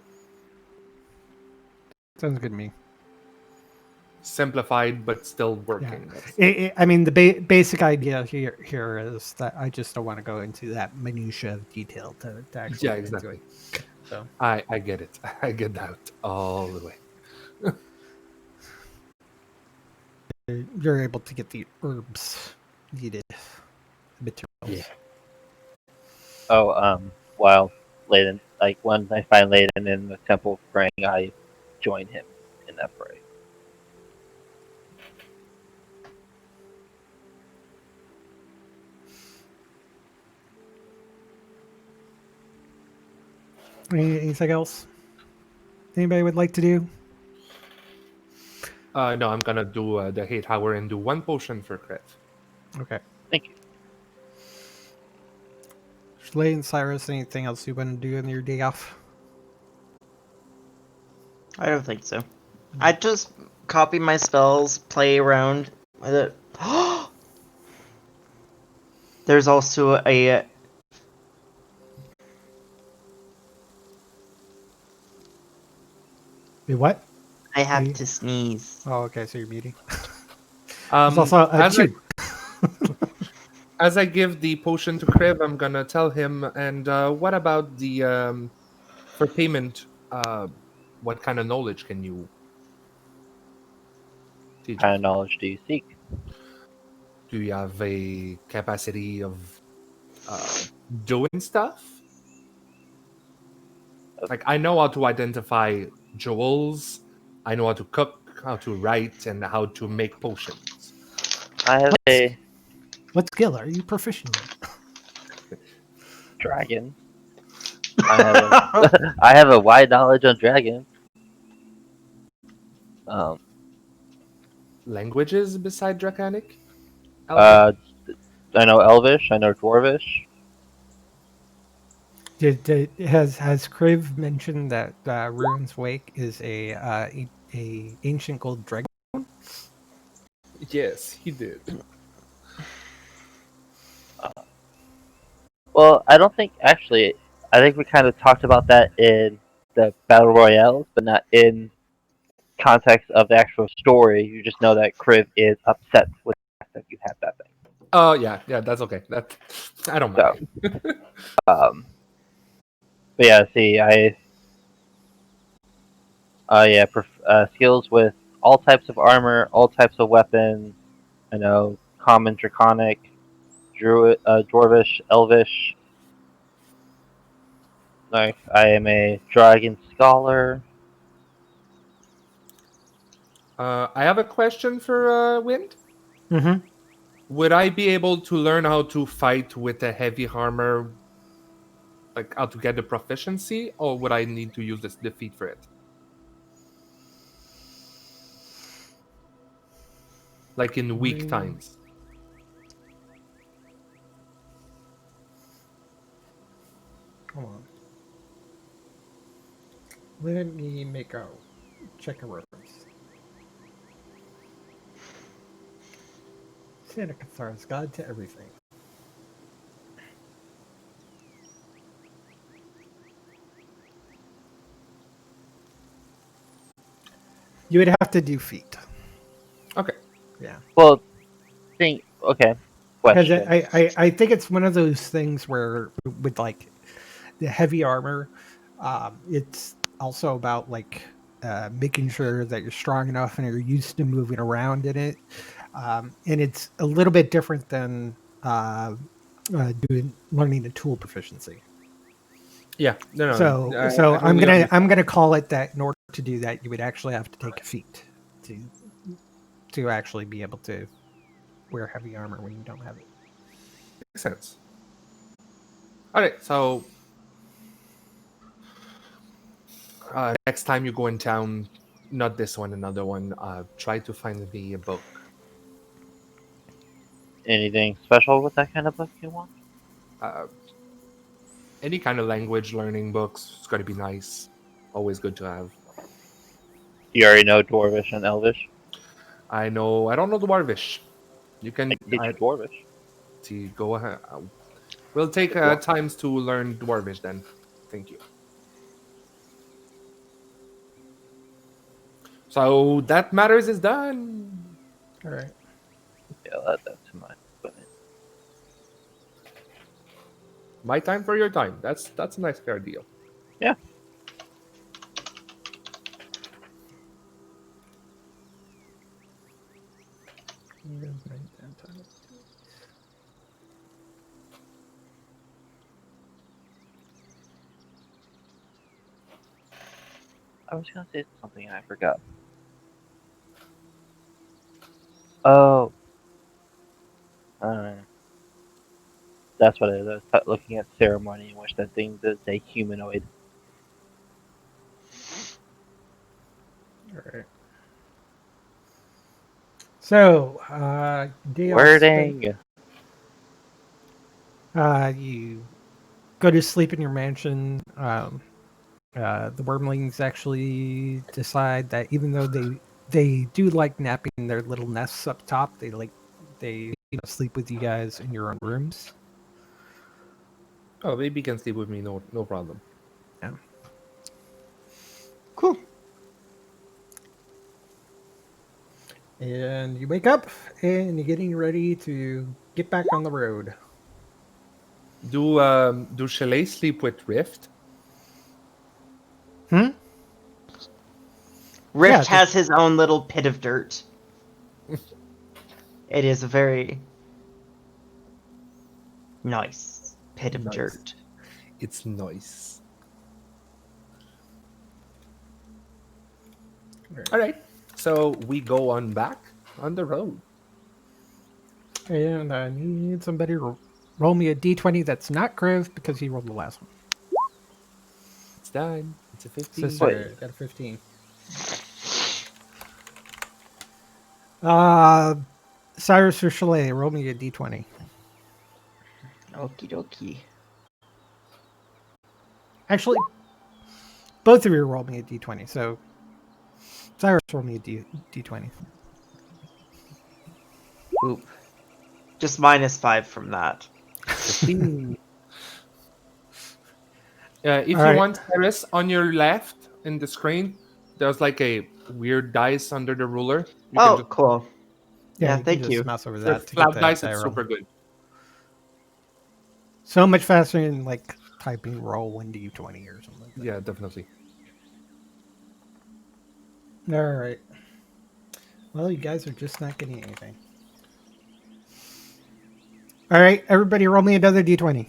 Sounds good to me. Simplified but still working. I mean, the basic idea here is that I just don't want to go into that minutia of detail to actually. Yeah, exactly. So I get it. I get that all the way. you're able to get the herbs needed, materials. Oh, while Layden, like when I find Layden in the temple praying, I join him in that fray. Anything else? Anybody would like to do? No, I'm gonna do the hate hour and do one potion for crit. Okay. Thank you. Shley and Cyrus, anything else you want to do on your day off? I don't think so. I just copy my spells, play around with it. There's also a Wait, what? I have You- to sneeze. Oh, okay. So you're muting. There's Um, also a as, I, chew. as I give the potion to Kriv, I'm gonna tell him. And what about the for payment? What kind of knowledge can you teach? What kind of knowledge do you seek? Do you have a capacity of doing stuff? Like, I know how to identify jewels. I know how to cook, how to write, and how to make potions. I have a What skill are you proficient in? dragon. I have a wide knowledge on dragons. Languages beside Draconic? I know Elvish. I know Dwarvish. Has Kriv mentioned that Rune's Wake is a ancient gold dragon? Yes, he did. Well, I don't think actually. I think we kind of talked about that in the battle royales, but not in context of the actual story. You just know that Kriv is upset with the fact that you have that thing. Oh yeah, that's okay. That I don't So, mind. but yeah, see, skills with all types of armor, all types of weapons. I know common, draconic, druid, dwarvish, elvish. Like, I am a dragon scholar. I have a question for Wind. Mm-hmm. Would I be able to learn how to fight with a heavy armor like how to get the proficiency, or would I need to use this defeat for it? Like in weak times. Hold on. Let me make a check a reference. Santa Cathar's Guide to Everything. You would have to do feet. Okay. Yeah. Well, okay. Because Question. I think it's one of those things where with like the heavy armor, it's also about like making sure that you're strong enough and you're used to moving around in it. And it's a little bit different than learning a tool proficiency. Yeah. No. So I totally understand. I'm gonna call it that in order to do that, you would actually have to take a feat to actually be able to wear heavy armor when you don't have it. Makes sense. All right. So next time you go in town, not this one, another one. Try to find me a book. Anything special with that kind of book you want? Any kind of language learning books. It's going to be nice. Always good to have. You already know Dwarvish and Elvish. I know. I don't know Dwarvish. You can I can teach you Dwarvish. see. Go ahead. We'll take times to learn Dwarvish then. Thank you. So that matters is done. All right. Yeah, I'll add that to my equipment. My time for your time. That's a nice fair deal. Yeah. I was gonna say something and I forgot. Oh. That's what it is. I was looking at ceremony in which that thing is a humanoid. All right. So, day off spent- Wording. you go to sleep in your mansion. The wormlings actually decide that even though they do like napping in their little nests up top, they sleep with you guys in your own rooms. Oh, baby can sleep with me. No problem. Yeah. Cool. And you wake up and you're getting ready to get back on the road. Do Chalet sleep with Rift? Hmm? Rift Yeah, has his own little pit of dirt. It is a very nice pit of Nice. dirt. It's nice. All right. So we go on back on the road. And I need somebody to roll me a d20 that's not Griv because he rolled the last one. It's done. It's a So 15. sorry, I got a 15. Cyrus or Chalet, roll me a d20. Okie dokie. Actually, both of you roll me a d20. So Cyrus, roll me a d20. Oop. Just -5 from that. 15. If All you right. want, Cyrus, on your left in the screen, there's like a weird dice under the ruler. You can Oh, just cool. Yeah, Yeah, you thank can just you. mouse over for that to get flat dice. that It's roll. super good. So much faster than like typing roll 1d20 or something like that. Yeah, definitely. All right. Well, you guys are just not getting anything. All right, everybody, roll me another d20.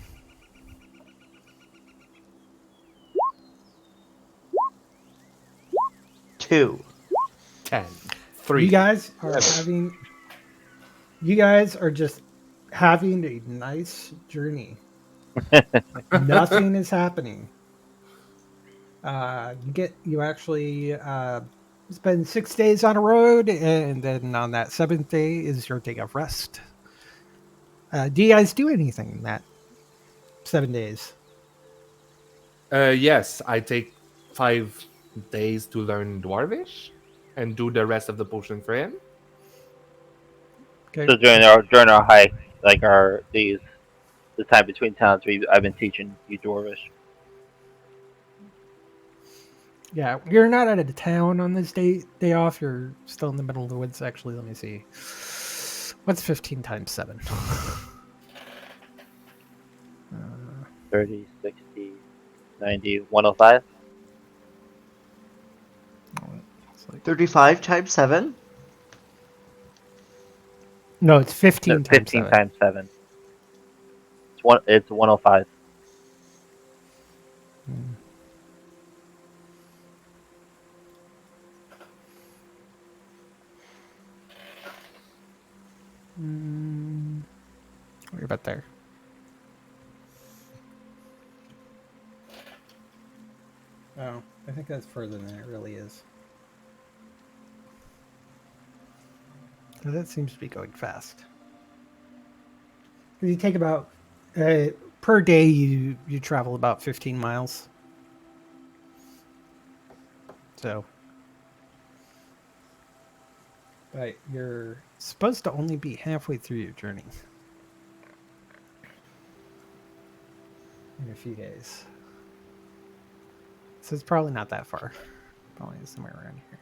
Two. 10. 3. You guys are just having a nice journey Nothing is happening. You actually spend 6 days on a road, and then on that seventh day is your day of rest. Do you guys do anything in that 7 days? Yes, I take 5 days to learn Dwarvish and do the rest of the potion for him. Okay. So during our hike, like the time between towns, I've been teaching you Dwarvish. Yeah, you're not out of town on this day off. You're still in the middle of the woods. Actually, let me see. What's 15 times 7? 30, 60, 90, 105. It's like, 35 times 7? no, it's 15 No, times 15 7. times 7. It's 105. What about there? Oh, I think that's further than it really is. That seems to be going fast. You take about per day. You travel about 15 miles. So, but you're supposed to only be halfway through your journey in a few days. So it's probably not that far. Probably somewhere around here.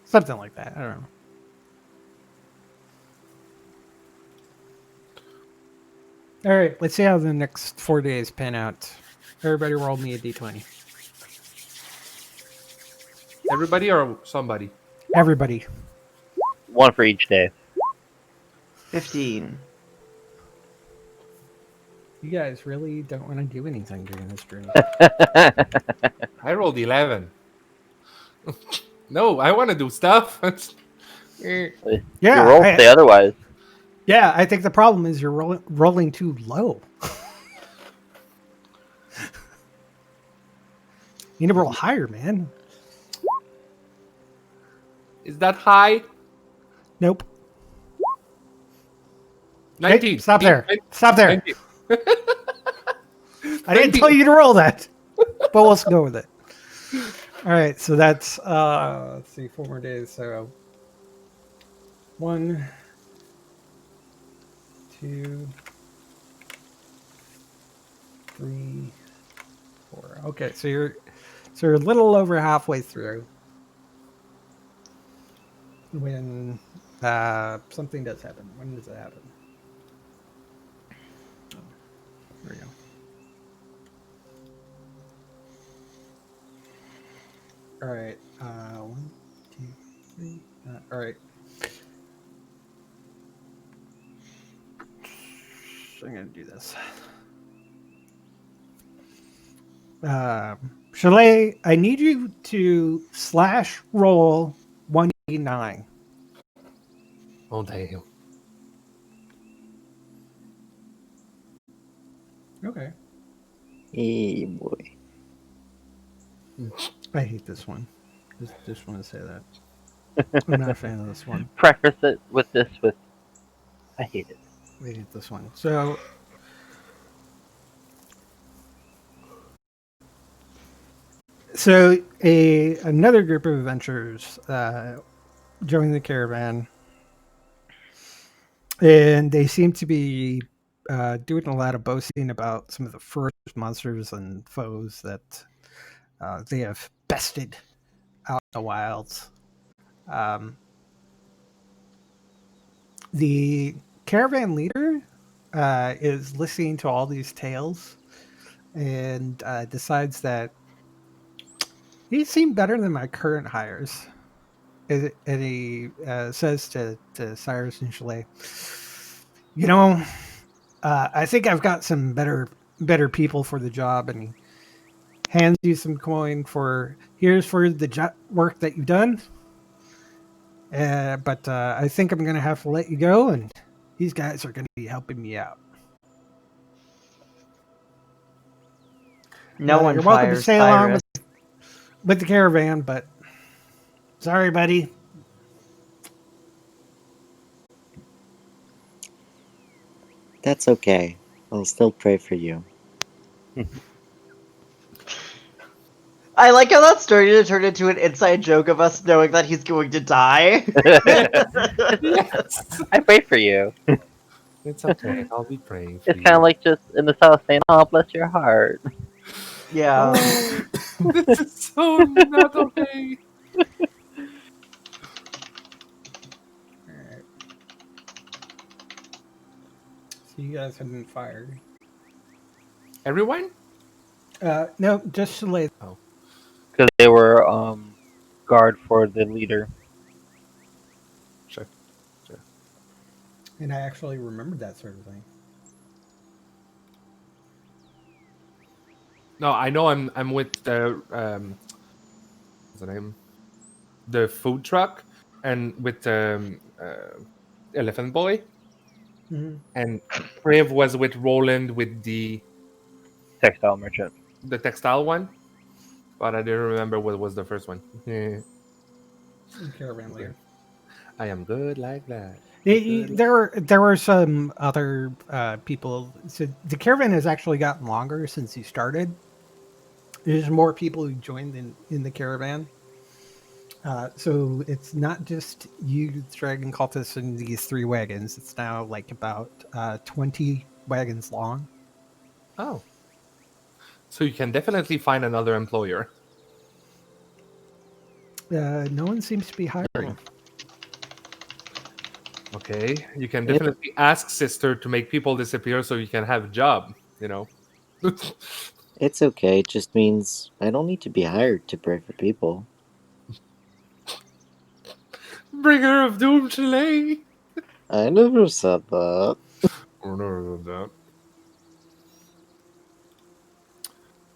Something like that. I don't know. All right, let's see how the next 4 days pan out. Everybody roll me a d20. Everybody or somebody? Everybody. One for each day. 15. You guys really don't want to do anything during this journey. I rolled 11. No, I want to do stuff. Your Yeah, rolls say otherwise. yeah. I think the problem is you're rolling too low. You need to roll higher, man. Is that high? Nope. 19. Hey, stop there. Stop there. 19. I didn't tell you to roll that, but let's go with it. All right, so that's let's see, 4 more days. So 1, 2, 3, 4. Okay, so you're a little over halfway through when something does happen. When does it happen? Oh, there we go. All right. 1, 2, 3. All right. So I'm gonna do this. Chalet, I need you to slash roll 189. Oh, damn. Okay. Hey boy. I hate this one. Just want to say that. I'm not a fan of this one. Preface it with this with I hate it. I hate this one. So another group of adventurers joined the caravan, and they seem to be doing a lot of boasting about some of the first monsters and foes that they have bested out in the wilds. The caravan leader is listening to all these tales and decides that these seem better than my current hires. And he says to Cyrus and Chalet, you know, I think I've got some better people for the job. And he hands you some coin here's for the work that you've done. But I think I'm gonna have to let you go, and these guys are gonna be helping me out. No one You're welcome to fires stay along Cyrus. with the caravan, but sorry, buddy. That's okay. I'll still pray for you. I like how that started to turn into an inside joke of us knowing that he's going to die. Yes. I pray for you. It's okay. I'll be praying for It's kind you. of like just in the south saying, "Oh, bless your heart." Yeah. Oh, this is so not okay. All right. So you guys have been fired. Everyone? No, just Soleil. Oh, Because they were guard for the leader. sure. Sure. And I actually remembered that sort of thing. No, I know I'm with the what's the name? The food truck and with Elephant Boy. Mhm. And Priv was with Roland with Textile merchant. the textile one. But I didn't remember what was the first one. Caravan leader. I am good like that. There were some other people. So the caravan has actually gotten longer since you started. There's more people who joined in the caravan. So it's not just you, dragon cultists, and these 3 wagons. It's now like about 20 wagons long. Oh. So you can definitely find another employer. No one seems to be hiring. Okay. You can It, definitely ask sister to make people disappear so you can have a job, you know. it's okay. It just means I don't need to be hired to pray for people. Bringer of Doom Chalet. I never said that. Oh, no, that.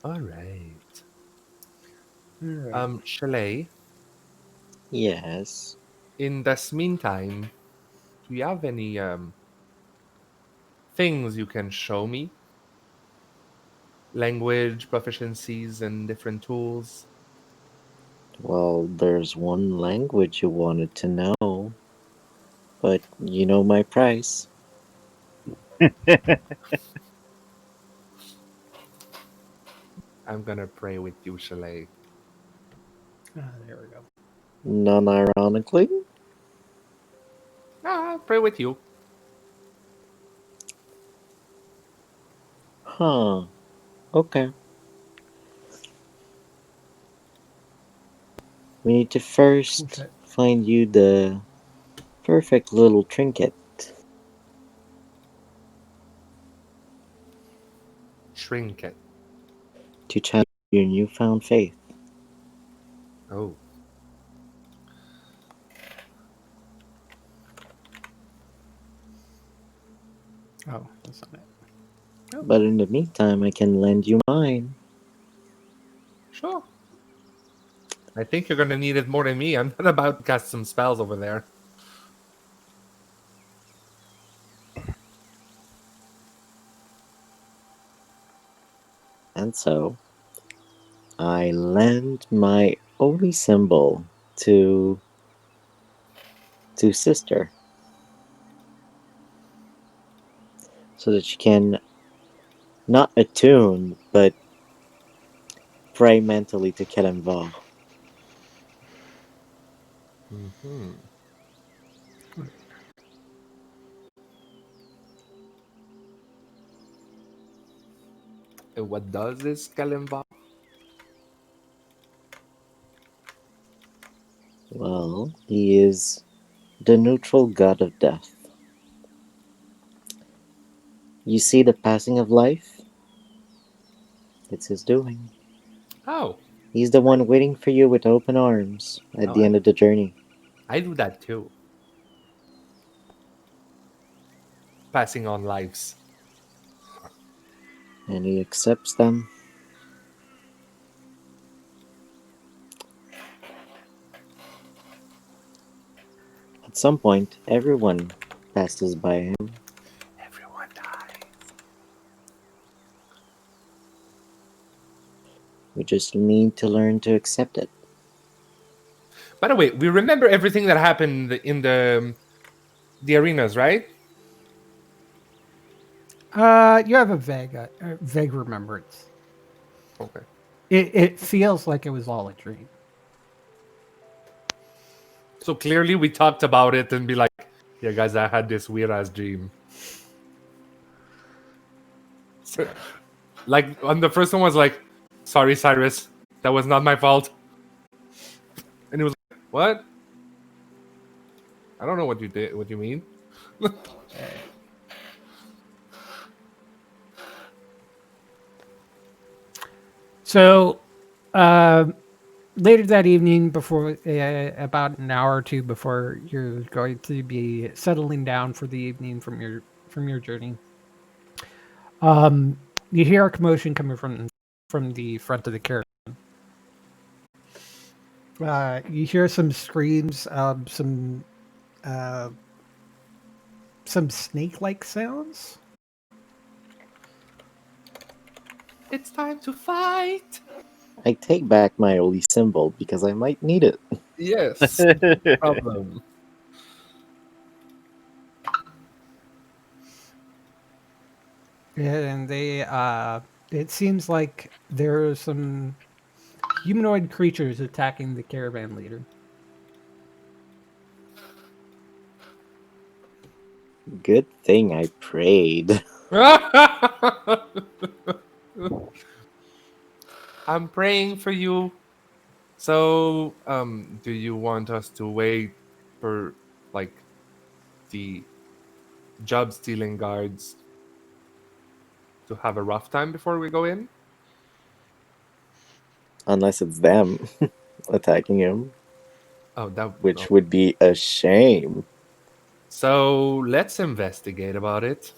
All right. All right. Chalet. Yes. In this meantime, do you have any things you can show me? Language proficiencies and different tools. Well, there's one language you wanted to know, but you know my price. I'm gonna pray with you, Chalet. There we go. Non ironically? Ah, pray with you. Huh. Okay. We need to first Okay. find you the perfect little trinket Trinket. to channel your newfound faith. Oh. Oh, that's not it. Oh. But in the meantime, I can lend you mine. Sure. I think you're gonna need it more than me. I'm not about to cast some spells over there. And so, I lend my only symbol to sister so that she can not attune but pray mentally to Kelenva. Hmm. And what does this spell involve? Well, he is the neutral god of death. You see the passing of life? It's his doing. Oh, He's the one waiting for you with open arms at oh, the end of the journey. I do that too. Passing on lives. And he accepts them. At some point, everyone passes by him. Everyone dies. We just need to learn to accept it. By the way, we remember everything that happened in the arenas, right? You have a vague remembrance. Okay. It feels like it was all a dream. So clearly we talked about it and be like, yeah, guys, I had this weird ass dream. So, like on the first one was like, sorry, Cyrus, that was not my fault. And he was like, what? I don't know what you did. What you mean? So, later that evening, before about an hour or two before you're going to be settling down for the evening from your journey, you hear a commotion coming from the front of the caravan. You hear some screams, uh, some snake-like sounds. It's time to fight. I take back my holy symbol because I might need it. Yes. Problem. And it seems like there are some humanoid creatures attacking the caravan leader. Good thing I prayed. I'm praying for you. So, do you want us to wait for like the job stealing guards to have a rough time before we go in? Unless it's them attacking him, Oh, that. which Oh. would be a shame. So let's investigate about it.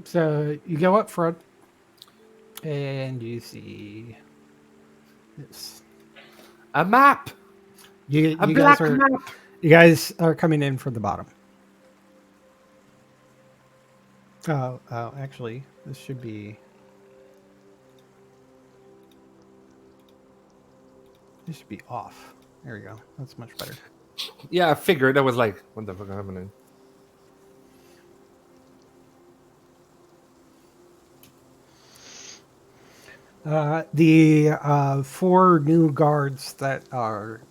So you go up front, and you see this. A map. You A you black guys are map. you guys are coming in from the bottom. Oh, actually, this should be. This should be off. There we go. That's much better. Yeah, I figured. I was like, what the fuck happening? The four new guards that were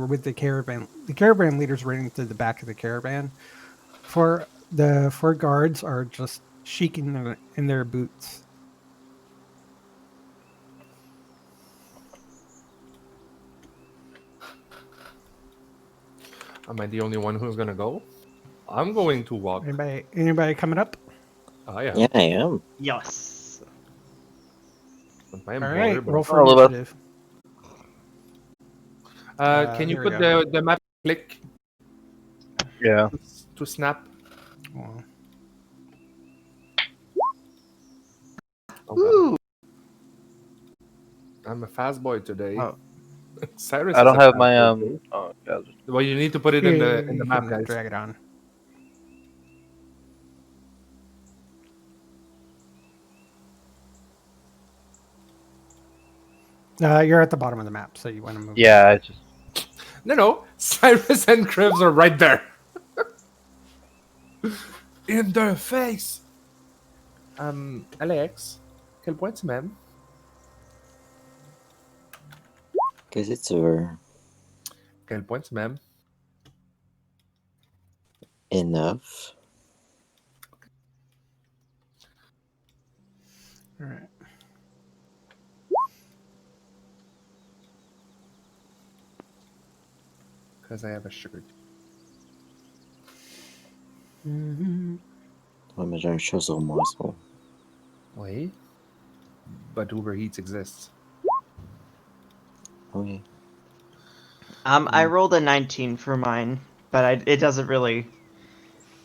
with the caravan leaders running to the back of the caravan. The four guards are just shaking in their boots. Am I the only one who's gonna go? I'm going to walk. Anybody coming up? I am. Yeah, I am. Yes. I am All right, vulnerable. roll for All of us. initiative. Can you here we put go. the map click Yeah. to snap? Oh. Oh, I'm a fast boy today. Oh. Cyrus I is don't a have fast my boy too. Oh god. Well, you need to put it in the You map, can guys. drag it on. You're at the bottom of the map, so you want to move. Yeah, I just No. Cyrus and Krebs are right there. In their face. Alex, quel point tu m'aimes? Because it's over. Quel point tu m'aimes? Enough. All right. Because I have a sugar. Ouais, mais j'ai un chat sur moi, so. Wait. But Uber Eats exists. Okay. I rolled a 19 for mine, but it doesn't really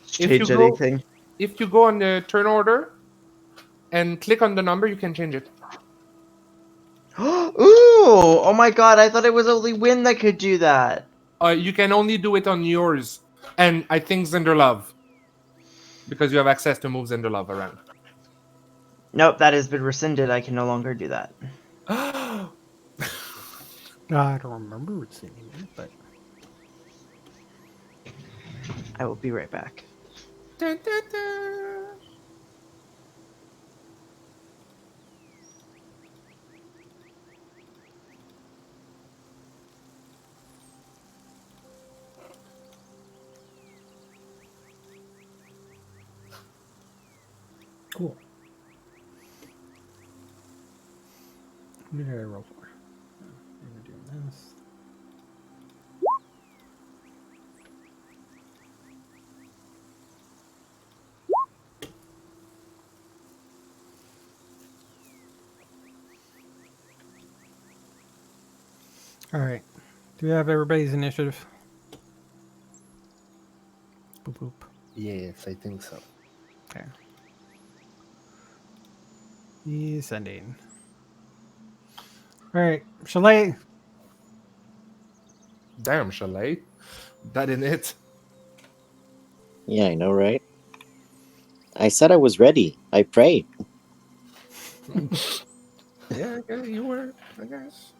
If change you go- anything. If you go on the turn order and click on the number, you can change it. Ooh! Oh my god, I thought it was only Wind that could do that. You can only do it on yours, and I think Zinderlove, because you have access to move Zinderlove around. Nope, that has been rescinded. I can no longer do that. I don't remember seeing it, but I will be right back. Dun, dun, dun. cool. What did I roll for? We're doing this. All right. Do we have everybody's initiative? Boop boop. Yes, I think so. Okay. He's sending. All right, Chalet. Damn, Chalet. That in it. Yeah, I know, right? I said I was ready. I prayed. Yeah, you were, I guess.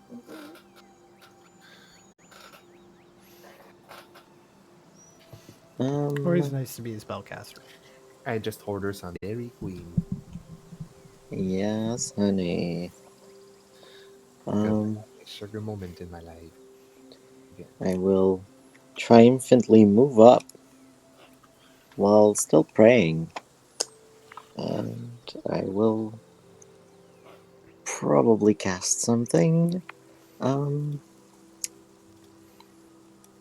Always nice to be a spellcaster. I just ordered some Dairy Queen. Yes, honey. A sugar moment in my life. I will triumphantly move up while still praying. And I will probably cast something.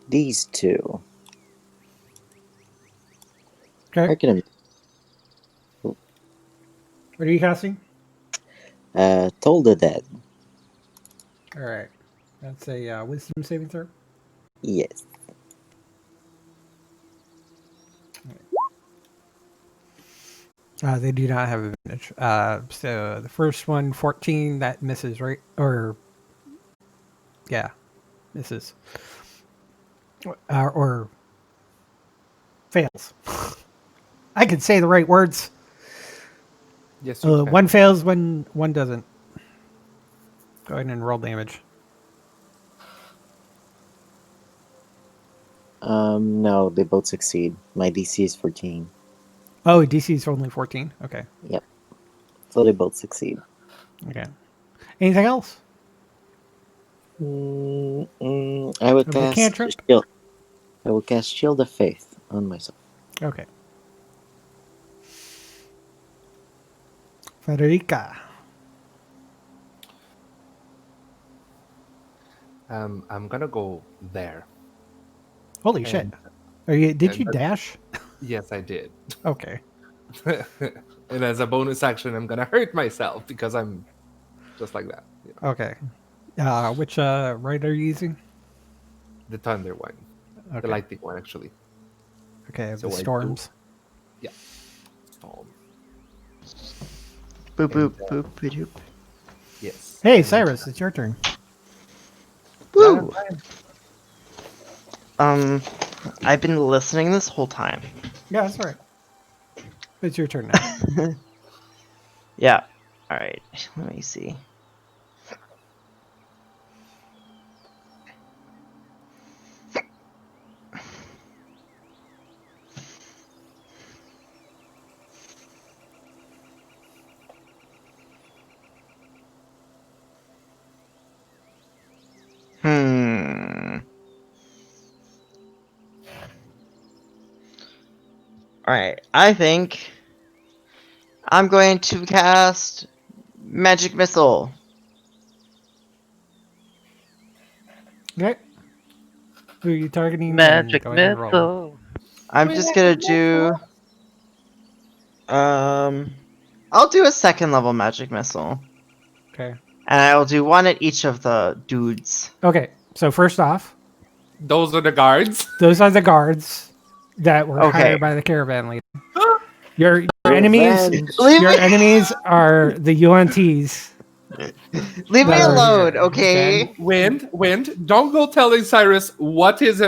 These two. Okay. Arcanum. What are you casting? Toll the Dead. All right. That's a wisdom saving throw. Yes. They do not have advantage. So the first one, 14, that misses, right? Or, yeah, misses. Or fails. I could say the right words. Yes, you can. One fails, one doesn't. Go ahead and roll damage. No, they both succeed. My DC is 14. Oh, DC is only 14. Okay. Yep. So they both succeed. Okay. Anything else? I would A cast cantrip? shield. I will cast Shield of Faith on myself. Okay. Federica. I'm gonna go there. Holy shit. Did you dash? Yes, I did. Okay. And as a bonus action, I'm gonna hurt myself because I'm just like that. You know, Okay. Which right are you using? the thunder one, Okay. the lightning one, actually. Okay, So the I do- storms. Yeah. Storm. Boop boop And, boop boop. Boop. Yes. Hey, And, Cyrus, it's your turn. Woo! I've been listening this whole time. Yeah, that's right. It's your turn now. Yeah. All right. Let me see. Alright, I think I'm going to cast Magic Missile. Okay. Who are you targeting? Magic Go ahead and roll. missile. I'm just gonna do I'll do a second level Magic Missile. Okay. And I will do one at each of the dudes. Okay. So first off, those are the guards. those are the guards that were Okay. hired by the caravan leader. Your enemies, Revenge. Leave your me- enemies are the UNTs Leave me No, alone, yeah. okay? Wind, don't go telling Cyrus what is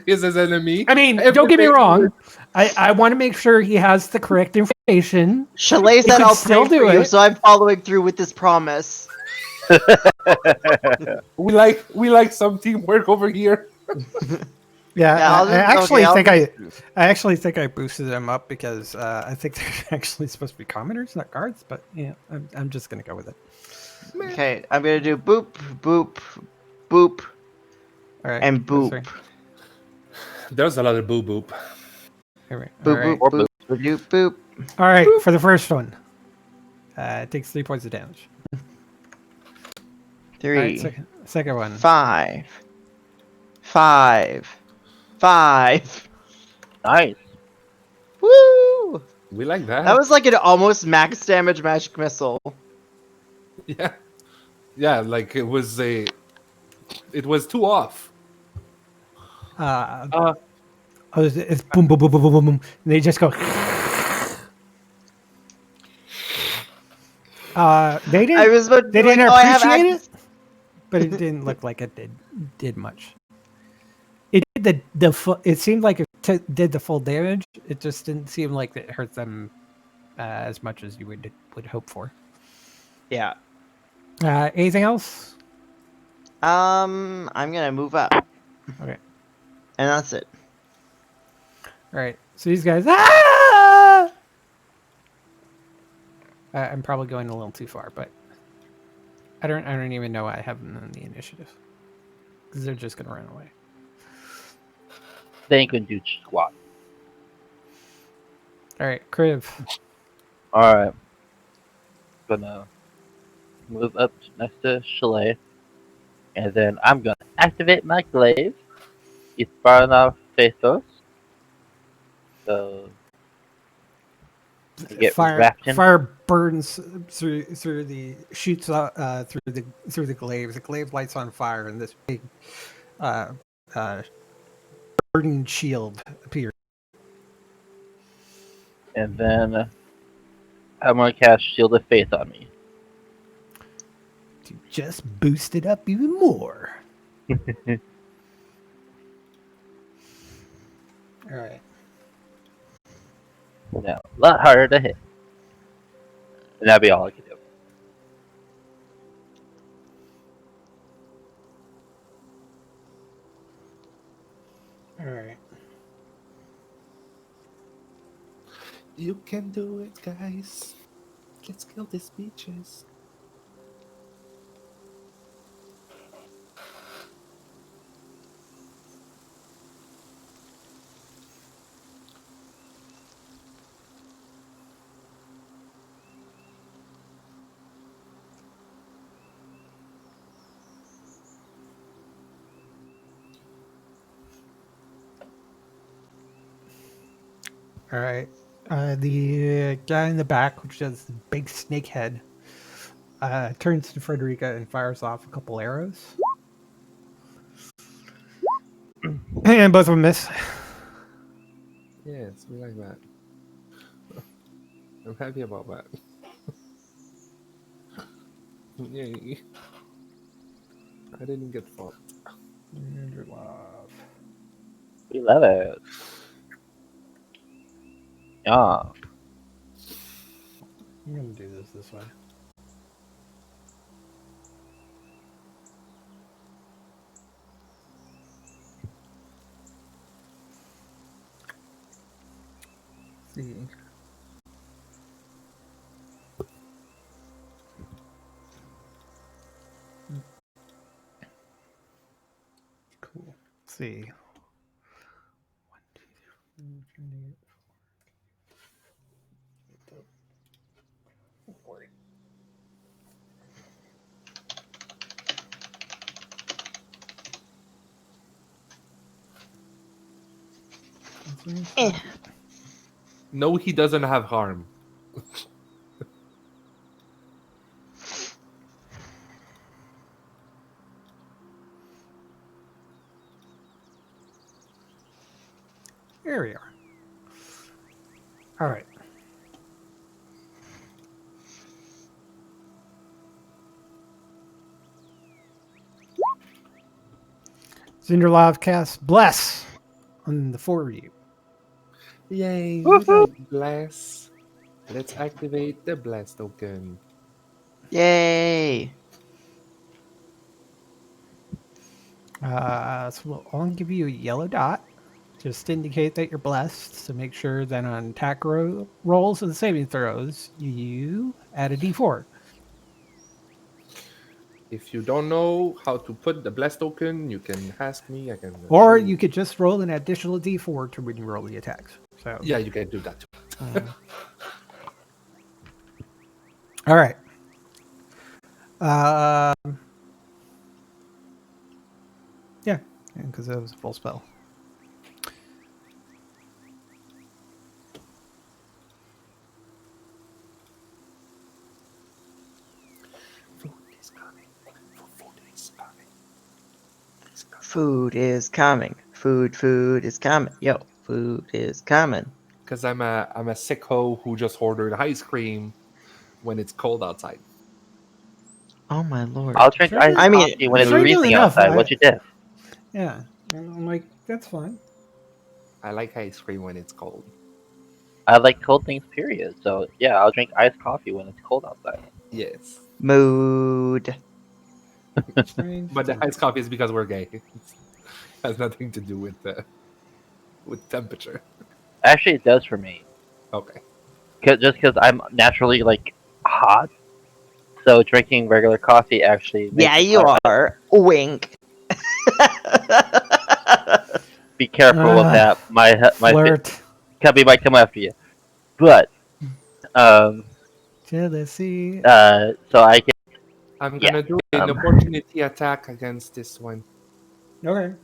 his enemy. I mean, don't get me Everything- wrong. I want to make sure he has the correct information. Chalet You said could I'll still pray do for you, it. so I'm following through with this promise. We like some teamwork over here. Yeah, Yeah, I'll I just actually okay. I actually think I boosted them up because I think they're actually supposed to be commoners, not guards. But yeah, I'm just gonna go with it. Okay, I'm gonna do boop, boop, boop, All right, and that's boop. right. There's a lot of boo boop. All right, all Boop, right, boop, boop, boop, boop. all right. For the first one, it takes 3 points of damage. All right, 3, second one. 5, 5, 5. Nice. Woo! We like that. That was like an almost max damage magic missile. Yeah, like it was too off. Oh, it's boom, boom, boom, boom, boom, boom, boom. And they just go. They I didn't. was about to They be like, didn't oh, I have appreciate access. it, but it didn't look like it did much. It did the full. It seemed like it did the full damage. It just didn't seem like it hurt them as much as you would hope for. Yeah. Anything else? I'm gonna move up, Okay. and that's it. All right. So these guys. Ah! I'm probably going a little too far, but I don't even know why I have them in the initiative because they're just gonna run away. They ain't gonna do squat. All right, Kriv. Alright. Gonna move up next to Chalet. And then I'm gonna activate my glaive. It's Barna Faithos. So I get wrapped in. Fire burns through the shoots through the glaive. The glaive lights on fire, and this big uh, uh, burning shield appears. And then I'm gonna cast Shield of Faith on me. To just boost it up even more. All right. Now, a lot harder to hit. And that'd be all I could do. All right. You can do it, guys. Let's kill these beaches. All right. The guy in the back, which has the big snake head, turns to Frederica and fires off a couple arrows. And both of them miss. Yes, we like that. I'm happy about that. Yay. I didn't get fucked. And you're love. We love it. Yeah. I'm gonna do this way. See. Cool. Let's see. 1, 2, 3, 4. No, he doesn't have harm. Here we are. All right. Cinderlov casts Bless on the four of you. Yay! Woohoo! Bless. Let's activate the bless token. Yay! So I'll give you a yellow dot, just to indicate that you're blessed. So make sure that on attack rolls and saving throws, you add a d4. If you don't know how to put the bless token, you can ask me. I can. Or show you could just roll an additional d4 to when you roll the attacks. So Yeah, you can do that too. all right. Yeah, because that was a full spell. Food is coming. Food is coming. Food is coming. Food is coming. Yo, food is coming. Because I'm a sicko who just ordered ice cream when it's cold outside. Oh my lord. I'll drink Strangely- iced I mean, coffee when it's strangely freezing enough, outside. What you did? Yeah, I'm like, that's fine. I like ice cream when it's cold. I like cold things, period. So yeah, I'll drink iced coffee when it's cold outside. Yes. mood. Strange. But the iced coffee is because we're gay. It has nothing to do with temperature. Actually, it does for me. Okay. Just because I'm naturally like hot, so drinking regular coffee actually makes Yeah, it you hot. are. Wink. Be careful with that. My Flirt. cubby might come after you. But Jealousy. so I can. I'm Yeah, gonna do an opportunity attack against this one. Okay.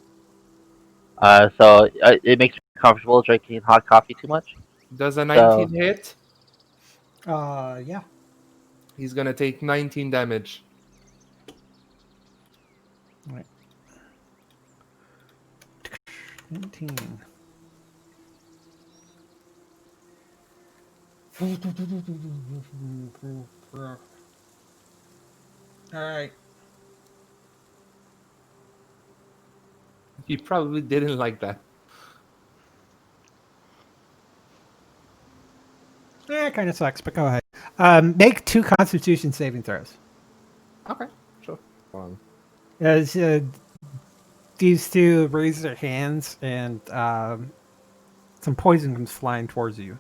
So it makes me comfortable drinking hot coffee too much. Does a 19 hit? Yeah. He's gonna take 19 damage. Right. 19. All right. He probably didn't like that. It kind of sucks, but go ahead. Make 2 Constitution saving throws. Okay, sure. Hold As these two raise their hands, and some poison comes flying towards you.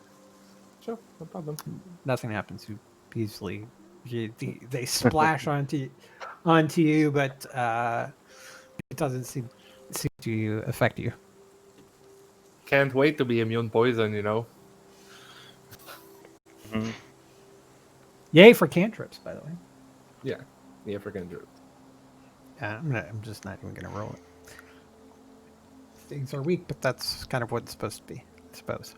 sure, no problem. Nothing happens. You easily. They splash onto you, but it doesn't seem to affect you. Can't wait to be immune poison, you know? Mhm. Yay for cantrips, by the way. Yeah, the African druid. Yeah, I'm just not even gonna roll it. Things are weak, but that's kind of what it's supposed to be, I suppose.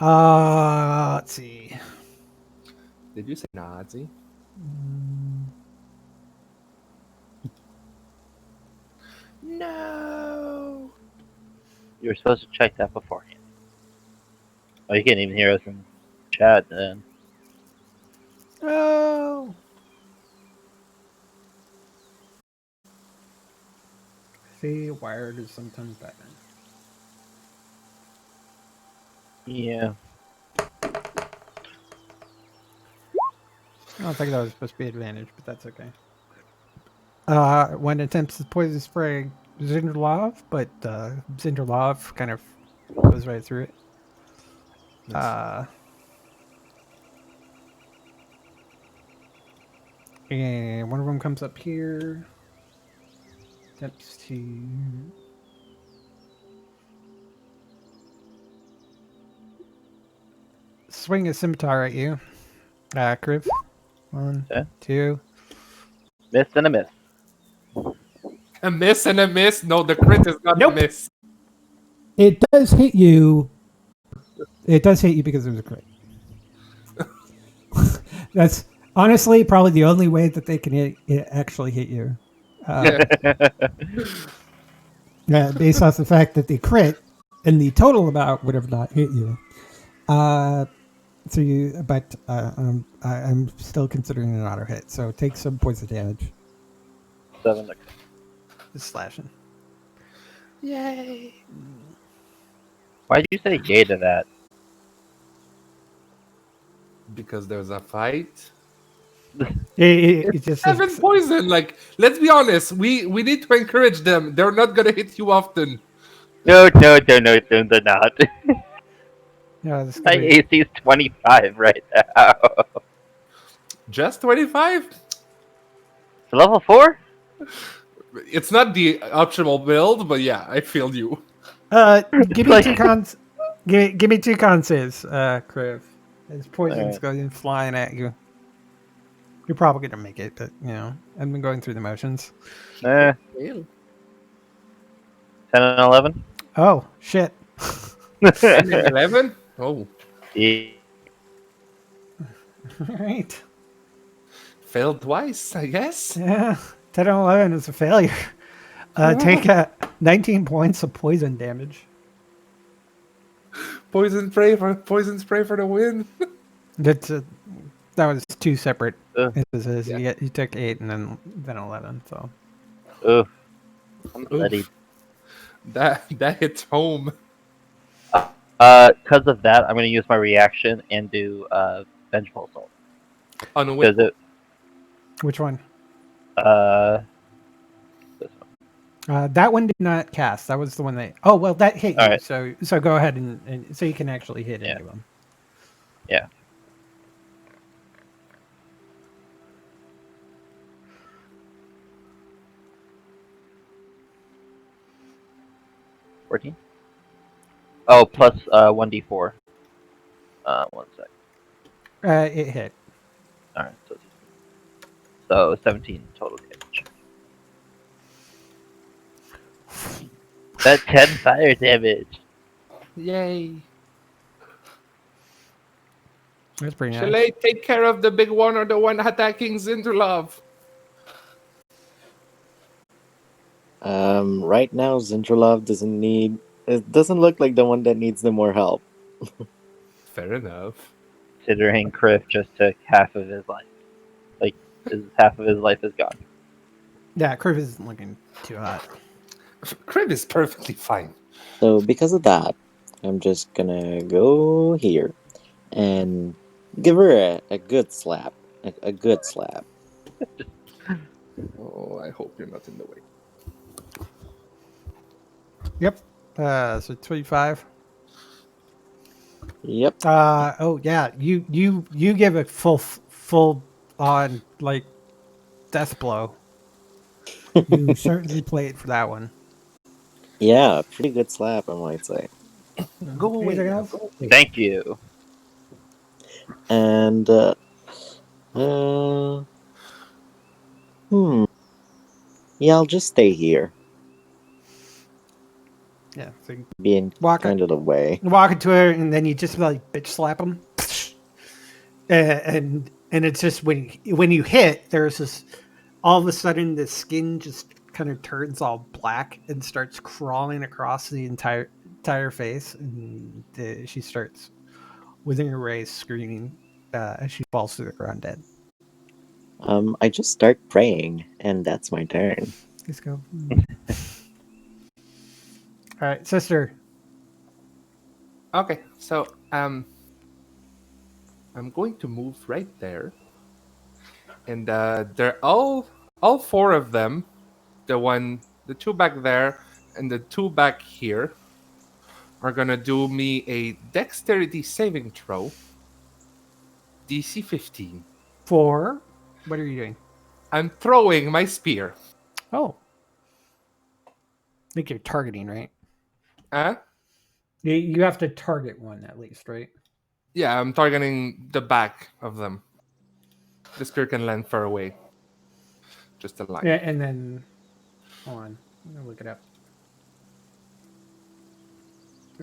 Let's see. Did you say Nazi? No. You're supposed to check that beforehand. Oh, you can't even hear us in chat then. Oh. See, wired is sometimes Batman. Yeah. I don't think that was supposed to be advantage, but that's okay. One attempts to poison spray Zinderlov, but Zinderlov kind of goes right through it. Nice. And one of them comes up here. Attempts to swing a scimitar at you. Kriv. 1, Okay. 2. Miss and a miss. A miss and a miss? No, the crit is not Nope. a miss. It does hit you. It does hit you because it was a crit. That's honestly probably the only way that they can actually hit you. Based off the fact that the crit and the total amount would have not hit you. But I'm still considering an auto hit. So take some points of damage. 7. Okay. Just slashing. Yay! Why'd you say yay to that? Because there's a fight. It's just 7 poison. Like, let's be honest. We need to encourage them. They're not gonna hit you often. No, they're not. it's My gonna be, AC is 25 right now. Just 25. For level 4? It's not the optimal build, but yeah, I feel you. give me like- two cons. Give me two conses, Kriv. As poison's Alright. going flying at you. You're probably gonna make it, but I've been going through the motions. 10 and 11? Oh shit! 10 and 11. Oh, Yeah. All right. failed twice, I guess. Yeah, 10 and 11 is a failure. Take 19 points of poison damage. Poison spray for the win. That's that was two separate instances. Yeah. You took 8 and then 11. So Oof. I'm bloodied. That hits home. Because of that, I'm going to use my reaction and do Vengeful Assault. On which Because it, which one? this one. That one did not cast. That was the one that. Oh well, that hit you. All right. So go ahead and so you can actually hit Yeah. into them. Yeah. $14? Oh, plus 1d4. 1 sec. It hit. Alright, so 17 total damage. That's 10 fire damage. Yay. That's pretty nice. Chalet, take care of the big one or the one attacking Zinderlov. Right now, Zintralov doesn't need. It doesn't look like the one that needs the more help. Fair enough. Considering Kriff just took half of his life. Like, half of his life is gone. Yeah, Kriv isn't looking too hot. Crib is perfectly fine. So because of that, I'm just gonna go here and give her a good slap. A good slap. Oh, I hope you're not in the way. Yep. So 25. Yep. Oh yeah, you give a full on like death blow. You certainly played for that one. Yeah, pretty good slap, I might say. Go away. Anything else? Thank you. And uh, yeah, I'll just stay here, Yeah. So you being walk kind of the way. walk into her, and then you just like bitch slap him, and it's just when you hit, there's this all of a sudden the skin just kind of turns all black and starts crawling across the entire face, and she starts within her rays screaming as she falls to the ground dead. I just start praying, and that's my turn. Let's go. All right, sister. Okay, so I'm going to move right there, and they're all 4 of them, the 2 back there, and the 2 back here, are gonna do me a dexterity saving throw. DC 15. For what are you doing? I'm throwing my spear. Oh, I think you're targeting, right? Huh? You have to target one at least, right? Yeah, I'm targeting the back of them. The spear can land far away. Just a line. Yeah, and then hold on, I'm gonna look it up.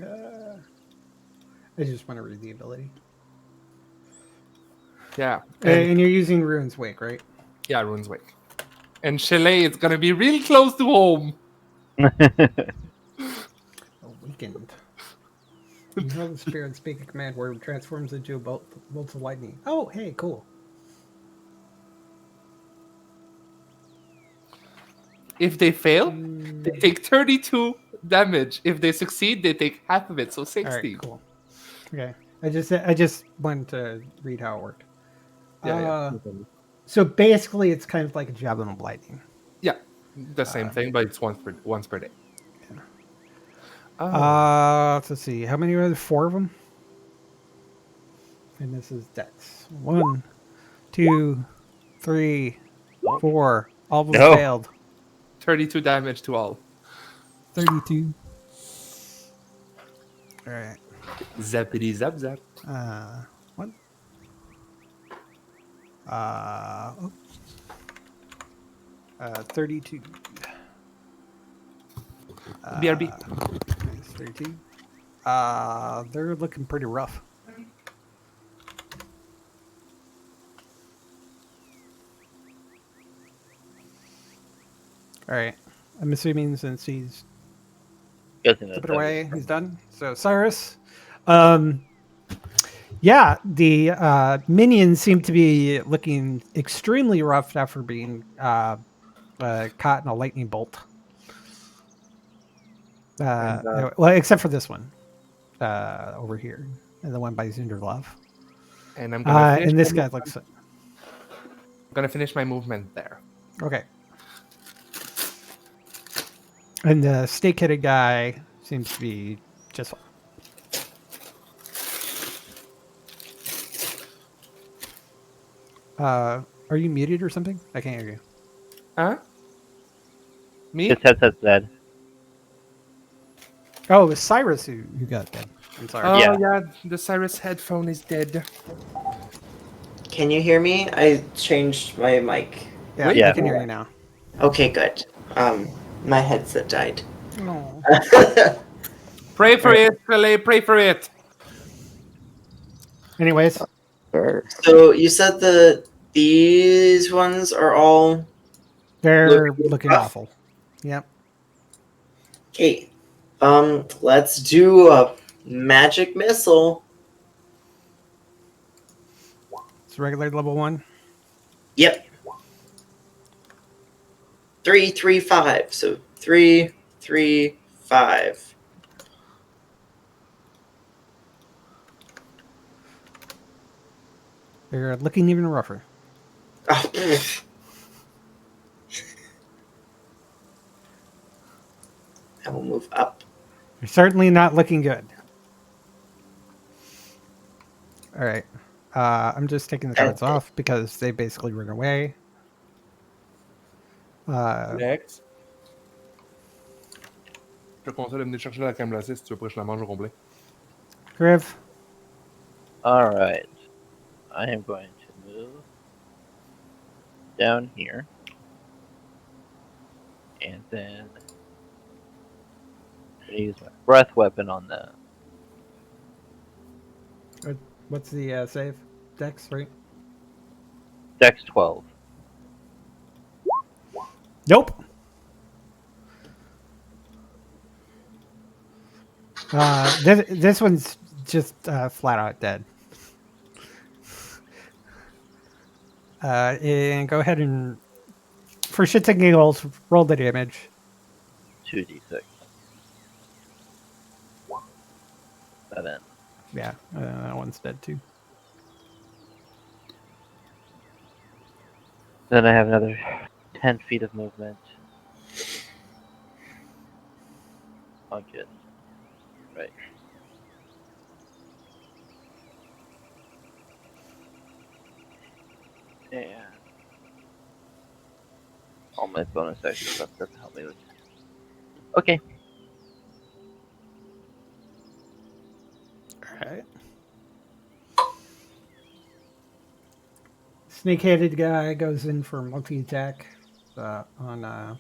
I just want to read the ability. Yeah. And you're using Rune's Wake, right? Yeah, Rune's Wake. And Chalet is gonna be real close to home. Awakened. You hurl the spear and speak a command where it transforms into a bolt of lightning. Oh, hey, cool. If they fail, they take 32 damage. If they succeed, they take half of it, so All 60. right, cool. Okay, I just wanted to read how it worked. Yeah. So basically, it's kind of like a javelin of lightning. Yeah, the same thing, but it's once per day. Yeah. Oh. Let's see. How many are there? 4 of them. And this is Dex. 1, 2, 3, 4. All of them No. failed. 32 damage to all. 32. All right. Zappity zap zap. What? Oh. 32. BRB. Minus 32. They're looking pretty rough. All right. I'm assuming since he's Guessing took that it away, he's done. So Cyrus, yeah, the minions seem to be looking extremely rough after being caught in a lightning bolt. Well, except for this one over here, and the one by Zunderlov. And I'm gonna finish. And this guy looks I'm gonna finish my movement there. okay. And the snake-headed guy seems to be just fine. Are you muted or something? I can't hear you. Huh? Me? His headset's dead. Oh, it was Cyrus who got dead. I'm sorry. Oh Yeah. yeah, the Cyrus headphone is dead. Can you hear me? I changed my mic. Yeah, Yeah. I can hear you now. Okay, good. My headset died. No. Pray for it, Philly. Pray for it. Anyways, Sure. So you said these ones are all they're Looking looking rough. awful. Yep. okay. Let's do a magic missile. It's regular level 1. Yep. 3, 3, 5. So 3, 3, 5. They're looking even rougher. Oh, pfft. I will move up. They're certainly not looking good. All right. I'm just taking the cards off because they basically run away. Next. Je te conseille de venir chercher la crème glacée si tu veux pas que je la mange au complet. Griv, Alright. I am going to move down here. And then I'm gonna use my breath weapon on that. what's the save? Dex, right? Dex 12. Nope. This one's just flat out dead. And go ahead and, for shits and giggles, roll the damage. 2d6. 7. Yeah, that one's dead too. Then I have another 10 feet of movement. Oh, good. Right. And all my bonus action stuff doesn't help me with. Okay. Alright. Snake-headed guy goes in for multi-attack on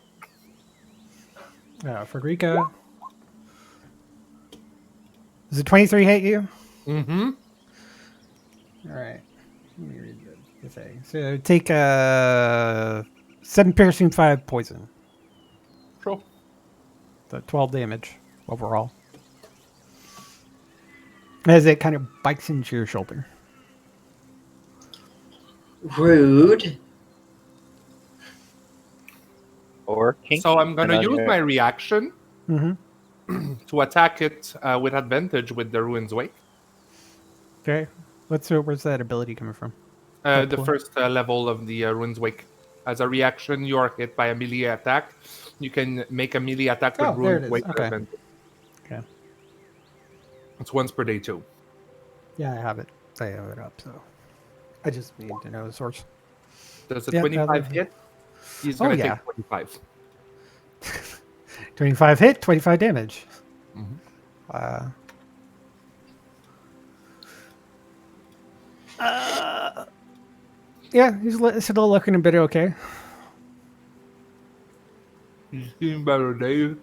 Frederica. Does a 23 hit you? Mm-hmm. Alright. Let me read the thing. So take 7 piercing, 5 poison. Sure. So 12 damage overall. As it kind of bites into your shoulder. Rude. Or kinky. So I'm gonna depending on use your- my reaction Mm-hmm. to attack it with advantage with the Ruin's Wake. Okay. Where's that ability coming from? The Cool. first level of the Ruin's Wake. As a reaction, you are hit by a melee attack. You can make a melee attack with Oh, there Ruin's it is. Wake. Okay. Advantage. Okay. It's once per day too. Yeah, I have it. I have it up. So I just need to know the source. Does a Yeah, 25 hit? He's Oh, gonna yeah. take 25. 25 hit, 25 damage. Mhm. Yeah, he's still looking a bit okay. He's getting better, Dave.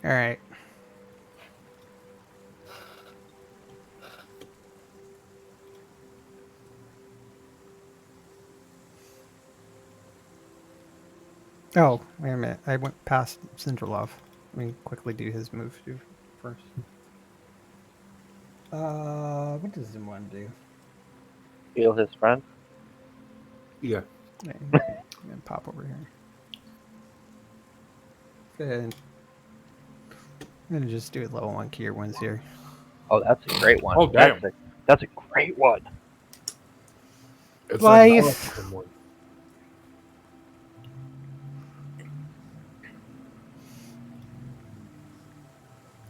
All right. Oh, wait a minute. I went past Sindralov. Let me quickly do his move first. What does Zimwan do? Heal his friend. Yeah. Okay, I'm gonna pop over here. And I'm gonna just do a level 1 cure ones here. Oh, that's a great one. Oh, damn. That's a great one. It's Life. an awesome one.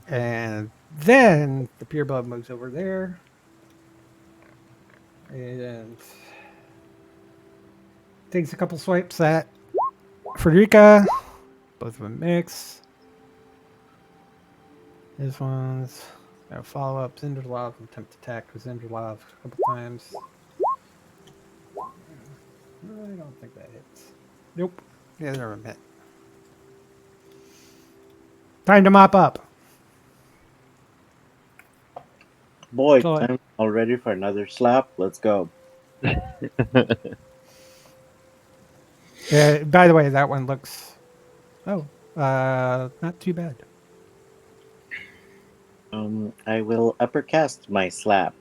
And then the pure blood moves over there. And takes a couple swipes at Frederica. Both of them mix. This one's got a follow up. Zinderlov, attempt attack with Zinderlov a couple times. I don't think that hits. Nope. Yeah, never hit. Time to mop up. Boy, Go ahead. time already for another slap. Let's go. By the way, that one looks. Oh, not too bad. I will uppercast my slap.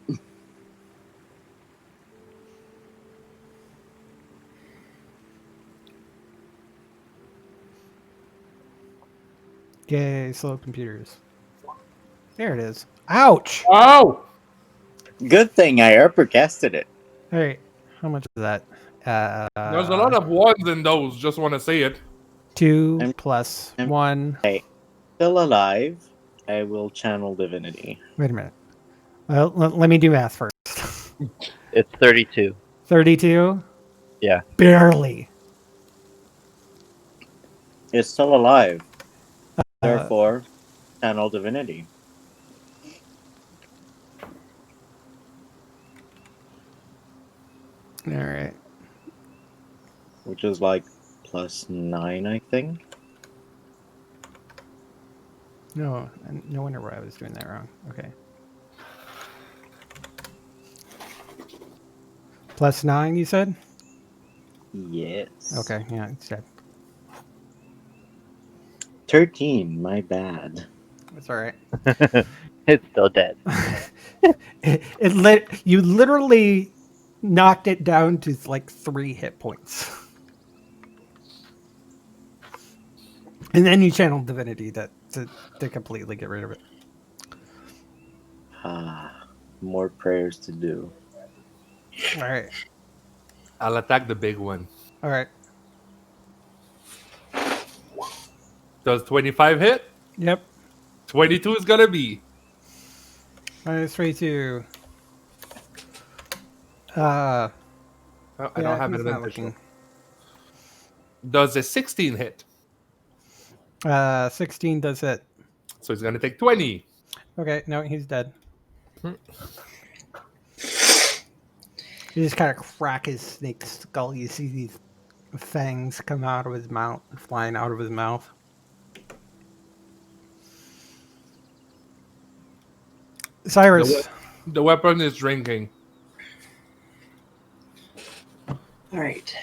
Yay, slow computers. There it is. Ouch! Oh! Good thing I uppercasted it. All right, how much is that? There's a lot of ones in those. Just want to say it. 2 I'm- plus I'm- 1. Still alive. I will channel divinity. Wait a minute. Well, let me do math first. It's 32. 32? Yeah. Barely. It's still alive. Therefore, channel divinity. All right. Which is like +9, I think. No wonder why I was doing that wrong. Okay. +9, you said? Yes. Okay, yeah, it's dead. 13, my bad. That's all right. It's still dead. You literally knocked it down to like 3 hit points. And then you channeled divinity to completely get rid of it. More prayers to do. All right. I'll attack the big one. All right. Does 25 hit? Yep. 22 is gonna be. Minus 32. I don't have he's an not advantage. looking. Does a 16 hit? 16 does hit. So he's gonna take 20. Okay, no, he's dead. You just kind of crack his snake skull. You see these fangs come out of his mouth, flying out of his mouth. Cyrus. The weapon is drinking. All right.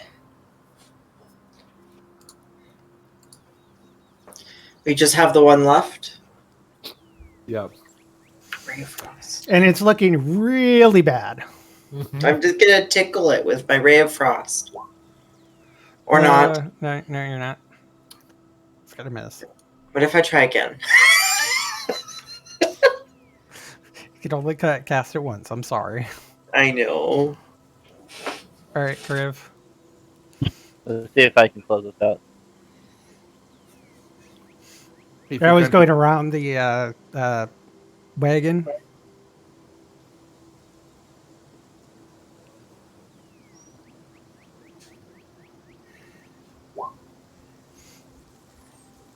We just have the one left. Yeah. Ray of Frost. And it's looking really bad. I'm just gonna tickle it with my Ray of Frost. Or not. No, you're not. It's gonna miss. What if I try again? You can only cast it once. I'm sorry. I know. All right, Kriv. Let's see if I can close this out. If I you was can, going around the wagon.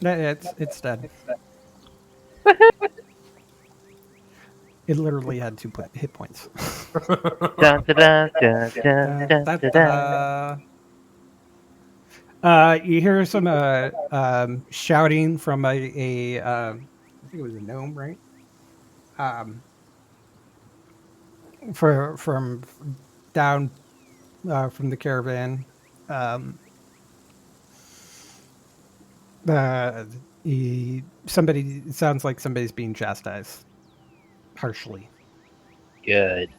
It's dead. It literally had 2 hit points. Dun, dun, dun, dun, dun, Da, dun, da, dun, dun. da. You hear some shouting from I think it was a gnome, right? Um, from down from the caravan. Um, somebody, it sounds like somebody's being chastised harshly. Good.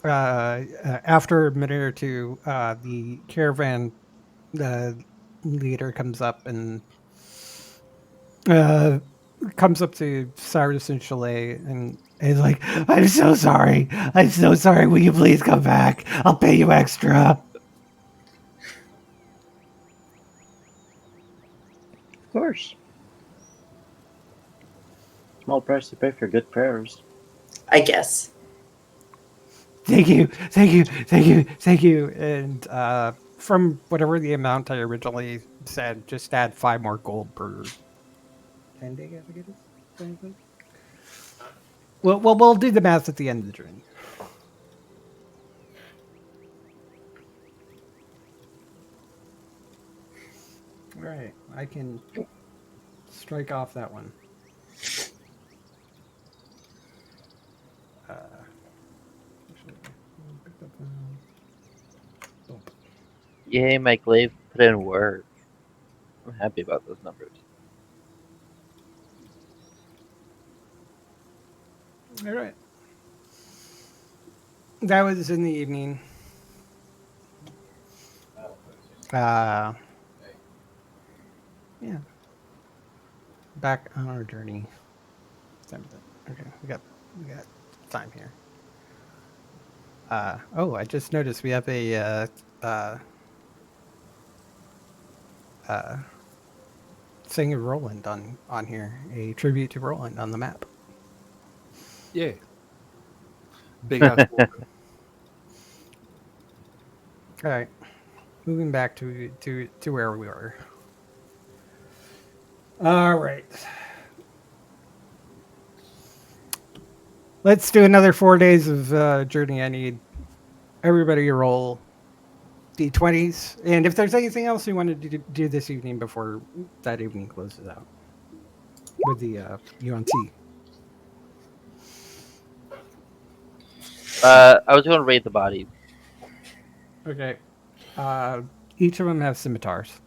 After a minute or two, the caravan leader uh, comes up to Cyrus and Chalet and is like, "I'm so sorry. I'm so sorry. Will you please come back? I'll pay you extra." Of course. Small price to pay for good prayers. I guess. Thank you, thank you, thank you, thank you. And from whatever the amount I originally said, just add 5 more gold per 10-day, I think it is. Something. We'll do the math at the end of the journey. All right, I can strike off that one. Actually, I'll pick up, boom. Yay, my glaive put in work. I'm happy about those numbers. All right. That was in the evening. Yeah. Back on our journey. Okay, we got time here. Oh, I just noticed we have a thing of Roland on here, a tribute to Roland on the map. yeah. Big ass book. All right, moving back to where we were. All right, let's do another 4 days of journey. I need everybody to roll d20s, and if there's anything else you wanted to do this evening before that evening closes out with the UNC. I was going to raid the bodies. Okay. Each of them have scimitars.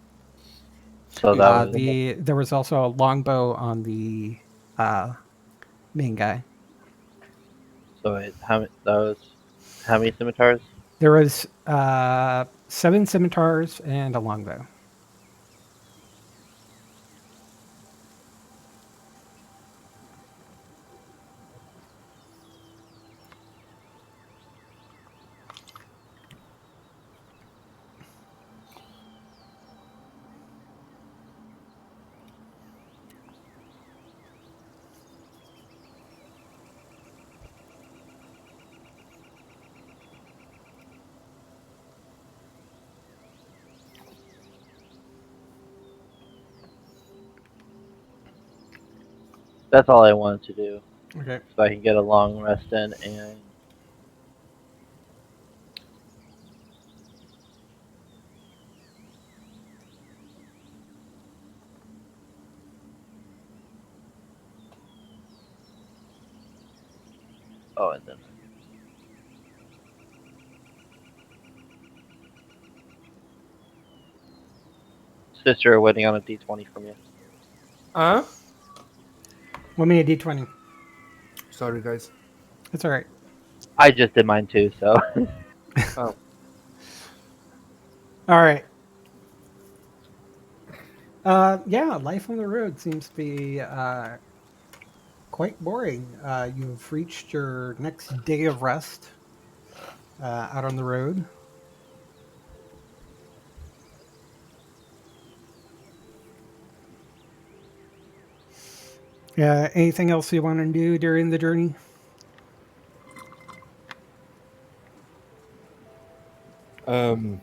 So that was There was also a longbow on the main guy. so. Wait, how many scimitars? There was 7 scimitars and a longbow. That's all I wanted to do, Okay. so I can get a long rest in and. Oh, and then. Sister, waiting on a d20 from you. Huh? Let me a d20. Sorry, guys. That's all right. I just did mine too, so. Oh, All right. Yeah, life on the road seems to be quite boring. You've reached your next day of rest out on the road. Anything else you want to do during the journey? Um,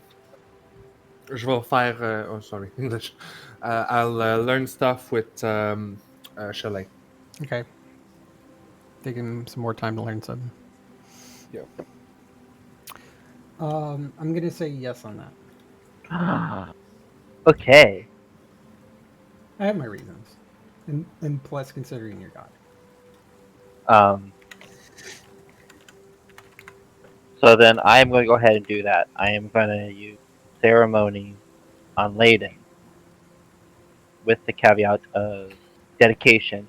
je vais faire. Oh, sorry, English. I'll learn stuff with Chalet. Okay, taking some more time to learn something. Yeah. I'm gonna say yes on that. Okay. I have my reasons, and plus considering your god. Um, so then I am going to go ahead and do that. I am going to use ceremony on Layden with the caveat of dedication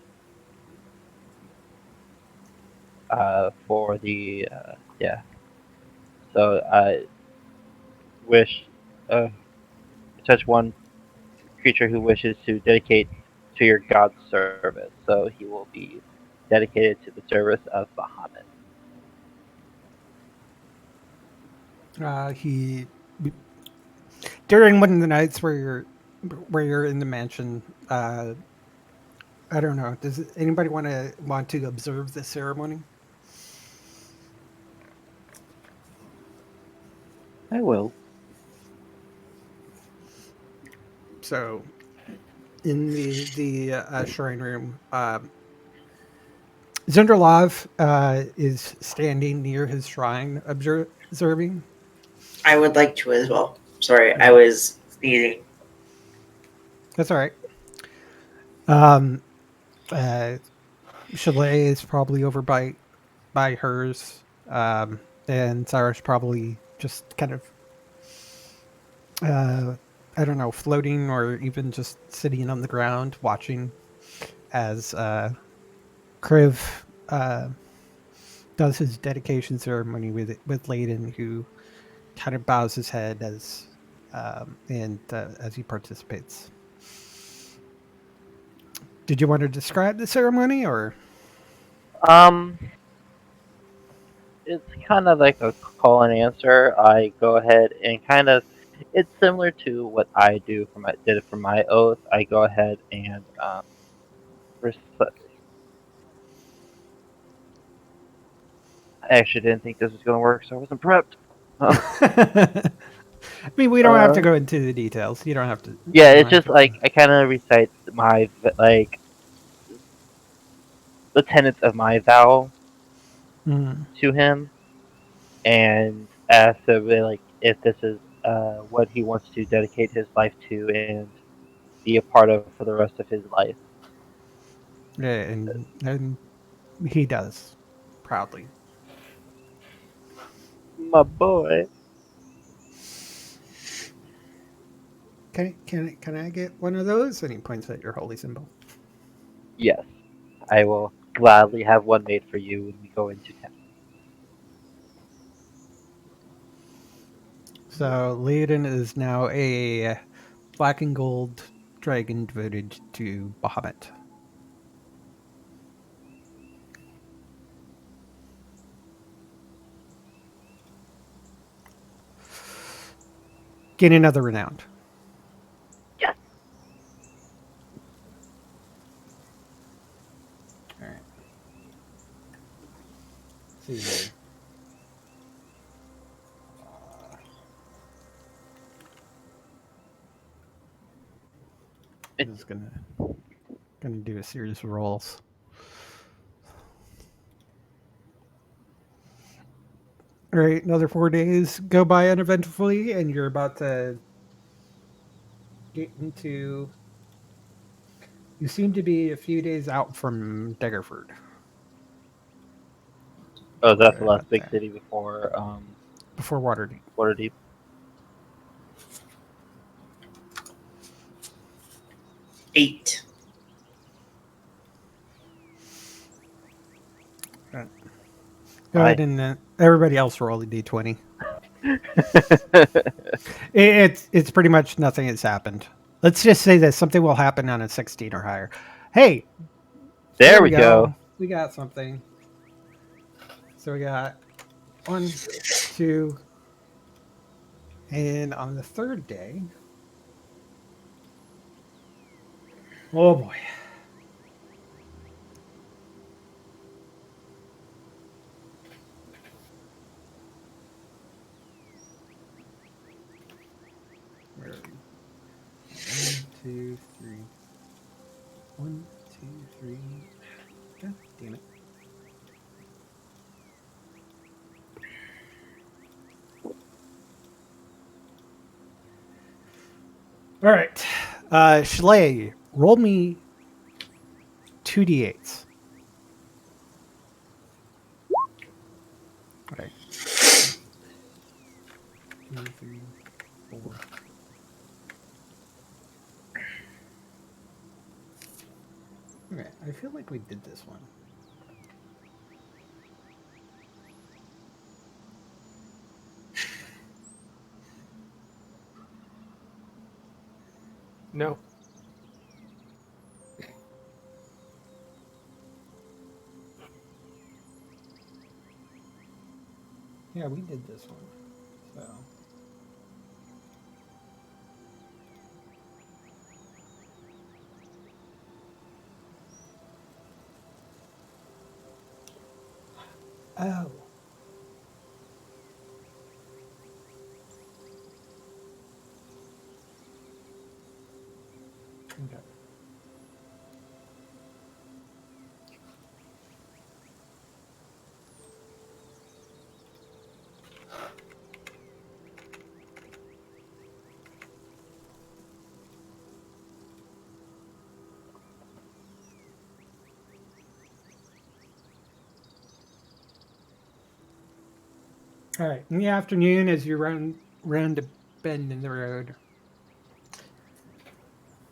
for the yeah. So I wish touch one creature who wishes to dedicate to your god's service. So he will be dedicated to the service of Bahamut. He during one of the nights where you're in the mansion. I don't know. Does anybody want to observe the ceremony? I will. So in the shrine room, Zenderlov is standing near his shrine, observing. I would like to as well. Sorry, I Okay, was eating. that's all right. Um, uh, Chalet is probably over by hers, and Cyrus probably just kind of I don't know, floating or even just sitting on the ground watching as Kriv does his dedication ceremony with Layden, who kind of bows his head and as he participates. Did you want to describe the ceremony, or Um, it's kind of like a call and answer. I go ahead and kind of, it's similar to what I do for my did it for my oath. I go ahead and recite. I actually didn't think this was going to work, so I wasn't prepped. I mean, we don't have to Uh, go into the details. You don't have to. yeah, You don't it's have just to. like I kind of recite my like the tenets of my vow Mm, to him, and ask him like if this is what he wants to dedicate his life to and be a part of for the rest of his life. yeah, and he does proudly. My boy. Can I get one of those? And he points at your holy symbol. Yes, I will gladly have one made for you when we go into town. So Leoden is now a black and gold dragon devoted to Bahamut. Gain another renowned. Yes. All right. See here. I'm just gonna do a series of rolls. All right, another 4 days go by uneventfully, and you're about to get into. You seem to be a few days out from Daggerford. Oh, that's the Right last about big there. city before Before Waterdeep. Waterdeep. 8. Right. Go ahead Why? and everybody else roll a d20. It's pretty much nothing has happened. let's just say that something will happen on a 16 or higher. Hey, There we go. We got something. So we got 1, 2, and on the third day, oh boy. Where are we? 1, 2, 3. 1, 2, 3. God damn it. All right. Schley, roll me 2d8s. All right. 2, 3, 4. Okay, I feel like we did this one. No. Yeah, we did this one. So. Oh. Okay. All right. In the afternoon, as you round a bend in the road,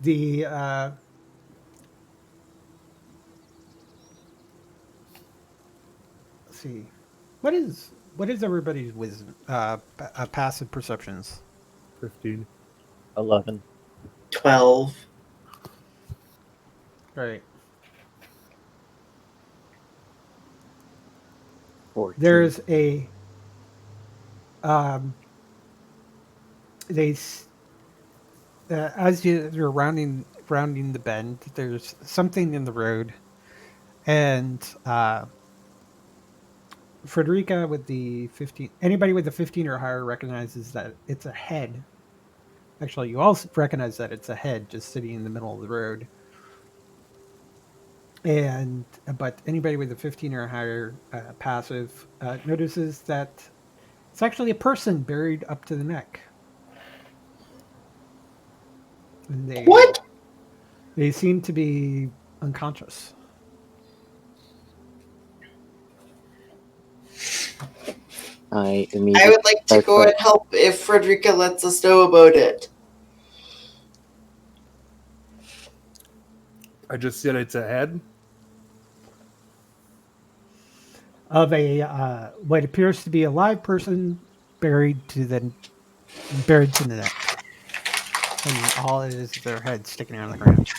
the let's see, what is everybody's wisdom passive perceptions? 15. 11. 12. All right. 14. There's a um, they as you're rounding the bend, there's something in the road, and Frederica with the 15. Anybody with the 15 or higher recognizes that it's a head. Actually, you also recognize that it's a head just sitting in the middle of the road. And but anybody with a 15 or higher passive notices that it's actually a person buried up to the neck. And What? they seem to be unconscious. I I immediately would like to start go and help if Frederica lets us know about it. I just said it's a head. Of a what appears to be a live person buried to the neck, and all it is their head sticking out of the ground.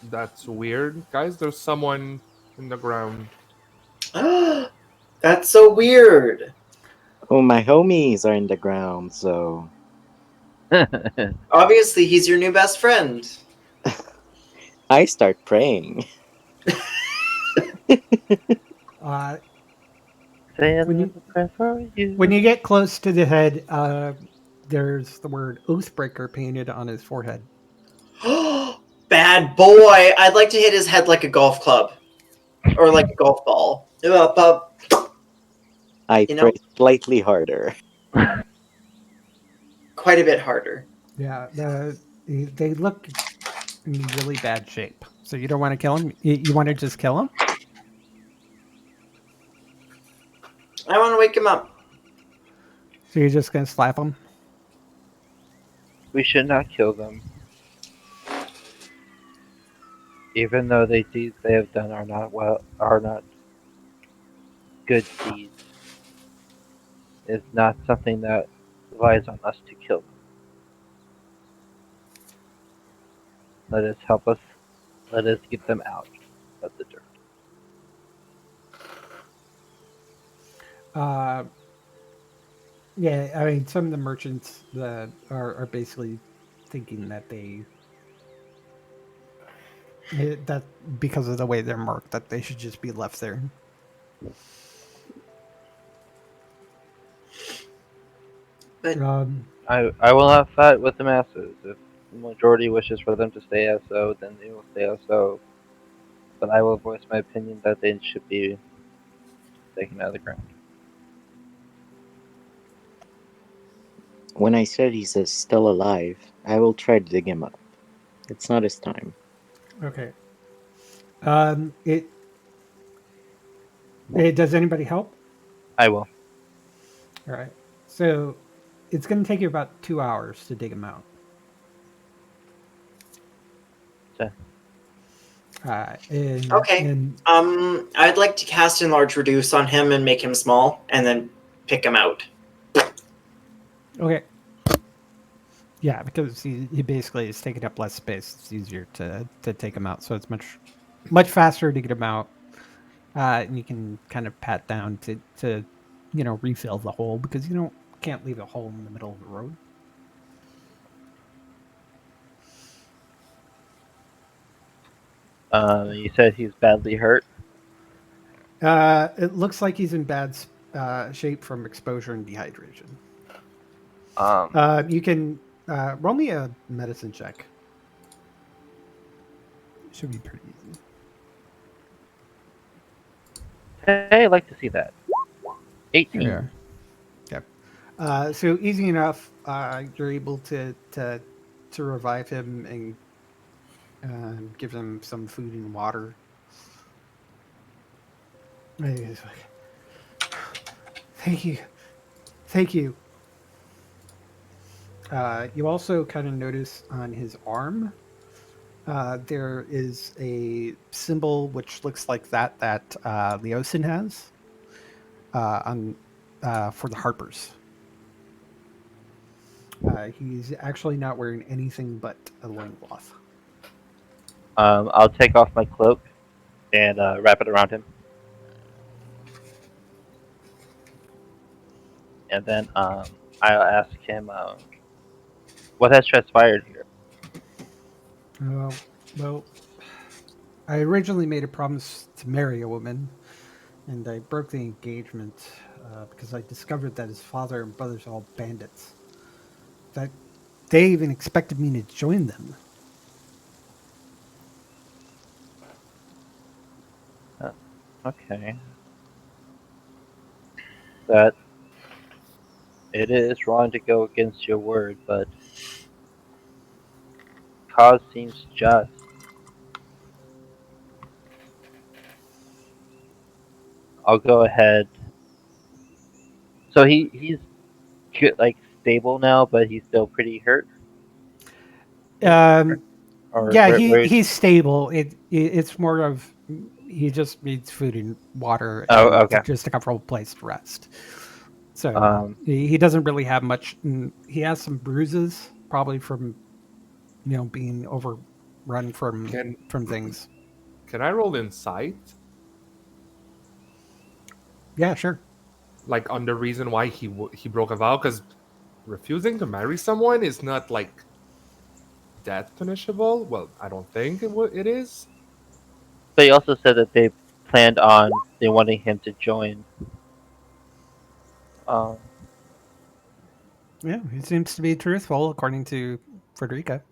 That's weird. Guys, there's someone in the ground. That's so weird. Oh, my homies are in the ground, so Obviously, he's your new best friend. I start praying. Uh, Say a when little you prayer for you. when you get close to the head, there's the word Oathbreaker painted on his forehead. Bad boy. I'd like to hit his head like a golf club. Or like a golf ball. I You know? pray slightly harder. Quite a bit harder. Yeah, they look in really bad shape. So you don't want to kill him. You want to just kill him. I want to wake him up. So you're just gonna slap him. We should not kill them. Even though the deeds they have done are not good deeds. It's not something that relies on us to kill them. Let us help us. Let us get them out of the dirt. Uh, yeah, I mean, some of the merchants that are basically thinking that that because of the way they're marked, that they should just be left there. But I will not fight with the masses. If the majority wishes for them to stay as so, then they will stay as so. But I will voice my opinion that they should be taken out of the ground. When I said he's still alive, I will try to dig him up. It's not his time. Okay. It does anybody help? I will. All right. So it's going to take you about 2 hours to dig them out. Okay. And okay. and I'd like to cast Enlarge Reduce on him and make him small, and then pick him out. okay. Yeah, because he basically is taking up less space. It's easier to take him out, so it's much faster to get him out. And you can kind of pat down to refill the hole because you can't leave a hole in the middle of the road. You said he's badly hurt. It looks like he's in bad shape from exposure and dehydration. Um, You can roll me a medicine check. Should be pretty easy. hey, I'd like to see that. 18. Yeah. Yep. So easy enough. You're able to revive him and give him some food and water. And he's like, thank you, thank you. You also kind of notice on his arm there is a symbol which looks like that Leosin has on for the Harpers. He's actually not wearing anything but a loincloth. I'll take off my cloak and wrap it around him. And then I'll ask him what has transpired here. Well, I originally made a promise to marry a woman, and I broke the engagement because I discovered that his father and brothers are all bandits. That they even expected me to join them. Okay. That it is wrong to go against your word, but cause seems just. I'll go ahead. So he's good, like stable now, but he's still pretty hurt. Um, Or yeah, where is? he's stable. It's more of he just needs food and water Oh, and okay. just a comfortable place to rest. So Um, he doesn't really have much. He has some bruises, probably from being overrun Can from things. can I roll insight? Yeah, sure. Like on the reason why he broke a vow? Because refusing to marry someone is not like death punishable. Well, I don't think it is. but he also said that they wanting him to join. Um, Yeah, he seems to be truthful, according to Frederica.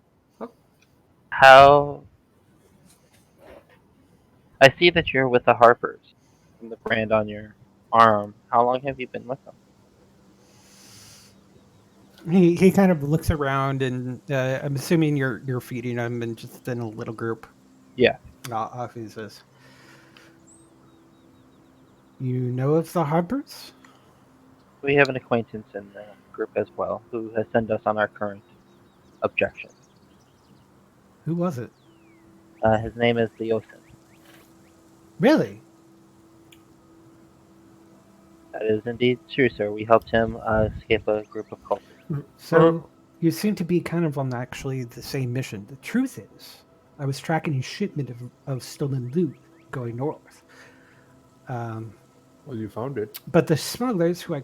how I see that you're with the Harpers from the brand on your arm. How long have you been with them? He kind of looks around, and I'm assuming you're feeding him and just in a little group. Yeah, Off he says, "You know of the Harpers? we have an acquaintance in the group as well who has sent us on our current objection. Who was it? His name is Leosin. Really? That is indeed true, sir. We helped him escape a group of cultists. So you seem to be kind of on actually the same mission. The truth is, I was tracking a shipment of stolen loot going north. Um, Well, you found it. but the smugglers, who I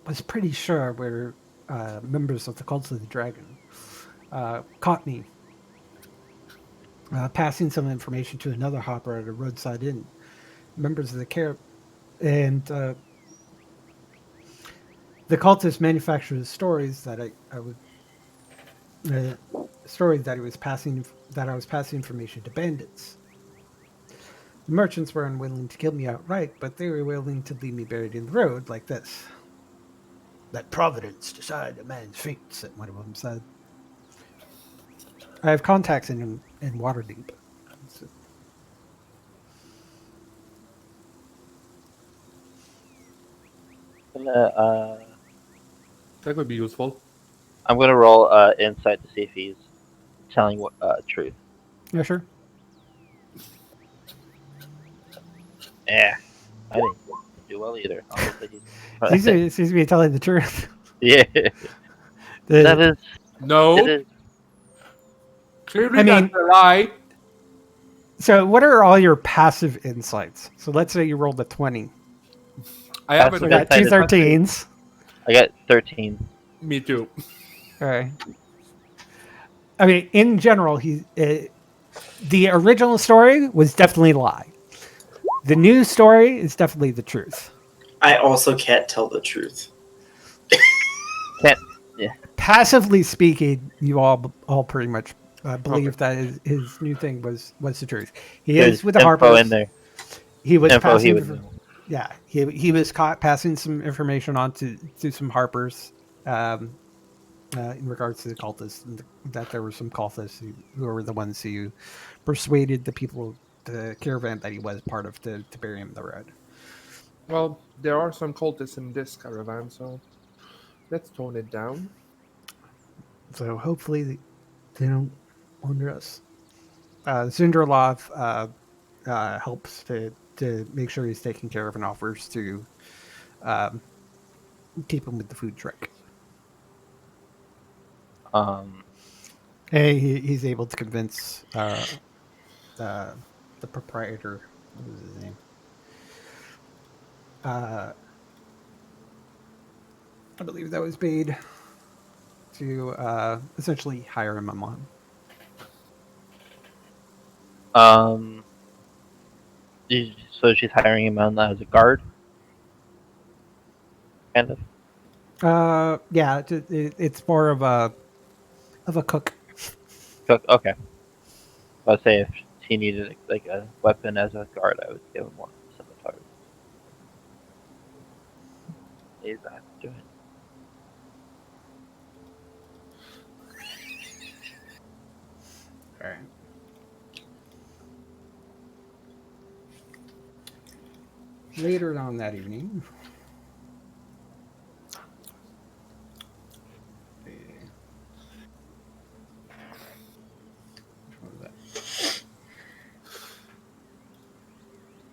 was pretty sure were members of the Cult of the Dragon, caught me passing some information to another hopper at a roadside inn. Members of the care and the cultist manufactured stories that I would uh, stories that he was passing that I was passing information to bandits. The merchants were unwilling to kill me outright, but they were willing to leave me buried in the road like this. Let Providence decide a man's fate, said one of them said. I have contacts in Waterdeep. So, Uh, That could be useful. I'm gonna roll insight to see if he's telling what truth. yeah, sure. Yeah, I didn't do well either. Obviously, Seems to be telling the truth. yeah, that is No, it is. clearly I that's mean- a lie. So, what are all your passive insights? So, let's say you rolled a 20. I have That's So, a I got okay. two 13s. I got 13. Me too. All right. I mean, in general, the original story was definitely a lie. The new story is definitely the truth. I also can't tell the truth. Passively speaking, you all pretty much believe that his new thing was the truth. He There's is with the info Harpers. in there. He was Info he passing. would know. Yeah, he was caught passing some information on to some Harpers in regards to the cultists, and that there were some cultists who were the ones who persuaded the people, the caravan that he was part of, to bury him in the road. Well, there are some cultists in this caravan, so let's tone it down. So hopefully they don't wonder us. Zinderlov helps to make sure he's taking care of and offers to um, keep him with the food truck. Um, And he's able to convince the proprietor. What was his name? I believe that was Bade, to essentially hire him on. um, so she's hiring him on as a guard, kind of. Yeah, it's more of a cook. Cook. Okay. I'd say if he needed like a weapon as a guard, I would give him one. Scimitars. He's not doing it. All right. Later on that evening, what was that?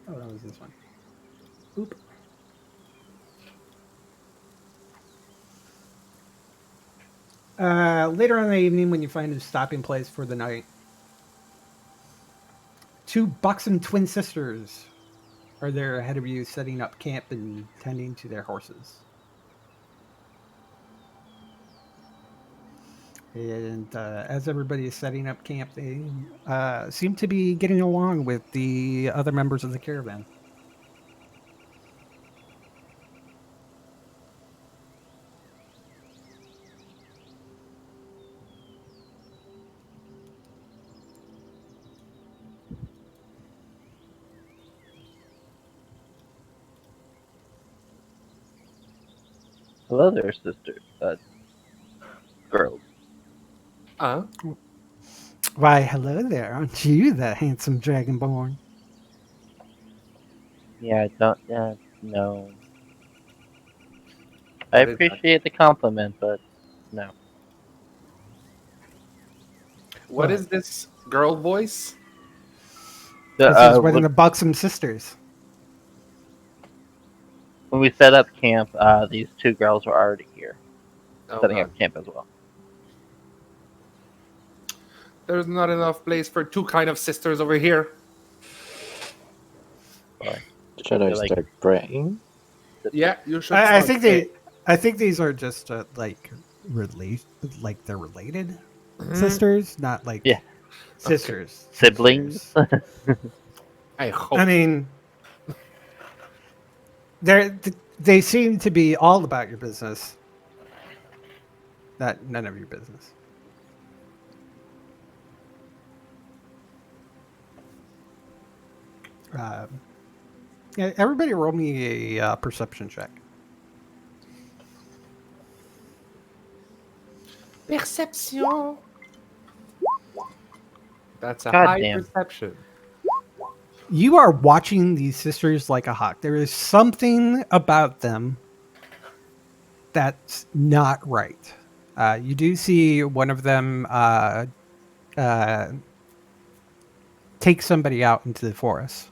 Oh, that was this one. Oop. Later on in the evening, when you find a stopping place for the night, two buxom twin sisters are there ahead of you, setting up camp and tending to their horses. And as everybody is setting up camp, they seem to be getting along with the other members of the caravan. Hello there, sister. Girls. Why, hello there. Aren't you the handsome dragonborn? Yeah, I don't. Yeah, no. I What is that? appreciate the compliment, but no. What What? is this girl voice? The, This is one of the buxom sisters. when we set up camp, these two girls were already here. Oh, setting God. up camp as well. There's not enough place for two kind of sisters over here. But Should I they're like, start praying? Yeah, you should I start think praying. I think these are just like like they're related Mhm. sisters, not like Yeah. sisters. siblings. sisters. I hope. I mean, they seem to be all about your business, not none of your business. Um, yeah, everybody, roll me a perception check. Perception. That's a God high damn. perception. You are watching these sisters like a hawk. There is something about them that's not right. You do see one of them uh, take somebody out into the forest.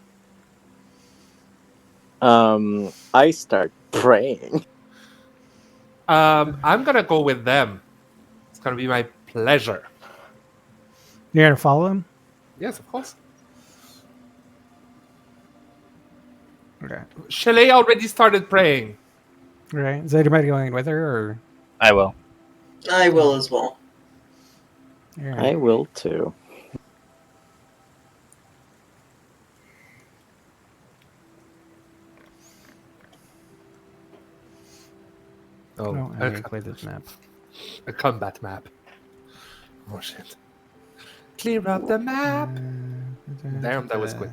I start praying. I'm gonna go with them. It's gonna be my pleasure. You're gonna follow them. Yes, of course. Okay. Chalet already started praying. Right. Is anybody going with her, or? I will. I will as well. All right. I will too. Oh, Oh, I gotta play this map. a combat map. Oh shit! Clear up the map. Damn, that was quick.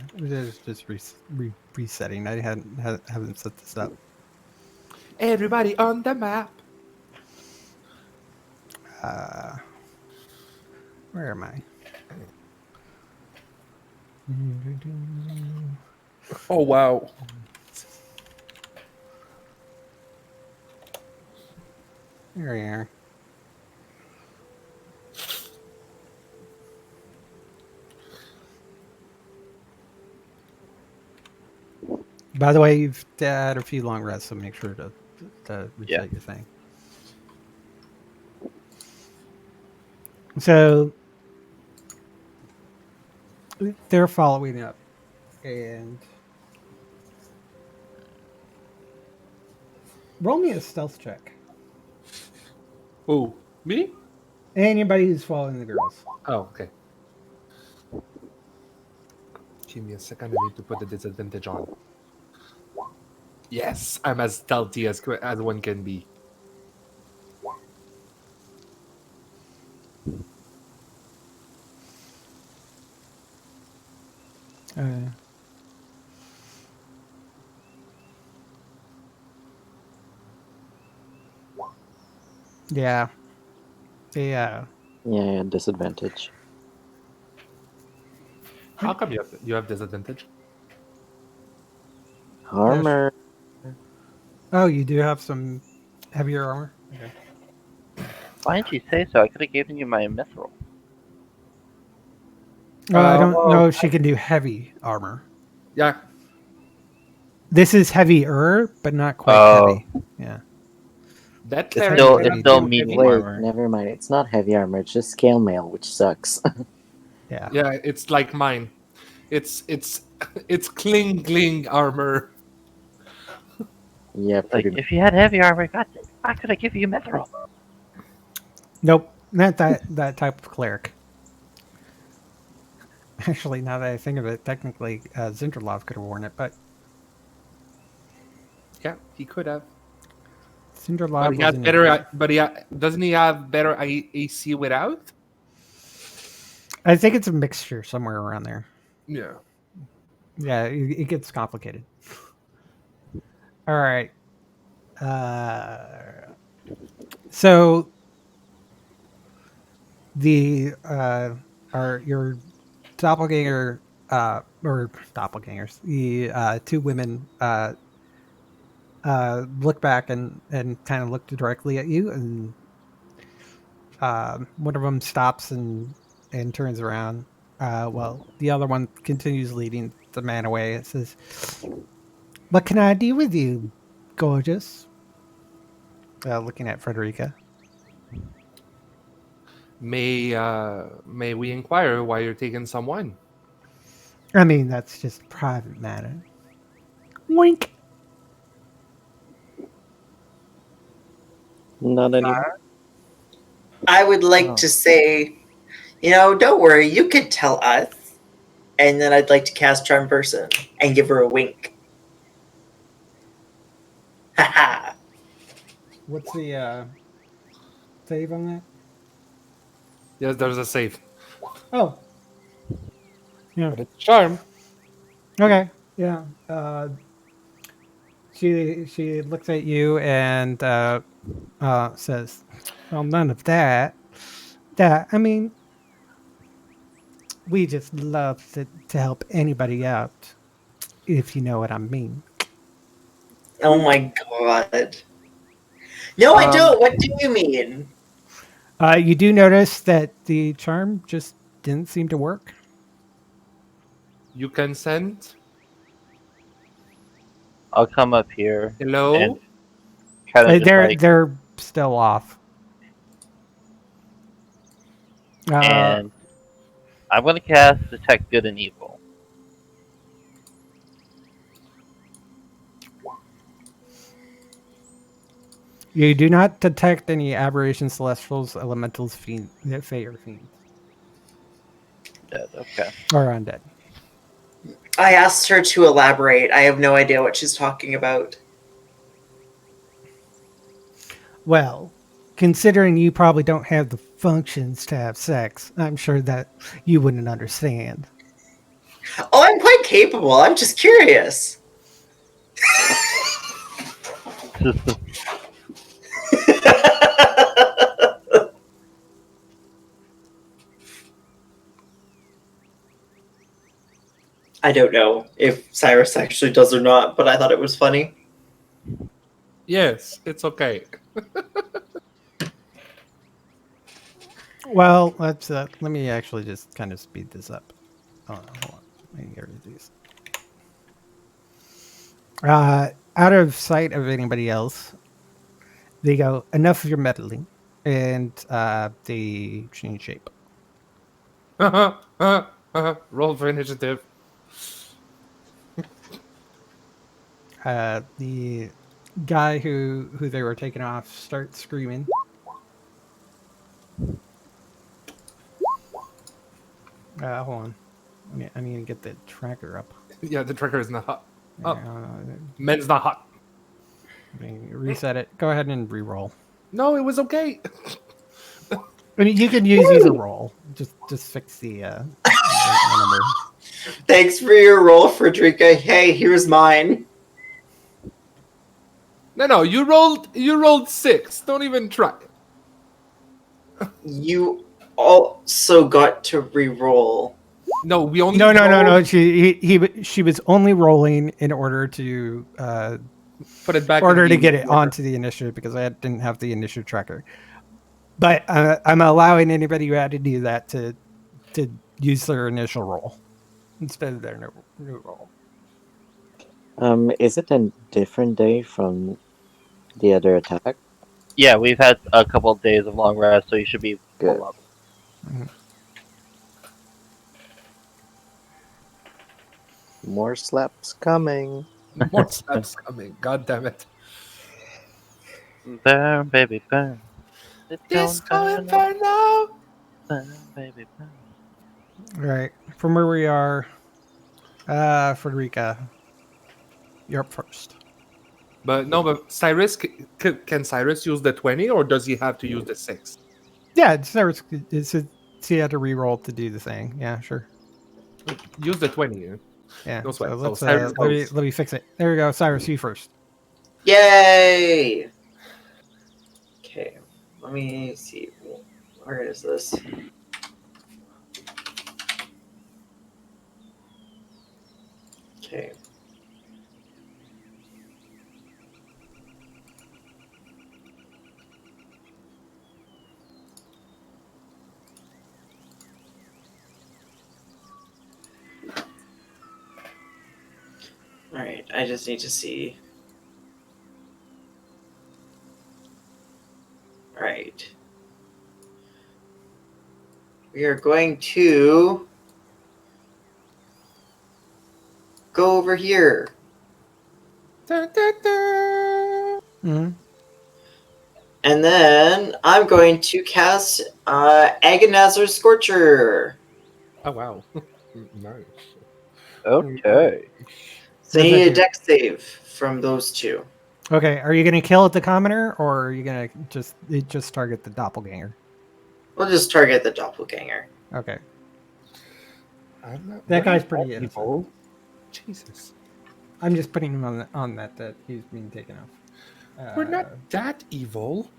Just resetting. I haven't set this up. Everybody on the map. Uh, where am I? Oh wow! There we are. By the way, you've had a few long rests, so make sure to reset your thing. So they're following up, and roll me a stealth check. Who? Me? Anybody who's following the girls. Oh, okay. Give me a second. I need to put the disadvantage on. Yes, I'm as stealthy as one can be. Yeah. Yeah, disadvantage. How come you have disadvantage? Armor. Oh, you do have some heavier armor? Okay. Why didn't you say so? I could have given you my mithril. Well, I don't well, know if she can do heavy armor. Yeah. This is heavier, but not quite Oh. heavy. Yeah. That It's cleric still is it's not still too medium heavy. Wait, armor. never mind. It's not heavy armor. It's just scale mail, which sucks. Yeah. Yeah, it's like mine. It's it's cling armor. Yeah, Like pretty. if you had heavy armor, God, I could have given you mithril. Nope. Not that type of cleric. Actually, now that I think of it, technically, Zindralov could have worn it, but Yeah, he could have. But Zindralov he has wasn't. better. But doesn't he have better AC without? I think it's a mixture somewhere around there. Yeah. Yeah, it gets complicated. All right. So the your doppelganger or doppelgangers, the two women look back and kind of look directly at you, and one of them stops and turns around. Well, the other one continues leading the man away. It says, "What can I do with you, gorgeous?" Looking at Frederica. May we inquire why you're taking some wine? I mean, that's just a private matter. Wink. Not anymore. I would like Oh. to say, don't worry, you could tell us. And then I'd like to cast Charm Person and give her a wink. Haha. What's the save on that? Yes, there's a save. Oh, yeah. But it's charm. Okay. Yeah. She looks at you and says, "Well, none of that. I mean, we just love to help anybody out, if you know what I mean." Oh my god. No, I Um, don't. What do you mean? You do notice that the charm just didn't seem to work. You can send I'll come up here hello. and kind of just like, They're still off. and I'm gonna cast Detect Good and Evil. You do not detect any aberrations, celestials, elementals, fiend, fey, or fiends, Dead. Okay. or undead. I asked her to elaborate. I have no idea what she's talking about. Well, considering you probably don't have the functions to have sex, I'm sure that you wouldn't understand. Oh, I'm quite capable. I'm just curious. I don't know if Cyrus actually does or not, but I thought it was funny. Yes, it's okay. Well, let me actually just kind of speed this up. Hold on. Let me get rid of these. Out of sight of anybody else, they go, enough of your meddling, and they change shape. Roll for initiative. The guy who they were taking off starts screaming. Hold on. I need to get the tracker up. Yeah, the tracker is not hot. Oh, Uh, men's not hot. let me reset it. Go ahead and re-roll. No, it was okay. I mean, you can use either roll. Just fix the number. Thanks for your roll, Frederica. Hey, here's mine. No, you rolled 6. Don't even try. You also got to re-roll. No, we only No. rolled- She was only rolling in order to Put it back. get it onto the initiative because I didn't have the initiative tracker. But I'm allowing anybody who had to do that to use their initial roll instead of their new roll. Is it a different day from the other attack? Yeah, we've had a couple of days of long rest, so you should be Good. full up. More slaps coming. More slaps coming. God damn it. Burn, baby, burn. Disco Inferno. Burn, baby, burn. All right, from where we are, Frederica, you're up first. But no, but Cyrus, can Cyrus use the 20 or does he have to use the 6? Yeah, she had to re-roll to do the thing. Yeah, sure. Use the 20. Yeah. No sweat. So So let's Cyrus let goes. me fix it. There we go. Cyrus, you first. Yay! Okay, let me see. Where is this? Okay. Alright, I just need to see. Alright. we are going to go over here. Da, da, da. Mhm. And then I'm going to cast Agonazar Scorcher. Oh wow, nice. Okay. So I What does that need a do? dex save from those two. Okay, are you going to kill at the commoner, or are you going to just target the doppelganger? We'll just target the doppelganger. Okay, I'm not, that we're guy's not pretty that innocent. evil. Jesus, I'm just putting him on that he's being taken off. we're not that evil.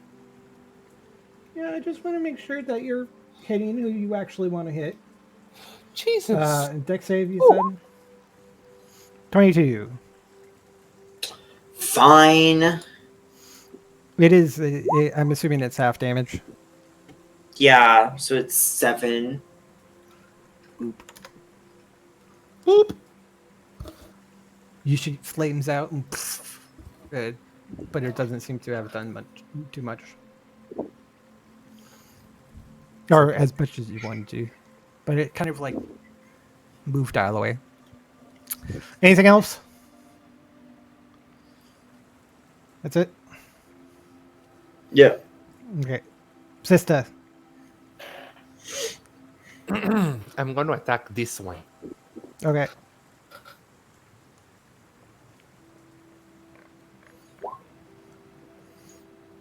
Yeah, I just want to make sure that you're hitting who you actually want to hit. Jesus. Dex save, you said? 22. Fine. It is. I'm assuming it's half damage. Yeah, so it's 7. Boop. You shoot flames out, and but it doesn't seem to have done too much, or as much as you wanted to. But it kind of like moved out of the way. Anything else? That's it. Yeah. Okay, sister. I'm going to attack this one. Okay.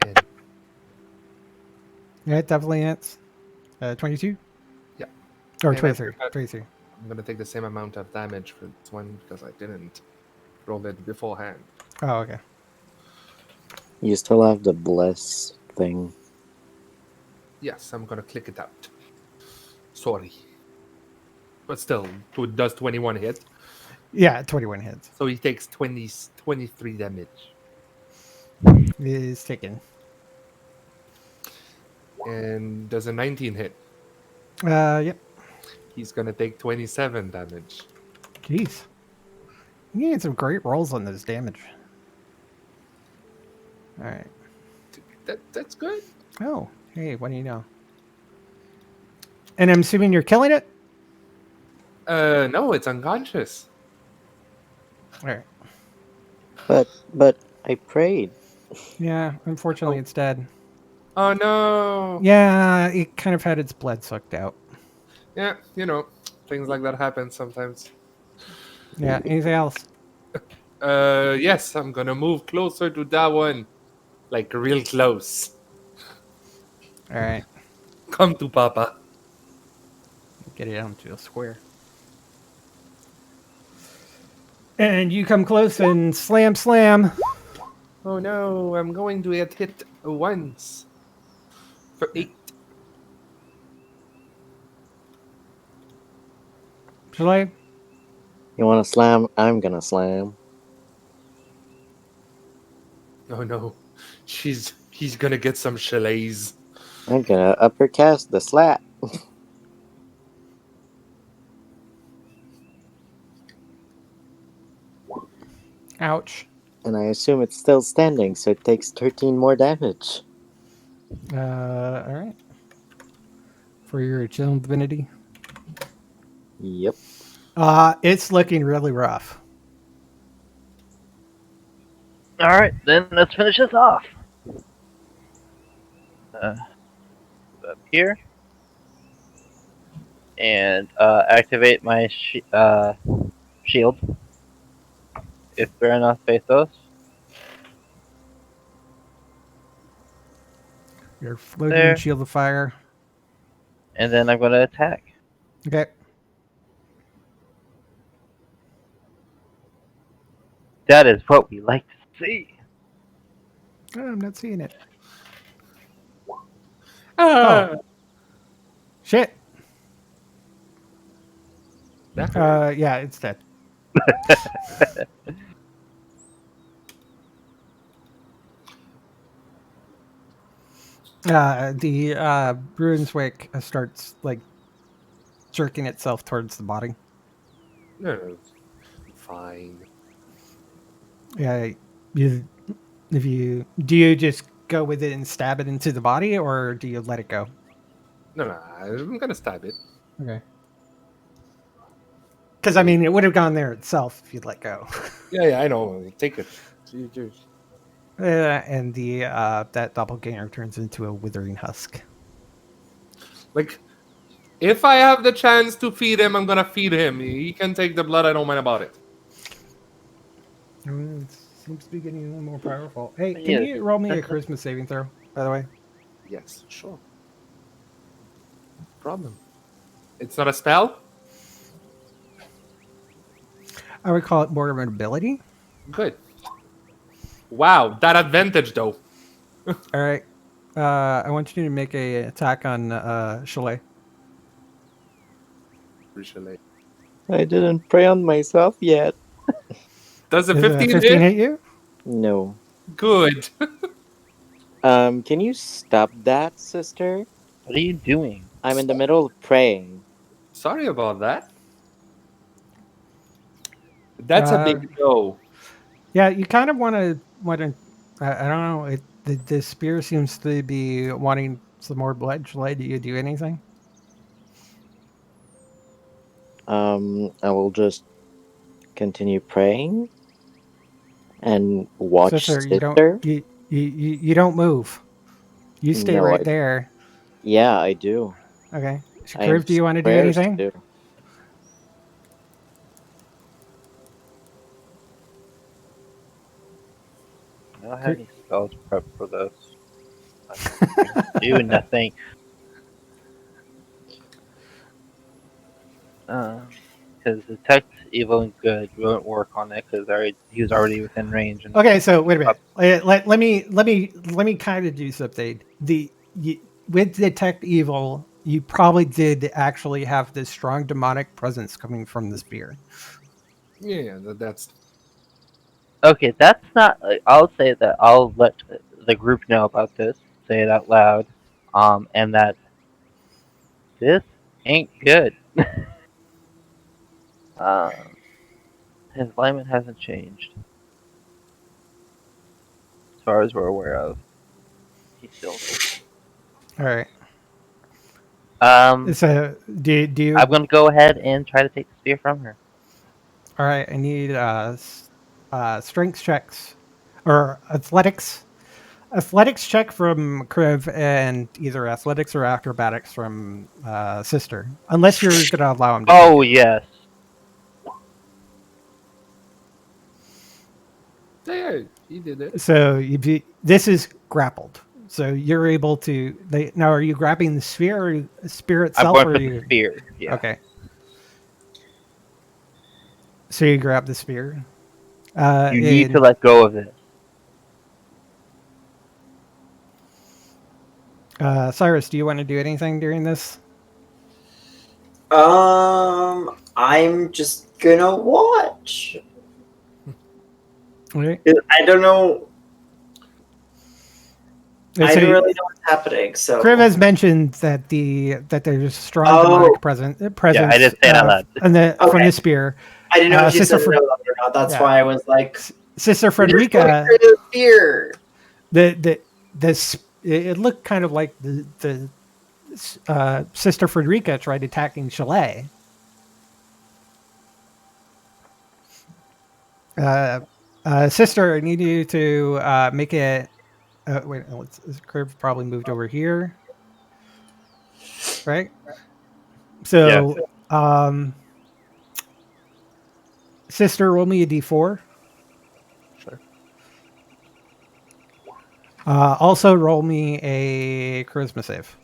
And Yeah, it definitely hits. 22? Yeah. Or And I 23. forgot- 23. I'm going to take the same amount of damage for this one because I didn't roll it beforehand. Oh, okay. You still have the bless thing. Yes, I'm going to click it out. Sorry. But still, does 21 hit? Yeah, 21 hits. So he takes 23 damage. It is taken. And does a 19 hit? Yep. He's going to take 27 damage. Jeez. You had some great rolls on this damage. All right. That's good. Oh, hey, what do you know? And I'm assuming you're killing it? No, it's unconscious. All right. But I prayed. Yeah, unfortunately, it's dead. Oh no. Yeah, it kind of had its blood sucked out. Yeah, you know, things like that happen sometimes. Yeah, anything else? Yes, I'm gonna move closer to that one. Like real close. All right. Come to Papa. Get it down to a square. And you come close and slam, slam. Oh no, I'm going to get hit once. For 8. Shall I? You want to slam? I'm gonna slam. Oh no. He's gonna get some chalets. I'm gonna uppercast the slap. Ouch. And I assume it's still standing, so it takes 13 more damage. All right. For your chill divinity. Yep. It's looking really rough. All right, then let's finish this off. Up here, and activate my shield. If we're enough pathos. Your floating There. shield of fire. And then I'm going to attack. Okay. That is what we like to see. Oh, I'm not seeing it. Ah, Shit. that hurt. Yeah, it's dead. The Brunswick starts like jerking itself towards the body. No. Fine. Yeah, do you just go with it and stab it into the body, or do you let it go? No, I'm gonna stab it. Okay. Because I mean, it would have gone there itself if you'd let go. Yeah, I know. Take it. And the that doppelganger turns into a withering husk. Like, if I have the chance to feed him, I'm gonna feed him. He can take the blood. I don't mind about it. It seems to be getting a little more powerful. Hey, can Yeah. you roll me a charisma saving throw, by the way? Yes, sure. Problem. It's not a spell. I would call it more of an ability. Good. Wow, that advantage though. All right. I want you to make a attack on Chalet. I didn't pray on myself yet. Does a Does 15 15 hit? hit you? No. Good. Can you stop that, sister? What are you doing? I'm in the middle of praying. Sorry about that. That's a big no. Yeah, you kind of want to. I don't know. The spear seems to be wanting some more blood. Chalet, do you do anything? I will just continue praying and watch Sister, sister. you don't move. You stay No, right there. yeah, I do. Okay. I am Kriv, do you want to do prayers anything? too. I don't have any spells prepped for this. I'm doing nothing. Because detect evil and good won't work on it because he was already within range. And Okay, so wait a minute. Let me kind of do something. With detect evil, you probably did actually have this strong demonic presence coming from the spear. Yeah, that's okay, that's not. I'll say that I'll let the group know about this. Say it out loud. And that this ain't good. His alignment hasn't changed, as far as we're aware of. He's still. All right. Um, So do you? I'm gonna go ahead and try to take the spear from her. All right. I need strength checks or athletics. Athletics check from Kriv and either athletics or acrobatics from Sister, unless you're going to allow him to. Oh yes. yeah, he did it. So this is grappled. So you're able to. Now, are you grabbing the sphere or the spear I'm itself? going Or for you? the spear. Yeah. Okay. So you grab the spear. You need to let go of it. Cyrus, do you want to do anything during this? I'm just gonna watch. Okay. I don't know. So I don't really know what's happening. So Kriv has mentioned that there's strong Oh. demonic presence. Yeah, I didn't say it out loud. From Okay. the spear. I didn't know if you Sister said it out loud or not. That's yeah. why I was like, Sister "You're just Frederica. going for the spear." It looked kind of like the Sister Frederica tried attacking Chalet. Sister, I need you to make it. Wait, this curve probably moved over here, right? So, Sister, roll me a d4. Sure. Also, roll me a charisma save.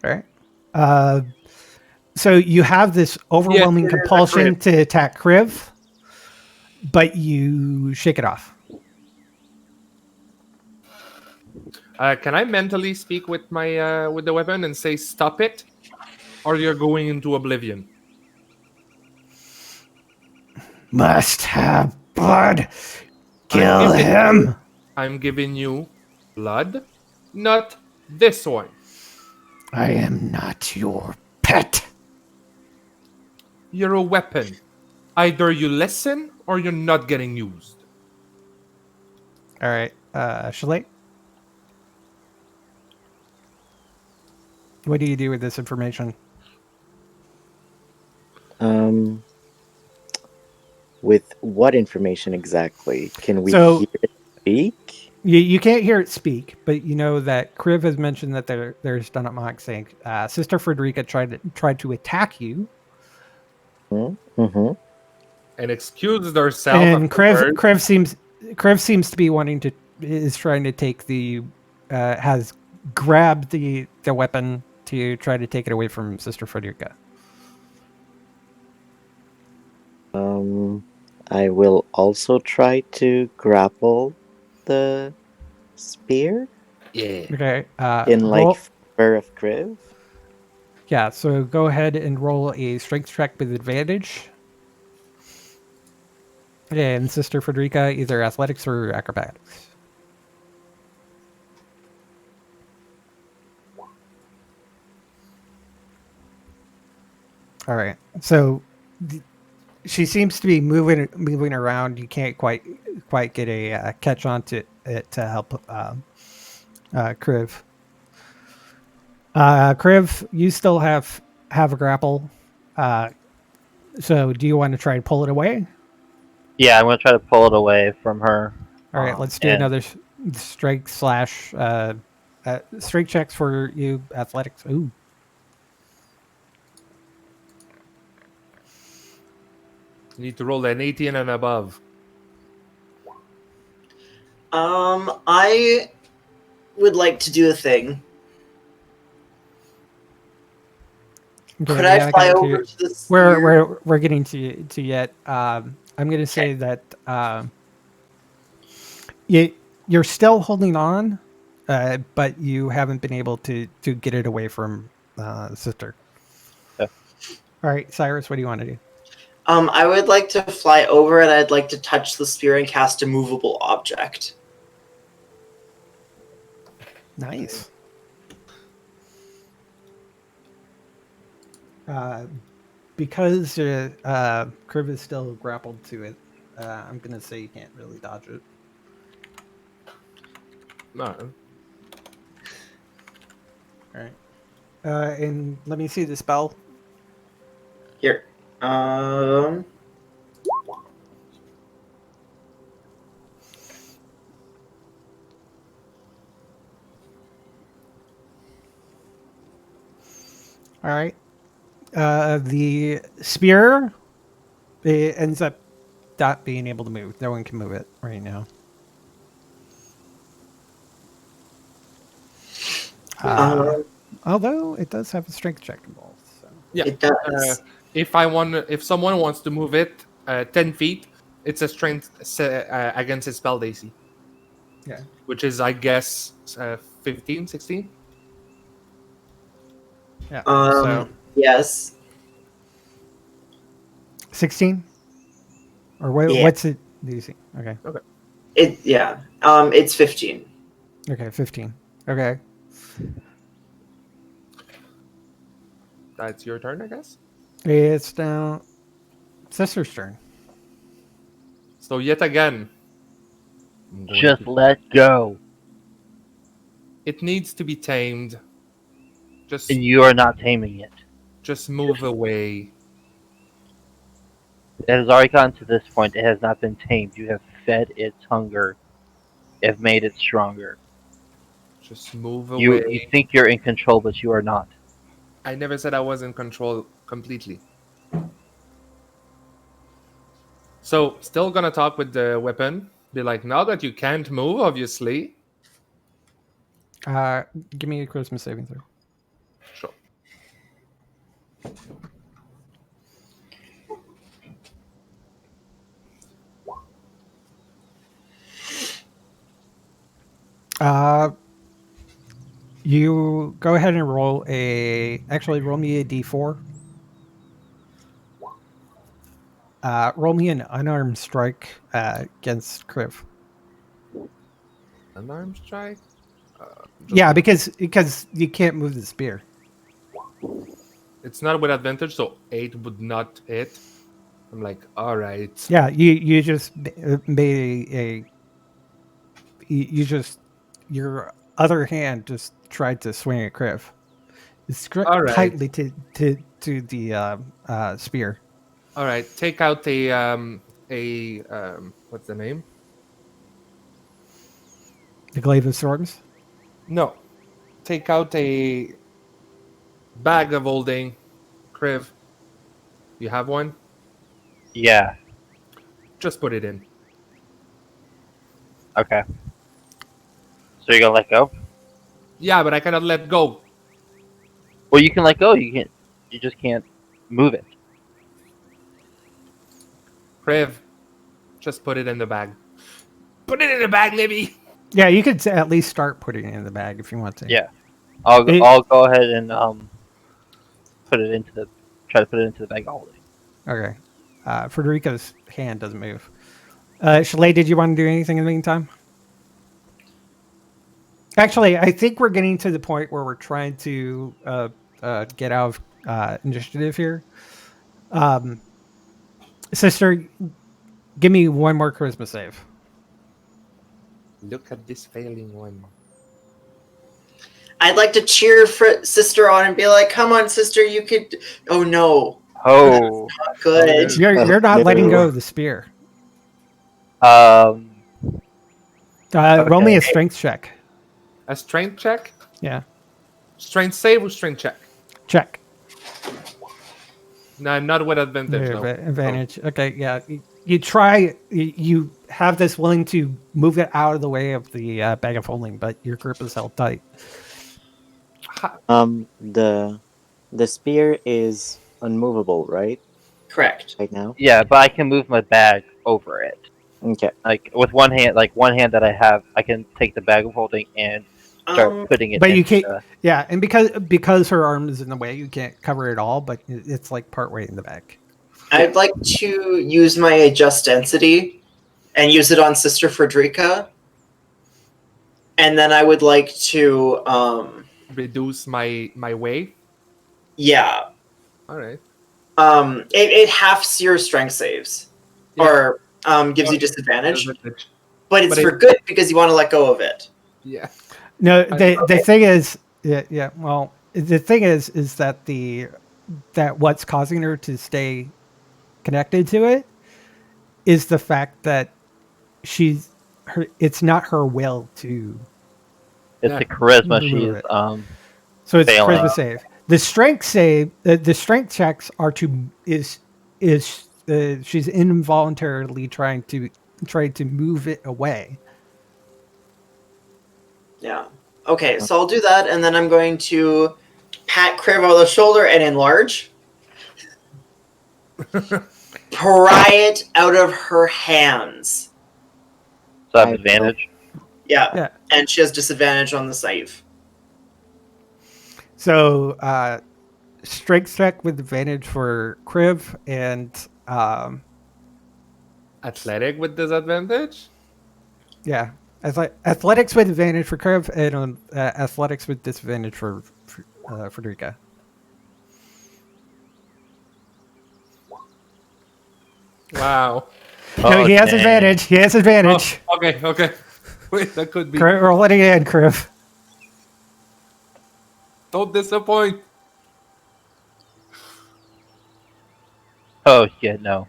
All right. So you have this overwhelming it is a compulsion crit. to attack Kriv, but you shake it off. Can I mentally speak with my with the weapon and say stop it, or you're going into oblivion? Must have blood. Kill him. I'm giving you blood, not this one. I am not your pet. You're a weapon. Either you listen or you're not getting used. All right, Chalet. What do you do with this information? Um, with what information exactly? Can we So hear it speak? you can't hear it speak, but you know that Kriv has mentioned that there's done at Mock saying Sister Frederica tried to attack you, Mm-hmm. And excused herself and afterwards. Kriv seems to be wanting to is trying to take the has grabbed the weapon to try to take it away from Sister Frederica. I will also try to grapple the spear Yeah. Okay, in like roll. favor of Kriv. Yeah, so go ahead and roll a strength check with advantage. And Sister Frederica, either athletics or acrobatics. All right. So she seems to be moving around. You can't quite get a catch on to it to help Kriv. Kriv, you still have a grapple. Uh, so do you want to try and pull it away? Yeah, I'm gonna try to pull it away from her. All right. Let's do And another strength slash strength checks for you. Athletics. Ooh. You need to roll an 18 and above. I would like to do a thing. Okay, Could we I haven't fly gotten over to to the sphere? we're getting to yet. I'm going to say that you're still holding on, but you haven't been able to get it away from Sister. Yeah. All right, Cyrus, what do you want to do? I would like to fly over and I'd like to touch the spear and cast a movable object. Nice. Because Kriv is still grappled to it, I'm going to say you can't really dodge it. No. All right. And let me see the spell. Here. All right. The spear, it ends up not being able to move. No one can move it right now. Although it does have a strength check involved. So. Yeah. It does. If someone wants to move it 10 feet, it's a strength against his spell AC. Yeah. Which is, I guess, 15, 16? Yeah. So Yes. 16? Or what, Yeah. what's it? Do you see? Okay. It's 15. Okay, 15. Okay. That's your turn, I guess. It's now Sister's turn. So yet again, I'm going just to- let go. it needs to be tamed. Just And you are not taming it. move away. It has already gotten to this point. It has not been tamed. You have fed its hunger. You have made it stronger. Just move away. You think you're in control, but you are not. I never said I was in control completely. So, still gonna talk with the weapon. Be like, now that you can't move, obviously. Give me a Christmas saving throw. Sure. You go ahead and roll roll me a d4. Roll me an unarmed strike against Kriv. Unarmed strike? Yeah, because you can't move the spear. It's not with advantage, so 8 would not hit. I'm like, alright. Yeah, you just made you just your other hand just tried to swing at Kriv. It's All right. tightly to the spear. All right, take out what's the name? The glaive of storms. No, take out a bag of holding. Kriv, you have one? Yeah. Just put it in. Okay. So you're gonna let go? Yeah, but I cannot let go. Well, you can let go. You can't. You just can't move it. Kriv, just put it in the bag. Put it in the bag, Libby. Yeah, you could at least start putting it in the bag if you want to. Yeah. I'll go ahead and put it into the try to put it into the bag of holding. Okay. Frederica's hand doesn't move. Chalet, did you want to do anything in the meantime? Actually, I think we're getting to the point where we're trying to get out of initiative here. Sister, give me one more charisma save. Look at this failing one. I'd like to cheer sister on and be like, "Come on, sister, you could." Oh no, Oh. not good. You're not letting go of the spear. Um. Roll me a Okay. strength check. A strength check? Yeah, Strength save or strength check? check. No, not with advantage. No. Advantage. Okay, yeah. You try. You have this willing to move it out of the way of the bag of holding, but your grip is held tight. The spear is unmovable, right? Correct. Right now. Yeah, but I can move my bag over it. Okay. Like with one hand, one hand that I have, I can take the bag of holding and start putting it. But you into can't. the- Yeah, and because her arm is in the way, you can't cover it all. But it's like part way in the back. I'd like to use my adjust density and use it on Sister Frederica, and then I would like to, Reduce my weight. yeah, All right. it halves your strength saves, Yeah. or gives you disadvantage, Advantage. but it's But for good because you want to let go of it. Yeah. No, the thing is, yeah. Well, the thing is that that what's causing her to stay connected to it is the fact that it's not her will to. It's Yeah. the charisma. Move She's it. um. So it's Failing. charisma save. The strength save, the strength checks are she's involuntarily trying to move it away. Yeah. Okay, so I'll do that, and then I'm going to pat Kriv on the shoulder and enlarge. Pry it out of her hands. So I have advantage. Yeah. Yeah. And she has disadvantage on the save. So strength check with advantage for Kriv and Athletic with disadvantage? yeah, athletics with advantage for Kriv and athletics with disadvantage for Frederica. Wow. No, he has dang. advantage. He has advantage. Oh, okay. Wait, that could be. Roll it again, Kriv. Don't disappoint. Oh yeah, no.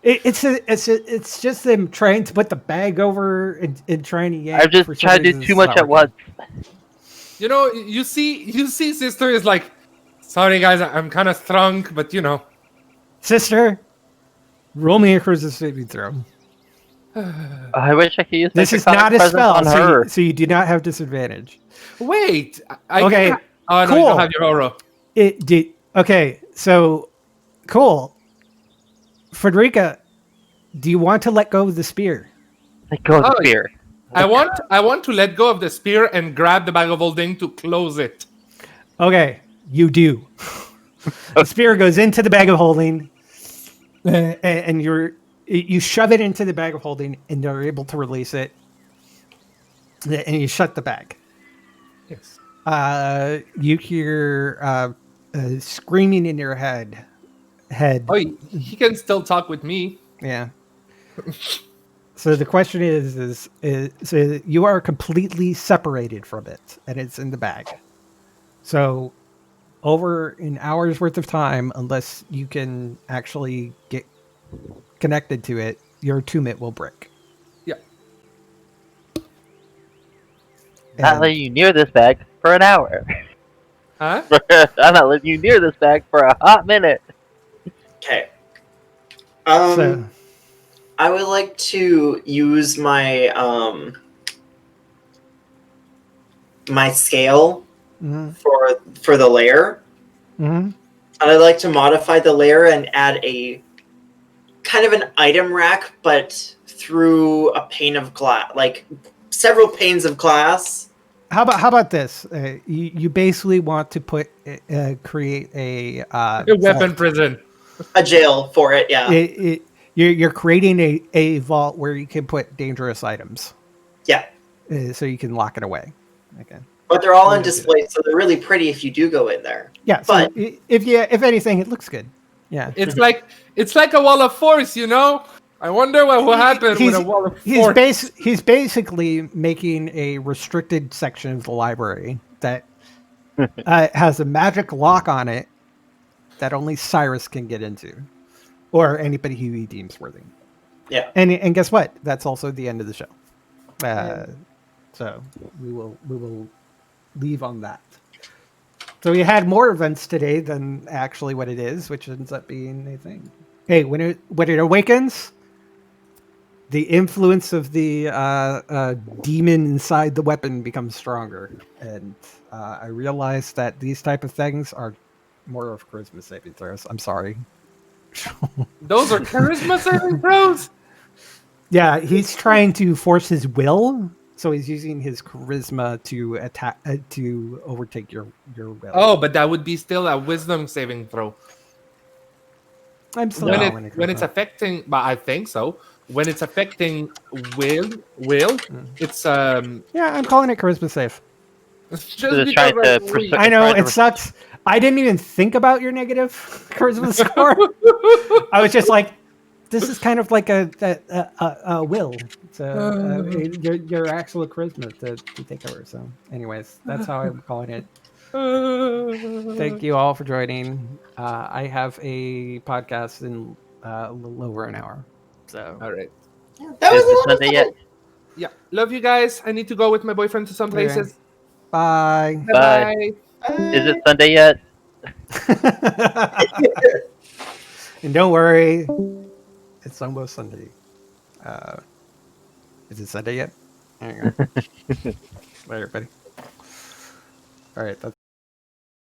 It's just them trying to put the bag over and trying to yank. I've just for some tried to reason do it's too much not at working. once. You know, you see, sister is like, sorry guys, I'm kind of strong, but you know. Sister, roll me a charisma saving throw. I wish I could use my This is draconic not a presence spell, on so her. so you do not have disadvantage. Wait. I Okay, oh, no, you cool. don't have your aura. Okay, so cool. Frederica, do you want to let go of the spear? Let go of the Oh, spear. I want to let go of the spear and grab the bag of holding to close it. Okay, you do. The spear goes into the bag of holding, and you shove it into the bag of holding, and you're able to release it, and you shut the bag. Yes. You hear screaming in your head. Oh, he can still talk with me. Yeah. So the question is so you are completely separated from it, and it's in the bag. So over an hour's worth of time, unless you can actually get connected to it, your attunement will break. Yeah. Not And letting you near this bag for an hour. Huh? I'm not letting you near this bag for a hot minute. Okay. so I would like to use my my scale mhm, for the layer, mhm. and I'd like to modify the layer and add a kind of an item rack, but through a pane of glass, like several panes of glass. How about this? You basically want to create a A weapon vault. prison. A jail for it, yeah. You're creating a vault where you can put dangerous items, Yeah. so you can lock it away. Okay. But they're all We're on gonna do display, so they're really pretty if you do go in there. Yeah. So But if anything, it looks good. Yeah. It's like a wall of force, you know. I wonder what will happen with a wall of force. He's basically making a restricted section of the library that has a magic lock on it that only Cyrus can get into, or anybody who he deems worthy. yeah. And guess what? That's also the end of the show. So we will leave on that. So we had more events today than actually what it is, which ends up being a thing. Hey, when it awakens, the influence of the demon inside the weapon becomes stronger, and I realized that these type of things are more of charisma saving throws. I'm sorry. Those are charisma saving throws. Yeah, he's trying to force his will, so he's using his charisma to attack to overtake your will. Oh, but that would be still a wisdom saving throw. I'm still When calling it it's charisma. affecting, but I think so. When it's affecting will, it's Yeah, I'm calling it charisma save. just Just because trying to I'm weak. I know trying to it sucks. I didn't even think about your negative charisma score. I was just like, this is kind of like a will. So your actual charisma to take over. So, anyways, that's how I'm calling it. Thank you all for joining. I have a podcast in a little over an hour. So, All right. That Is was it a lot of Sunday yet? fun. Yeah. Love you guys. I need to go with my boyfriend to some okay. places. Bye. Bye Bye. bye. Is it Sunday yet? And don't worry, it's almost Sunday. Is it Sunday yet? There you go. Bye, everybody. All right, that's